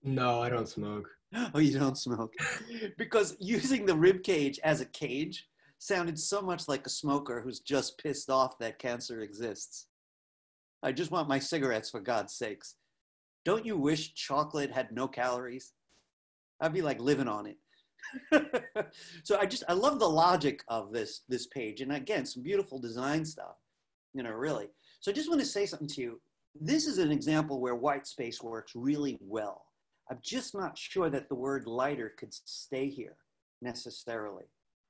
[SPEAKER 11] No, I don't smoke.
[SPEAKER 1] Oh, you don't smoke? Because using the rib cage as a cage sounded so much like a smoker who's just pissed off that cancer exists. I just want my cigarettes, for God's sakes. Don't you wish chocolate had no calories? I'd be like living on it. So I love the logic of this page. And again, some beautiful design stuff, you know, really. So I just want to say something to you. This is an example where white space works really well. I'm just not sure that the word lighter could stay here necessarily.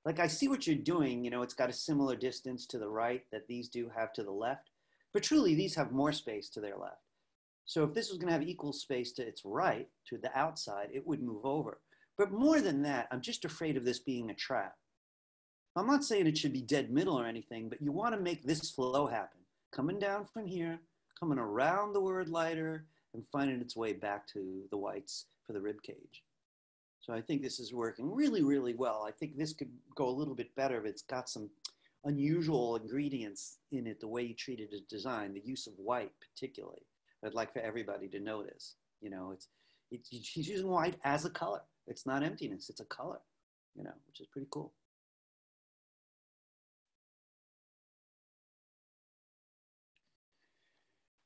[SPEAKER 1] Like I see what you're doing, you know, it's got a similar distance to the right that these do have to the left, but truly these have more space to their left. So if this was going to have equal space to its right, to the outside, it would move over. But more than that, I'm just afraid of this being a trap. I'm not saying it should be dead middle or anything, but you want to make this flow happen. Coming down from here, coming around the word lighter, and finding its way back to the whites for the rib cage. So I think this is working really, really well. I think this could go a little bit better if it's got some unusual ingredients in it, the way you treated the design, the use of white particularly. I'd like for everybody to notice, you know, he's using white as a color. It's not emptiness, it's a color, you know, which is pretty cool.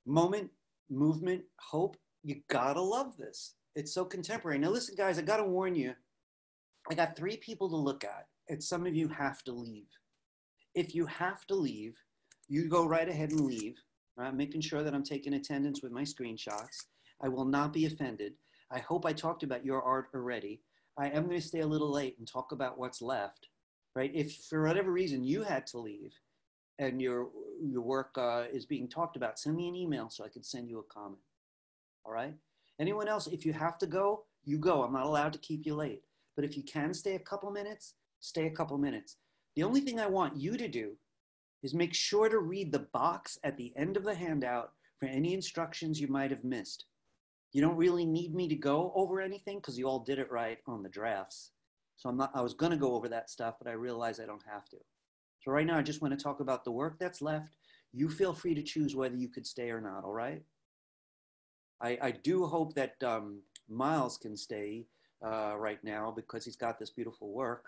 [SPEAKER 1] Moment, movement, hope, you gotta love this. It's so contemporary. Now listen, guys, I gotta warn you, I got 3 people to look at, and some of you have to leave. If you have to leave, you go right ahead and leave. I'm making sure that I'm taking attendance with my screenshots. I will not be offended. I hope I talked about your art already. I am gonna stay a little late and talk about what's left, right? If for whatever reason you had to leave and your work is being talked about, send me an email so I can send you a comment, all right? Anyone else, if you have to go, you go. I'm not allowed to keep you late. But if you can stay a couple minutes, stay a couple minutes. The only thing I want you to do is make sure to read the box at the end of the handout for any instructions you might have missed. You don't really need me to go over anything because you all did it right on the drafts. So I was gonna go over that stuff, but I realized I don't have to. So right now I just want to talk about the work that's left. You feel free to choose whether you could stay or not, all right? I do hope that Miles can stay right now because he's got this beautiful work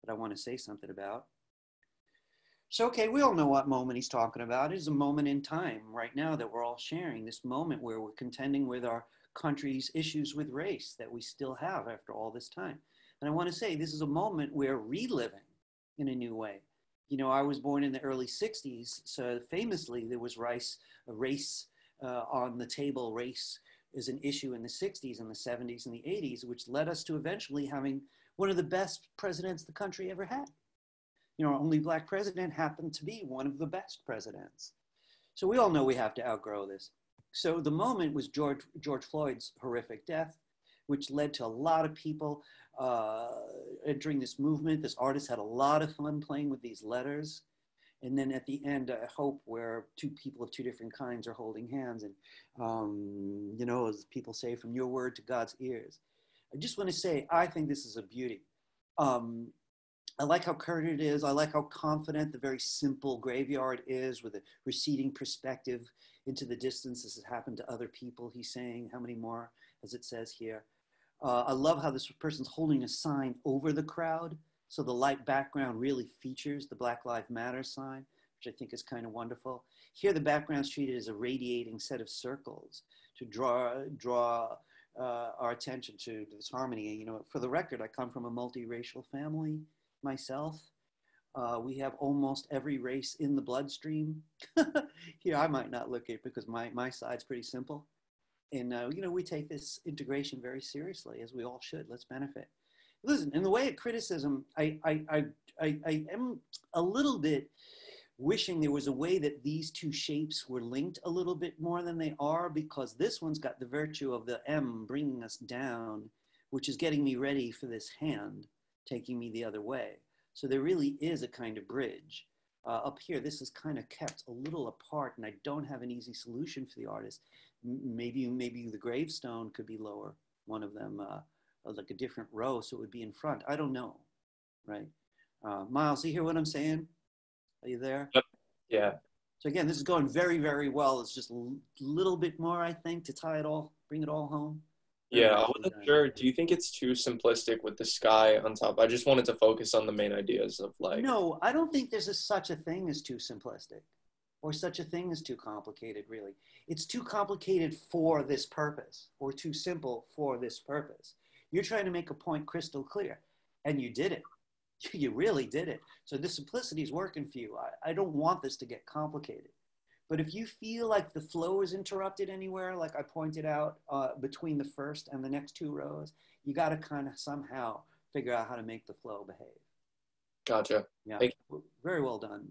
[SPEAKER 1] that I want to say something about. So, okay, we all know what moment he's talking about. It's a moment in time right now that we're all sharing, this moment where we're contending with our country's issues with race that we still have after all this time. And I want to say this is a moment we're reliving in a new way. You know, I was born in the early 60s, so famously there was race on the table. Race is an issue in the 60s and the 70s and the 80s, which led us to eventually having one of the best presidents the country ever had. You know, our only Black president happened to be one of the best presidents. So we all know we have to outgrow this. So the moment was George Floyd's horrific death, which led to a lot of people entering this movement. This artist had a lot of fun playing with these letters. And then at the end, I hope where two people of two different kinds are holding hands and, you know, as people say, from your word to God's ears. I just want to say, I think this is a beauty. I like how current it is. I like how confident the very simple graveyard is with a receding perspective into the distance. This has happened to other people, he's saying. How many more, as it says here? I love how this person's holding a sign over the crowd. So the light background really features the Black Lives Matter sign, which I think is kind of wonderful. Here, the background's treated as a radiating set of circles to draw our attention to this harmony. You know, for the record, I come from a multiracial family myself. We have almost every race in the bloodstream. Here, I might not look at it because my side's pretty simple. And, you know, we take this integration very seriously, as we all should. Let's benefit. Listen, in the way of criticism, I am a little bit wishing there was a way that these two shapes were linked a little bit more than they are, because this one's got the virtue of the M bringing us down, which is getting me ready for this hand taking me the other way. So there really is a kind of bridge. Up here, this is kind of kept a little apart, and I don't have an easy solution for the artist. Maybe the gravestone could be lower, one of them, like a different row, so it would be in front. I don't know, right? Miles, you hear what I'm saying? Are you there?
[SPEAKER 3] Yep. Yeah.
[SPEAKER 1] So again, this is going very, very well. It's just a little bit more, I think, to tie it all, bring it all home.
[SPEAKER 3] Yeah, I wasn't sure. Do you think it's too simplistic with the sky on top? I just wanted to focus on the main ideas of like.
[SPEAKER 1] No, I don't think there's such a thing as too simplistic or such a thing as too complicated, really. It's too complicated for this purpose or too simple for this purpose. You're trying to make a point crystal clear, and you did it. You really did it. So the simplicity is working for you. I don't want this to get complicated. But if you feel like the flow is interrupted anywhere, like I pointed out between the first and the next two rows, you got to kind of somehow figure out how to make the flow behave.
[SPEAKER 3] Gotcha.
[SPEAKER 1] Yeah,
[SPEAKER 3] Thank you.
[SPEAKER 1] Very well done.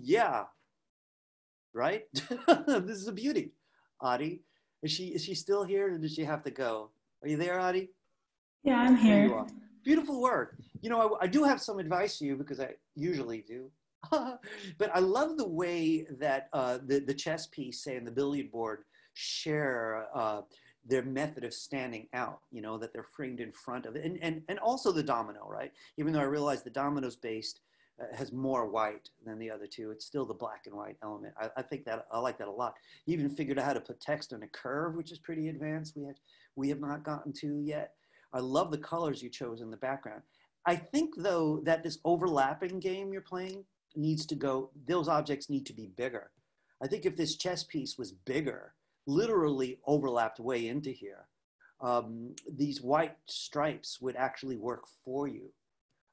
[SPEAKER 1] Yeah, right? This is a beauty. Adi, is she still here, or did she have to go? Are you there, Adi?
[SPEAKER 2] Yeah, I'm here.
[SPEAKER 1] There you are. Beautiful work. You know, I do have some advice for you because I usually do. But I love the way that the chess piece, say, and the billiard board share their method of standing out, you know, that they're framed in front of it. And also the domino, right? Even though I realize the domino's based has more white than the other two, it's still the black and white element. I think that, I like that a lot. You even figured out how to put text on a curve, which is pretty advanced. We have not gotten to yet. I love the colors you chose in the background. I think, though, that this overlapping game you're playing needs to go, those objects need to be bigger. I think if this chess piece was bigger, literally overlapped way into here, these white stripes would actually work for you.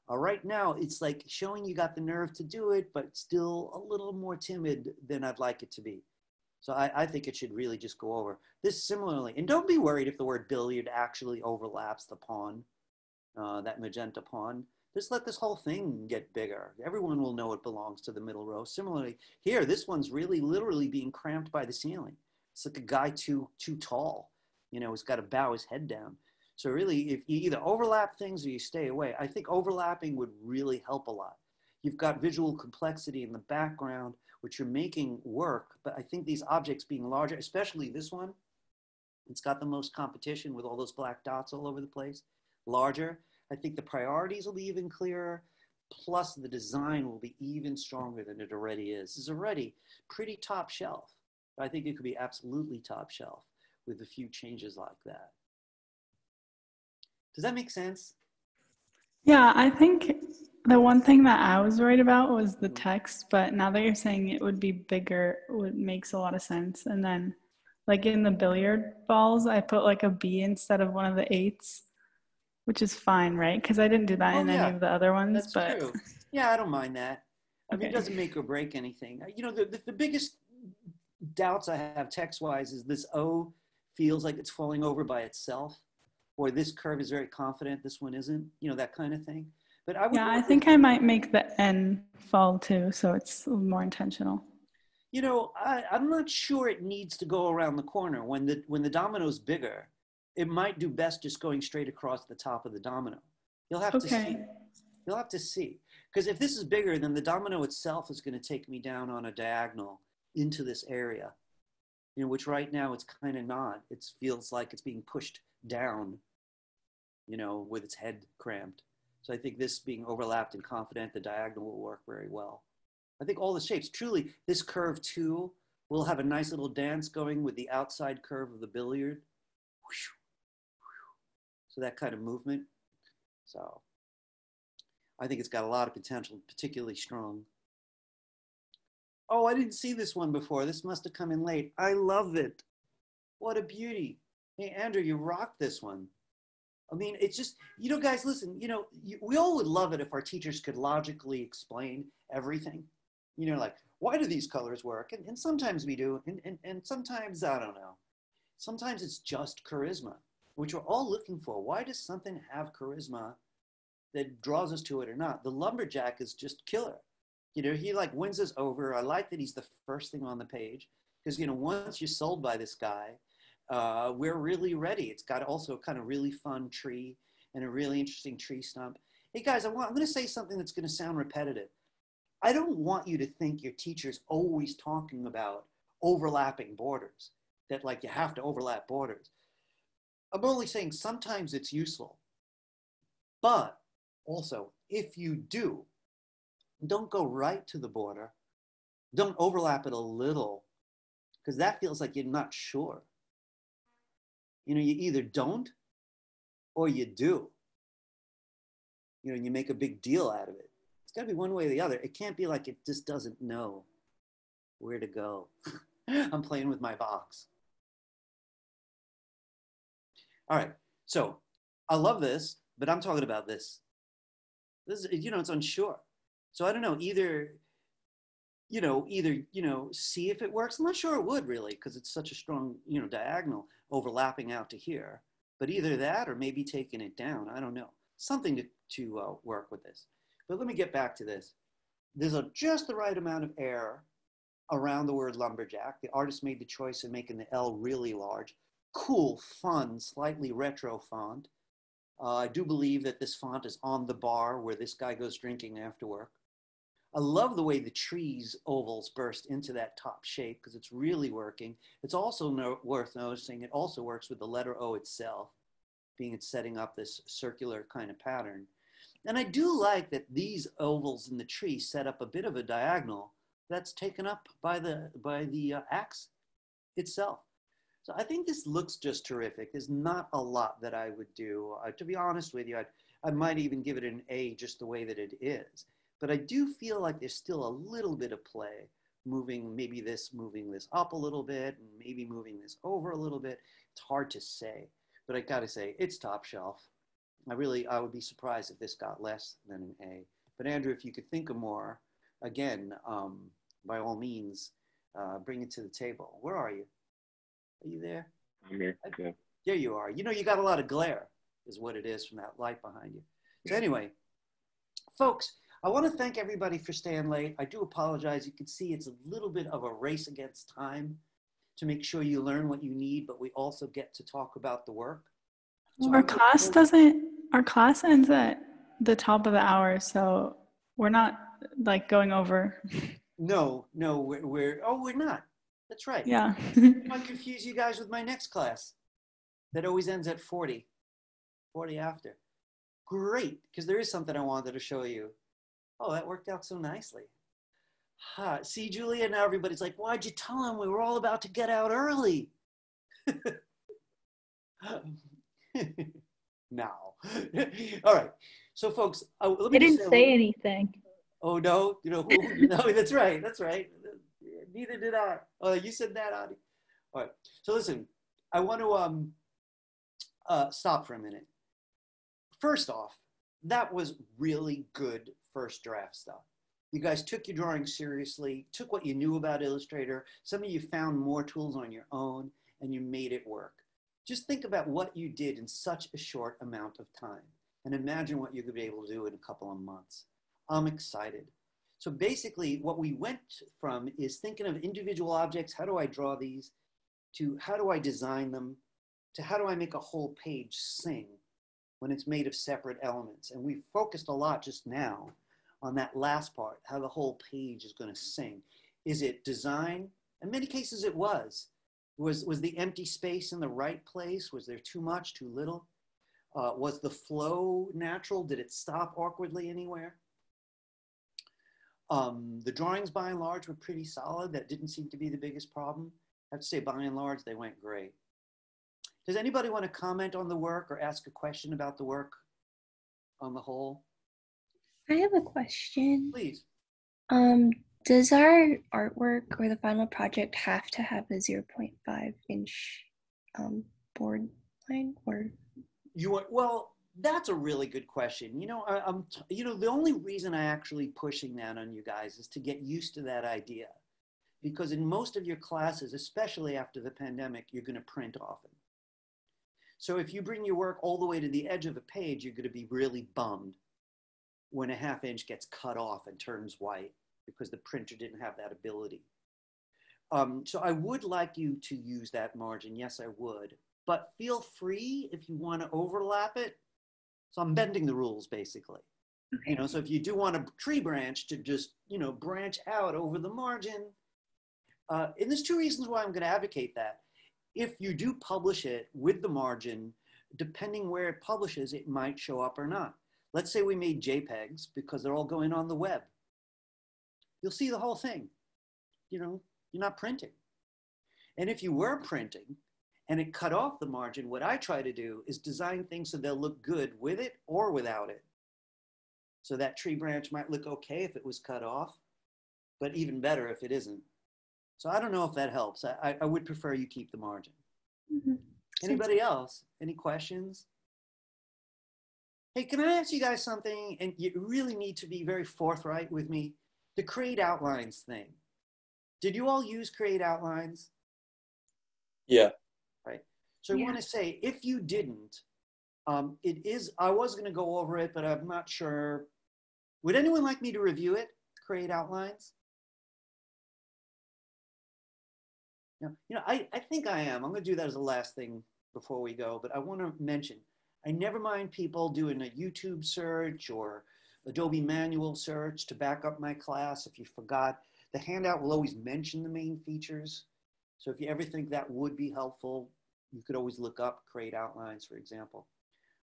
[SPEAKER 1] Right now, it's like showing you got the nerve to do it, but still a little more timid than I'd like it to be. So I think it should really just go over. This similarly, and don't be worried if the word billiard actually overlaps the pawn, that magenta pawn. Just let this whole thing get bigger. Everyone will know it belongs to the middle row. Similarly, here, this one's really literally being cramped by the ceiling. It's like a guy too tall. You know, he's got to bow his head down. So really, if you either overlap things or you stay away, I think overlapping would really help a lot. You've got visual complexity in the background, which you're making work, but I think these objects being larger, especially this one, It's got the most competition with all those black dots all over the place. Larger. I think the priorities will be even clearer. Plus the design will be even stronger than it already is. It's already pretty top shelf. I think it could be absolutely top shelf with a few changes like that. Does that make sense?
[SPEAKER 2] Yeah, I think the one thing that I was worried about was the text, but now that you're saying it would be bigger, it makes a lot of sense. And then like in the billiard balls, I put like a B instead of one of the 8s, which is fine, right? Because I didn't do that in any of the other ones.
[SPEAKER 1] That's
[SPEAKER 2] but
[SPEAKER 1] true. Yeah, I don't mind that. I mean, it
[SPEAKER 2] Okay.
[SPEAKER 1] doesn't make or break anything. You know, the biggest doubts I have text-wise is this O feels like it's falling over by itself, or this curve is very confident, this one isn't, you know, that kind of thing. But I would
[SPEAKER 2] yeah, I think I might make the N fall too, so it's more intentional.
[SPEAKER 1] You know, I'm not sure it needs to go around the corner. When the domino's bigger, it might do best just going straight across the top of the domino. You'll have to see. You'll have to see. Because if this is bigger, then the domino itself is going to take me down on a diagonal into this area, you know, which right now it's kind of not. It feels like it's being pushed down, you know, with its head cramped. So I think this being overlapped and confident, the diagonal will work very well. I think all the shapes, truly, this curve too will have a nice little dance going with the outside curve of the billiard. So that kind of movement. So I think it's got a lot of potential, particularly strong. Oh, I didn't see this one before. This must have come in late. I love it. What a beauty. Hey, Andrew, you rocked this one. I mean, it's just, you know, guys, listen, you know, we all would love it if our teachers could logically explain everything. You know, like, why do these colors work? And sometimes we do, and sometimes, I don't know. Sometimes it's just charisma, which we're all looking for. Why does something have charisma that draws us to it or not? The lumberjack is just killer. You know, he like wins us over. I like that he's the first thing on the page because, you know, once you're sold by this guy, we're really ready. It's got also a kind of really fun tree and a really interesting tree stump. Hey guys, I'm going to say something that's going to sound repetitive. I don't want you to think your teacher's always talking about overlapping borders, that like you have to overlap borders. I'm only saying sometimes it's useful, but also if you do, don't go right to the border. Don't overlap it a little because that feels like you're not sure. You know, you either don't or you do. You know, and you make a big deal out of it. It's got to be one way or the other. It can't be like it just doesn't know where to go. I'm playing with my box. All right, so I love this, but I'm talking about this. This is, you know, it's unsure. So I don't know, either, see if it works. I'm not sure it would really, because it's such a strong, you know, diagonal overlapping out to here. But either that or maybe taking it down. I don't know. Something to work with this. But let me get back to this. There's just the right amount of air around the word lumberjack. The artist made the choice of making the L really large. Cool, fun, slightly retro font. I do believe that this font is on the bar where this guy goes drinking after work. I love the way the trees ovals burst into that top shape because it's really working. It's also worth noticing it also works with the letter O itself, being it's setting up this circular kind of pattern. And I do like that these ovals in the tree set up a bit of a diagonal that's taken up by the axe itself. So I think this looks just terrific. There's not a lot that I would do. To be honest with you, I might even give it an A just the way that it is. But I do feel like there's still a little bit of play, moving this up a little bit, and maybe moving this over a little bit. It's hard to say, but I gotta say, it's top shelf. I would be surprised if this got less than an A. But Andrew, if you could think of more, again, by all means, bring it to the table. Where are you? Are you there?
[SPEAKER 3] I'm here, yeah.
[SPEAKER 1] There you are. You know, you got a lot of glare is what it is from that light behind you. So anyway, folks, I want to thank everybody for staying late. I do apologize. You can see it's a little bit of a race against time to make sure you learn what you need, but we also get to talk about the work. So
[SPEAKER 2] our class ends at the top of the hour, so we're not like going over.
[SPEAKER 1] No, we're not. That's right.
[SPEAKER 2] Yeah.
[SPEAKER 1] I might confuse you guys with my next class. that always ends at 40 after. Great, because there is something I wanted to show you. Oh, that worked out so nicely. See, Julia, now everybody's like, why'd you tell him we were all about to get out early? Now. All right. So, folks, let me
[SPEAKER 9] I didn't say anything.
[SPEAKER 1] Oh, no? You know, no, that's right. That's right. Neither did I. Oh, you said that, Adi. All right. So, listen, I want to stop for a minute. First off, that was really good first draft stuff. You guys took your drawing seriously, took what you knew about Illustrator. Some of you found more tools on your own, and you made it work. Just think about what you did in such a short amount of time, and imagine what you're going to be able to do in a couple of months. I'm excited. So basically, what we went from is thinking of individual objects, how do I draw these, to how do I design them, to how do I make a whole page sing when it's made of separate elements. And we focused a lot just now on that last part, how the whole page is going to sing. Is it design? In many cases it was. Was the empty space in the right place? Was there too much, too little? Was the flow natural? Did it stop awkwardly anywhere? The drawings by and large were pretty solid. That didn't seem to be the biggest problem. I have to say by and large, they went great. Does anybody want to comment on the work or ask a question about the work on the whole?
[SPEAKER 12] I have a question.
[SPEAKER 1] Please.
[SPEAKER 12] Does our artwork or the final project have to have a 0.5 inch board line, or?
[SPEAKER 1] Well, that's a really good question. You know, the only reason I actually pushing that on you guys is to get used to that idea, because in most of your classes, especially after the pandemic, you're going to print often. So if you bring your work all the way to the edge of a page, you're going to be really bummed when a ½ inch gets cut off and turns white, because the printer didn't have that ability. So I would like you to use that margin. Yes, I would. But feel free if you want to overlap it. So I'm bending the rules, basically. Okay. You know, so if you do want a tree branch to just, you know, branch out over the margin. And there's two reasons why I'm going to advocate that. If you do publish it with the margin, depending where it publishes, it might show up or not. Let's say we made JPEGs because they're all going on the web. You'll see the whole thing. You know, you're not printing. And if you were printing and it cut off the margin, what I try to do is design things so they'll look good with it or without it. So that tree branch might look okay if it was cut off, but even better if it isn't. So I don't know if that helps. I would prefer you keep the margin. Mm-hmm. Anybody else? Any questions? Hey, can I ask you guys something? And you really need to be very forthright with me. The create outlines thing. Did you all use create outlines?
[SPEAKER 3] Yeah.
[SPEAKER 1] Right. So I want to say, if you didn't, I was going to go over it, but I'm not sure. Would anyone like me to review it? Create outlines? You know, I think I am. I'm going to do that as the last thing before we go, but I want to mention, I never mind people doing a YouTube search or Adobe manual search to back up my class. If you forgot, the handout will always mention the main features. So if you ever think that would be helpful, you could always look up create outlines, for example.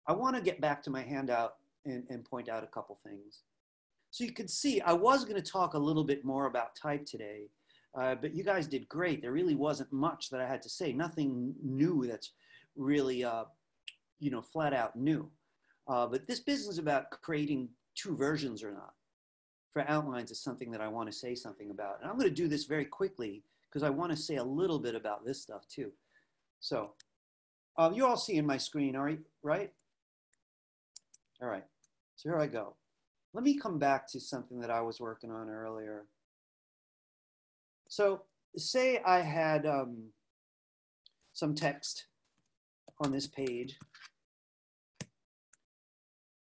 [SPEAKER 1] I want to get back to my handout and point out a couple things. So you can see, I was going to talk a little bit more about type today, but you guys did great. There really wasn't much that I had to say. Nothing new that's really, you know, flat out new. But this business about creating two versions or not for outlines is something that I want to say something about. And I'm going to do this very quickly because I want to say a little bit about this stuff too. So you're all seeing my screen, right? All right, so here I go. Let me come back to something that I was working on earlier. So say I had some text on this page.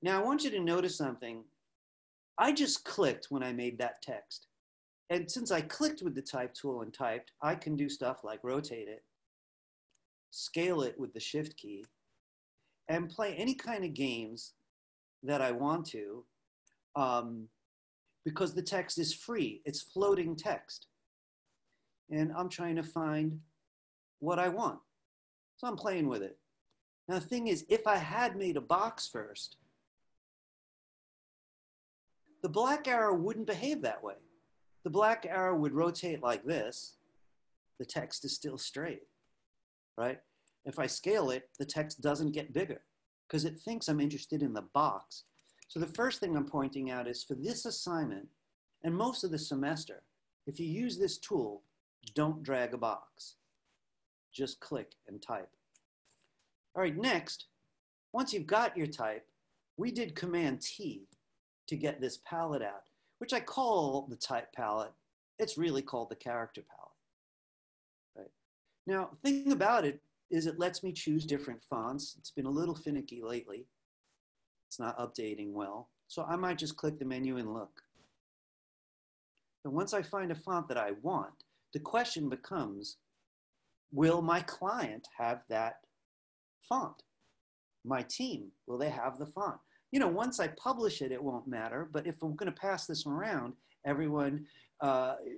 [SPEAKER 1] Now I want you to notice something. I just clicked when I made that text. And since I clicked with the type tool and typed, I can do stuff like rotate it, scale it with the shift key, and play any kind of games that I want to, because the text is free. It's floating text. And I'm trying to find what I want. So I'm playing with it. Now, the thing is, if I had made a box first, the black arrow wouldn't behave that way. The black arrow would rotate like this. The text is still straight, right? If I scale it, the text doesn't get bigger because it thinks I'm interested in the box. So the first thing I'm pointing out is for this assignment and most of the semester, if you use this tool, don't drag a box. Just click and type. All right, next, once you've got your type, we did Command T to get this palette out, which I call the type palette. It's really called the character palette. Right? Now, the thing about it is it lets me choose different fonts. It's been a little finicky lately. It's not updating well. So I might just click the menu and look. And once I find a font that I want, the question becomes, will my client have that font? My team, will they have the font? You know, once I publish it, it won't matter. But if I'm going to pass this around, everyone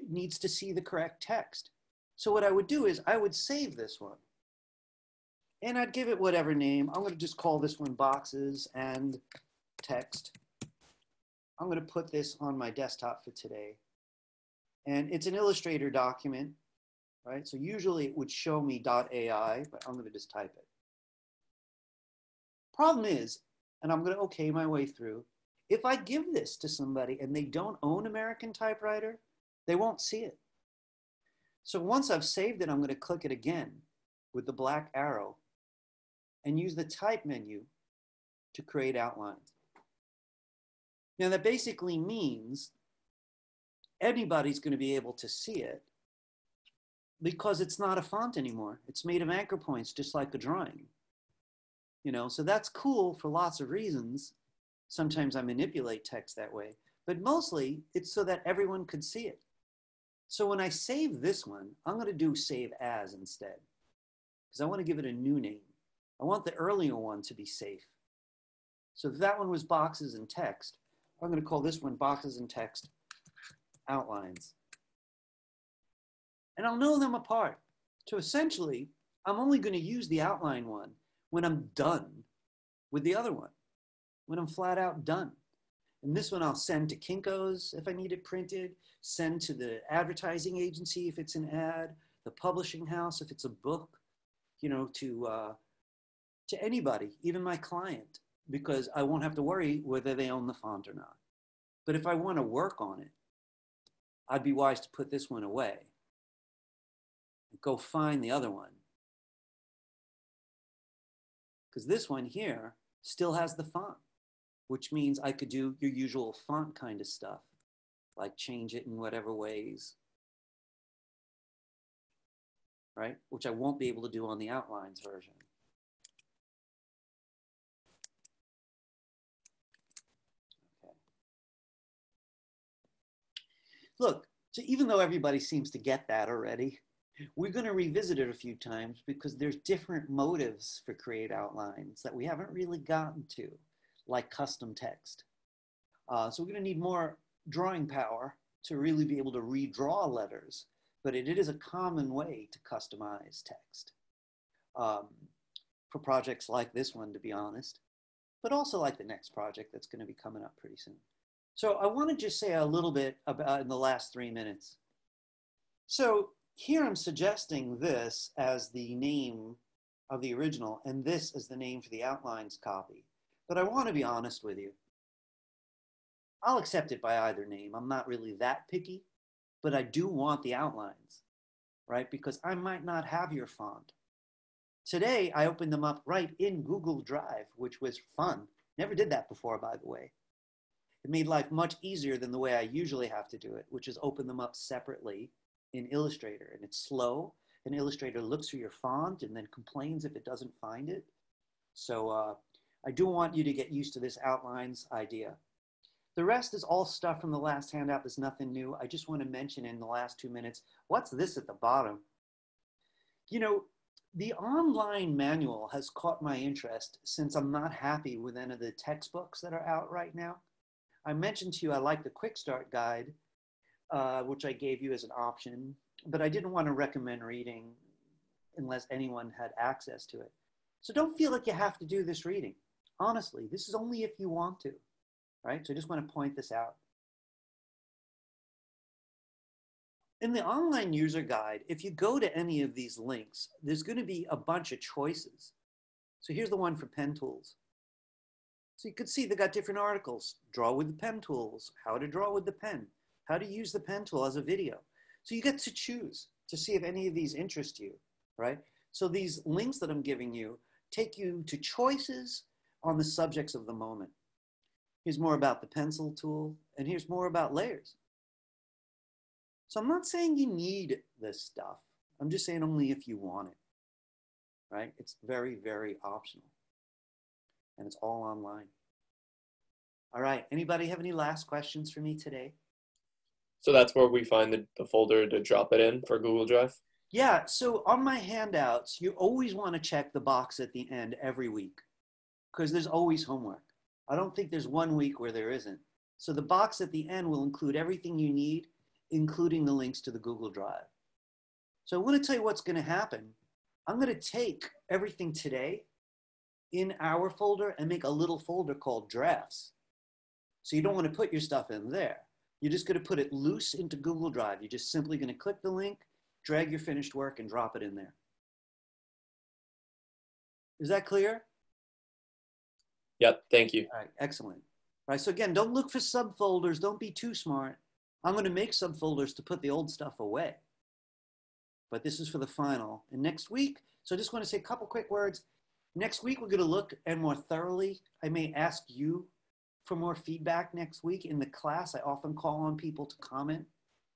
[SPEAKER 1] needs to see the correct text. So what I would do is I would save this one. And I'd give it whatever name. I'm going to just call this one boxes and text. I'm going to put this on my desktop for today. And it's an Illustrator document, right? So usually it would show me .ai, but I'm going to just type it. Problem is, and I'm going to okay my way through, if I give this to somebody and they don't own American Typewriter, they won't see it. So once I've saved it, I'm going to click it again with the black arrow and use the type menu to create outlines. Now that basically means anybody's going to be able to see it because it's not a font anymore. It's made of anchor points, just like a drawing. You know, so that's cool for lots of reasons. Sometimes I manipulate text that way, but mostly it's so that everyone could see it. So when I save this one, I'm going to do save as instead, because I want to give it a new name. I want the earlier one to be safe. So if that one was boxes and text, I'm going to call this one boxes and text outlines. And I'll know them apart. So essentially, I'm only going to use the outline one when I'm done with the other one, when I'm flat out done. And this one I'll send to Kinko's if I need it printed, send to the advertising agency if it's an ad, the publishing house if it's a book, you know, to anybody, even my client, because I won't have to worry whether they own the font or not. But if I want to work on it, I'd be wise to put this one away and go find the other one. Because this one here still has the font, which means I could do your usual font kind of stuff, like change it in whatever ways, right? Which I won't be able to do on the outlines version. Okay. Look, so even though everybody seems to get that already, we're going to revisit it a few times because there's different motives for create outlines that we haven't really gotten to, like custom text. So we're going to need more drawing power to really be able to redraw letters, but it is a common way to customize text for projects like this one, to be honest, but also like the next project that's going to be coming up pretty soon. So I want to just say a little bit about in the last 3 minutes. So here I'm suggesting this as the name of the original and this as the name for the outlines copy. But I want to be honest with you. I'll accept it by either name. I'm not really that picky, but I do want the outlines, right? Because I might not have your font. Today, I opened them up right in Google Drive, which was fun. Never did that before, by the way. It made life much easier than the way I usually have to do it, which is open them up separately in Illustrator. And it's slow, and Illustrator looks for your font and then complains if it doesn't find it. So I do want you to get used to this outlines idea. The rest is all stuff from the last handout. There's nothing new. I just want to mention in the last 2 minutes, what's this at the bottom? You know, the online manual has caught my interest since I'm not happy with any of the textbooks that are out right now. I mentioned to you I like the Quick Start Guide, which I gave you as an option, but I didn't want to recommend reading unless anyone had access to it. So don't feel like you have to do this reading. Honestly, this is only if you want to, right? So I just want to point this out. In the online user guide, if you go to any of these links, there's going to be a bunch of choices. So here's the one for pen tools. So you can see they got different articles. Draw with the pen tools, how to draw with the pen, how to use the pen tool as a video. So you get to choose to see if any of these interest you, right? So these links that I'm giving you take you to choices on the subjects of the moment. Here's more about the pencil tool, and here's more about layers. So I'm not saying you need this stuff. I'm just saying only if you want it, right? It's very, very optional. And it's all online. All right, anybody have any last questions for me today?
[SPEAKER 3] So that's where we find the folder to drop it in for Google Drive?
[SPEAKER 1] Yeah, so on my handouts, you always want to check the box at the end every week because there's always homework. I don't think there's one week where there isn't. So the box at the end will include everything you need, including the links to the Google Drive. So I want to tell you what's going to happen. I'm going to take everything today in our folder and make a little folder called drafts. So you don't want to put your stuff in there. You're just going to put it loose into Google Drive. You're just simply going to click the link, drag your finished work, and drop it in there. Is that clear?
[SPEAKER 3] Yep, thank you.
[SPEAKER 1] All right, excellent. All right, so again, don't look for subfolders. Don't be too smart. I'm going to make subfolders to put the old stuff away. But this is for the final. And next week, so I just want to say a couple quick words. Next week, we're going to look and more thoroughly. I may ask you for more feedback next week in the class. I often call on people to comment.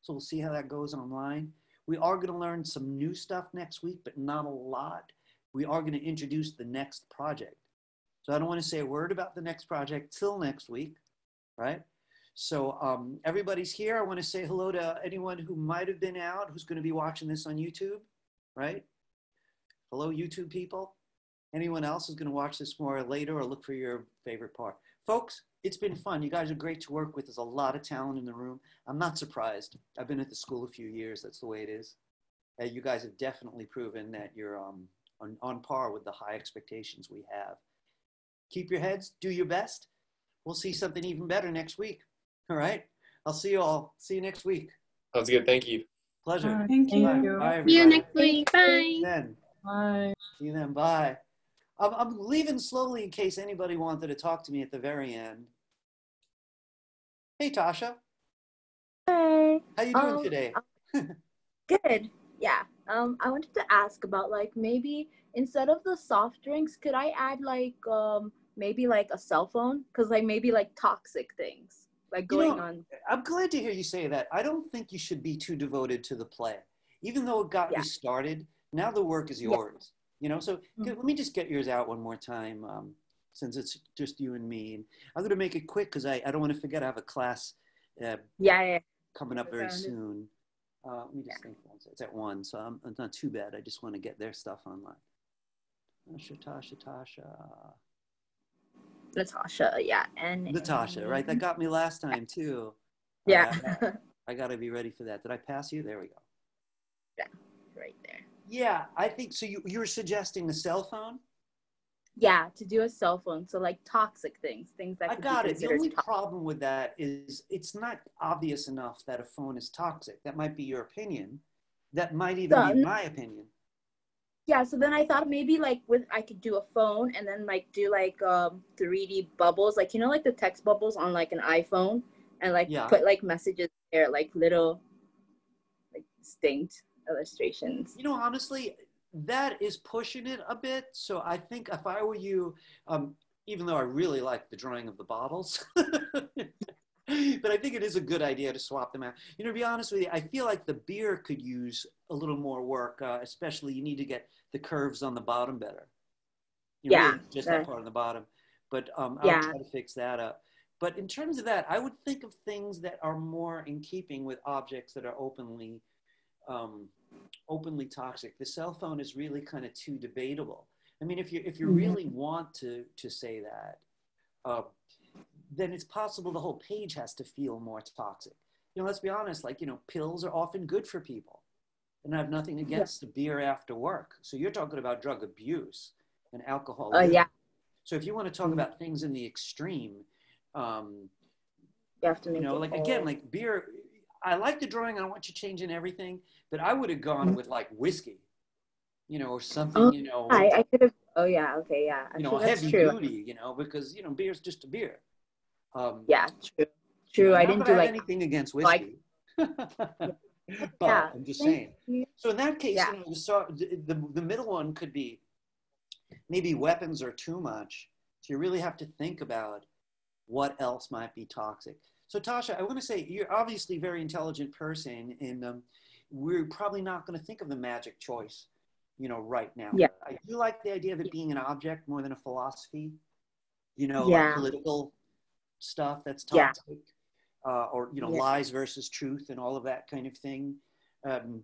[SPEAKER 1] So we'll see how that goes online. We are going to learn some new stuff next week, but not a lot. We are going to introduce the next project. So I don't want to say a word about the next project till next week, right? So everybody's here. I want to say hello to anyone who might have been out, who's going to be watching this on YouTube, right? Hello, YouTube people. Anyone else who's going to watch this more later or look for your favorite part. Folks, it's been fun. You guys are great to work with. There's a lot of talent in the room. I'm not surprised. I've been at the school a few years. That's the way it is. You guys have definitely proven that you're on par with the high expectations we have. Keep your heads, do your best. We'll see something even better next week. All right. I'll see you all. See you next week.
[SPEAKER 3] Sounds good. Thank you.
[SPEAKER 1] Pleasure.
[SPEAKER 2] Thank you.
[SPEAKER 1] Bye. Bye, everybody.
[SPEAKER 8] See you next week. Bye.
[SPEAKER 1] See you then.
[SPEAKER 7] Bye.
[SPEAKER 1] See you then. Bye. I'm leaving slowly in case anybody wanted to talk to me at the very end. Hey, Tasha.
[SPEAKER 13] Hey.
[SPEAKER 1] How you doing today?
[SPEAKER 13] Good. Yeah. I wanted to ask about like maybe instead of the soft drinks, could I add like maybe like a cell phone? Because like maybe like toxic things like going on.
[SPEAKER 1] I'm glad to hear you say that. I don't think you should be too devoted to the play, even though it got you started. Now the work is yours. You know, so let me just get yours out one more time, since it's just you and me. And I'm going to make it quick because I don't want to forget I have a class coming up very soon. Let me just think. It's at 1, so it's not too bad. I just want to get their stuff online.
[SPEAKER 13] Natasha, yeah. And
[SPEAKER 1] Natasha, right? That got me last time too.
[SPEAKER 13] Yeah.
[SPEAKER 1] I got to be ready for that. Did I pass you? There we go.
[SPEAKER 13] Yeah, right there.
[SPEAKER 1] Yeah, I think so. You were suggesting a cell phone?
[SPEAKER 13] Yeah, to do a cell phone. So like toxic things that
[SPEAKER 1] I got it. The only problem with that is it's not obvious enough that a phone is toxic. That might be your opinion. That might even be my opinion.
[SPEAKER 13] Yeah, so then I thought maybe like I could do a phone and then like do like 3D bubbles, like you know like the text bubbles on like an iPhone, and like put like messages there, like little like distinct illustrations.
[SPEAKER 1] You know, honestly, that is pushing it a bit. So I think if I were you, even though I really like the drawing of the bottles, but I think it is a good idea to swap them out. You know, to be honest with you, I feel like the beer could use a little more work, especially you need to get the curves on the bottom better. Really just that part on the bottom. But I'll try to fix that up. But in terms of that, I would think of things that are more in keeping with objects that are openly toxic. The cell phone is really kind of too debatable. I mean, if you really want to say that, then it's possible the whole page has to feel more toxic. You know, let's be honest, like, you know, pills are often good for people. And I have nothing against the beer after work. So you're talking about drug abuse. and alcohol.
[SPEAKER 13] Yeah.
[SPEAKER 1] So if you want to talk about things in the extreme,
[SPEAKER 13] you have to make
[SPEAKER 1] like again, like beer. I like the drawing. I don't want you changing everything, but I would have gone with like whiskey, or something,
[SPEAKER 13] I could have. Oh yeah, okay, yeah. Actually, that's
[SPEAKER 1] heavy
[SPEAKER 13] true.
[SPEAKER 1] duty, because beer's just a beer.
[SPEAKER 13] Yeah, true. I didn't do like
[SPEAKER 1] anything against whiskey. But I'm just saying. So in that case, the middle one could be maybe weapons are too much. So you really have to think about what else might be toxic. So Tasha, I want to say you're obviously a very intelligent person, and we're probably not going to think of the magic choice, right now.
[SPEAKER 13] Yeah.
[SPEAKER 1] I do like the idea of it being an object more than a philosophy, like political stuff that's toxic, or, lies versus truth and all of that kind of thing. On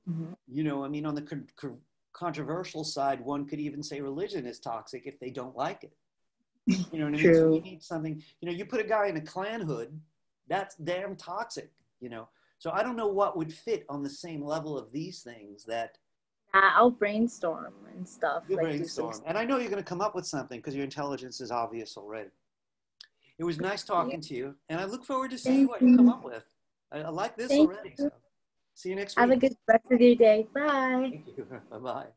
[SPEAKER 1] the controversial side, one could even say religion is toxic if they don't like it. You know what I mean?
[SPEAKER 13] True.
[SPEAKER 1] So you need something, you put a guy in a Klan hood, that's damn toxic, So I don't know what would fit on the same level of these things that.
[SPEAKER 13] I'll brainstorm and stuff.
[SPEAKER 1] You'll brainstorm. And I know you're going to come up with something because your intelligence is obvious already. It was nice talking to you, and I look forward to seeing what you come up with. I like this already. So. See you next week.
[SPEAKER 13] Have a good rest of your day. Bye.
[SPEAKER 1] Thank you. Bye-bye.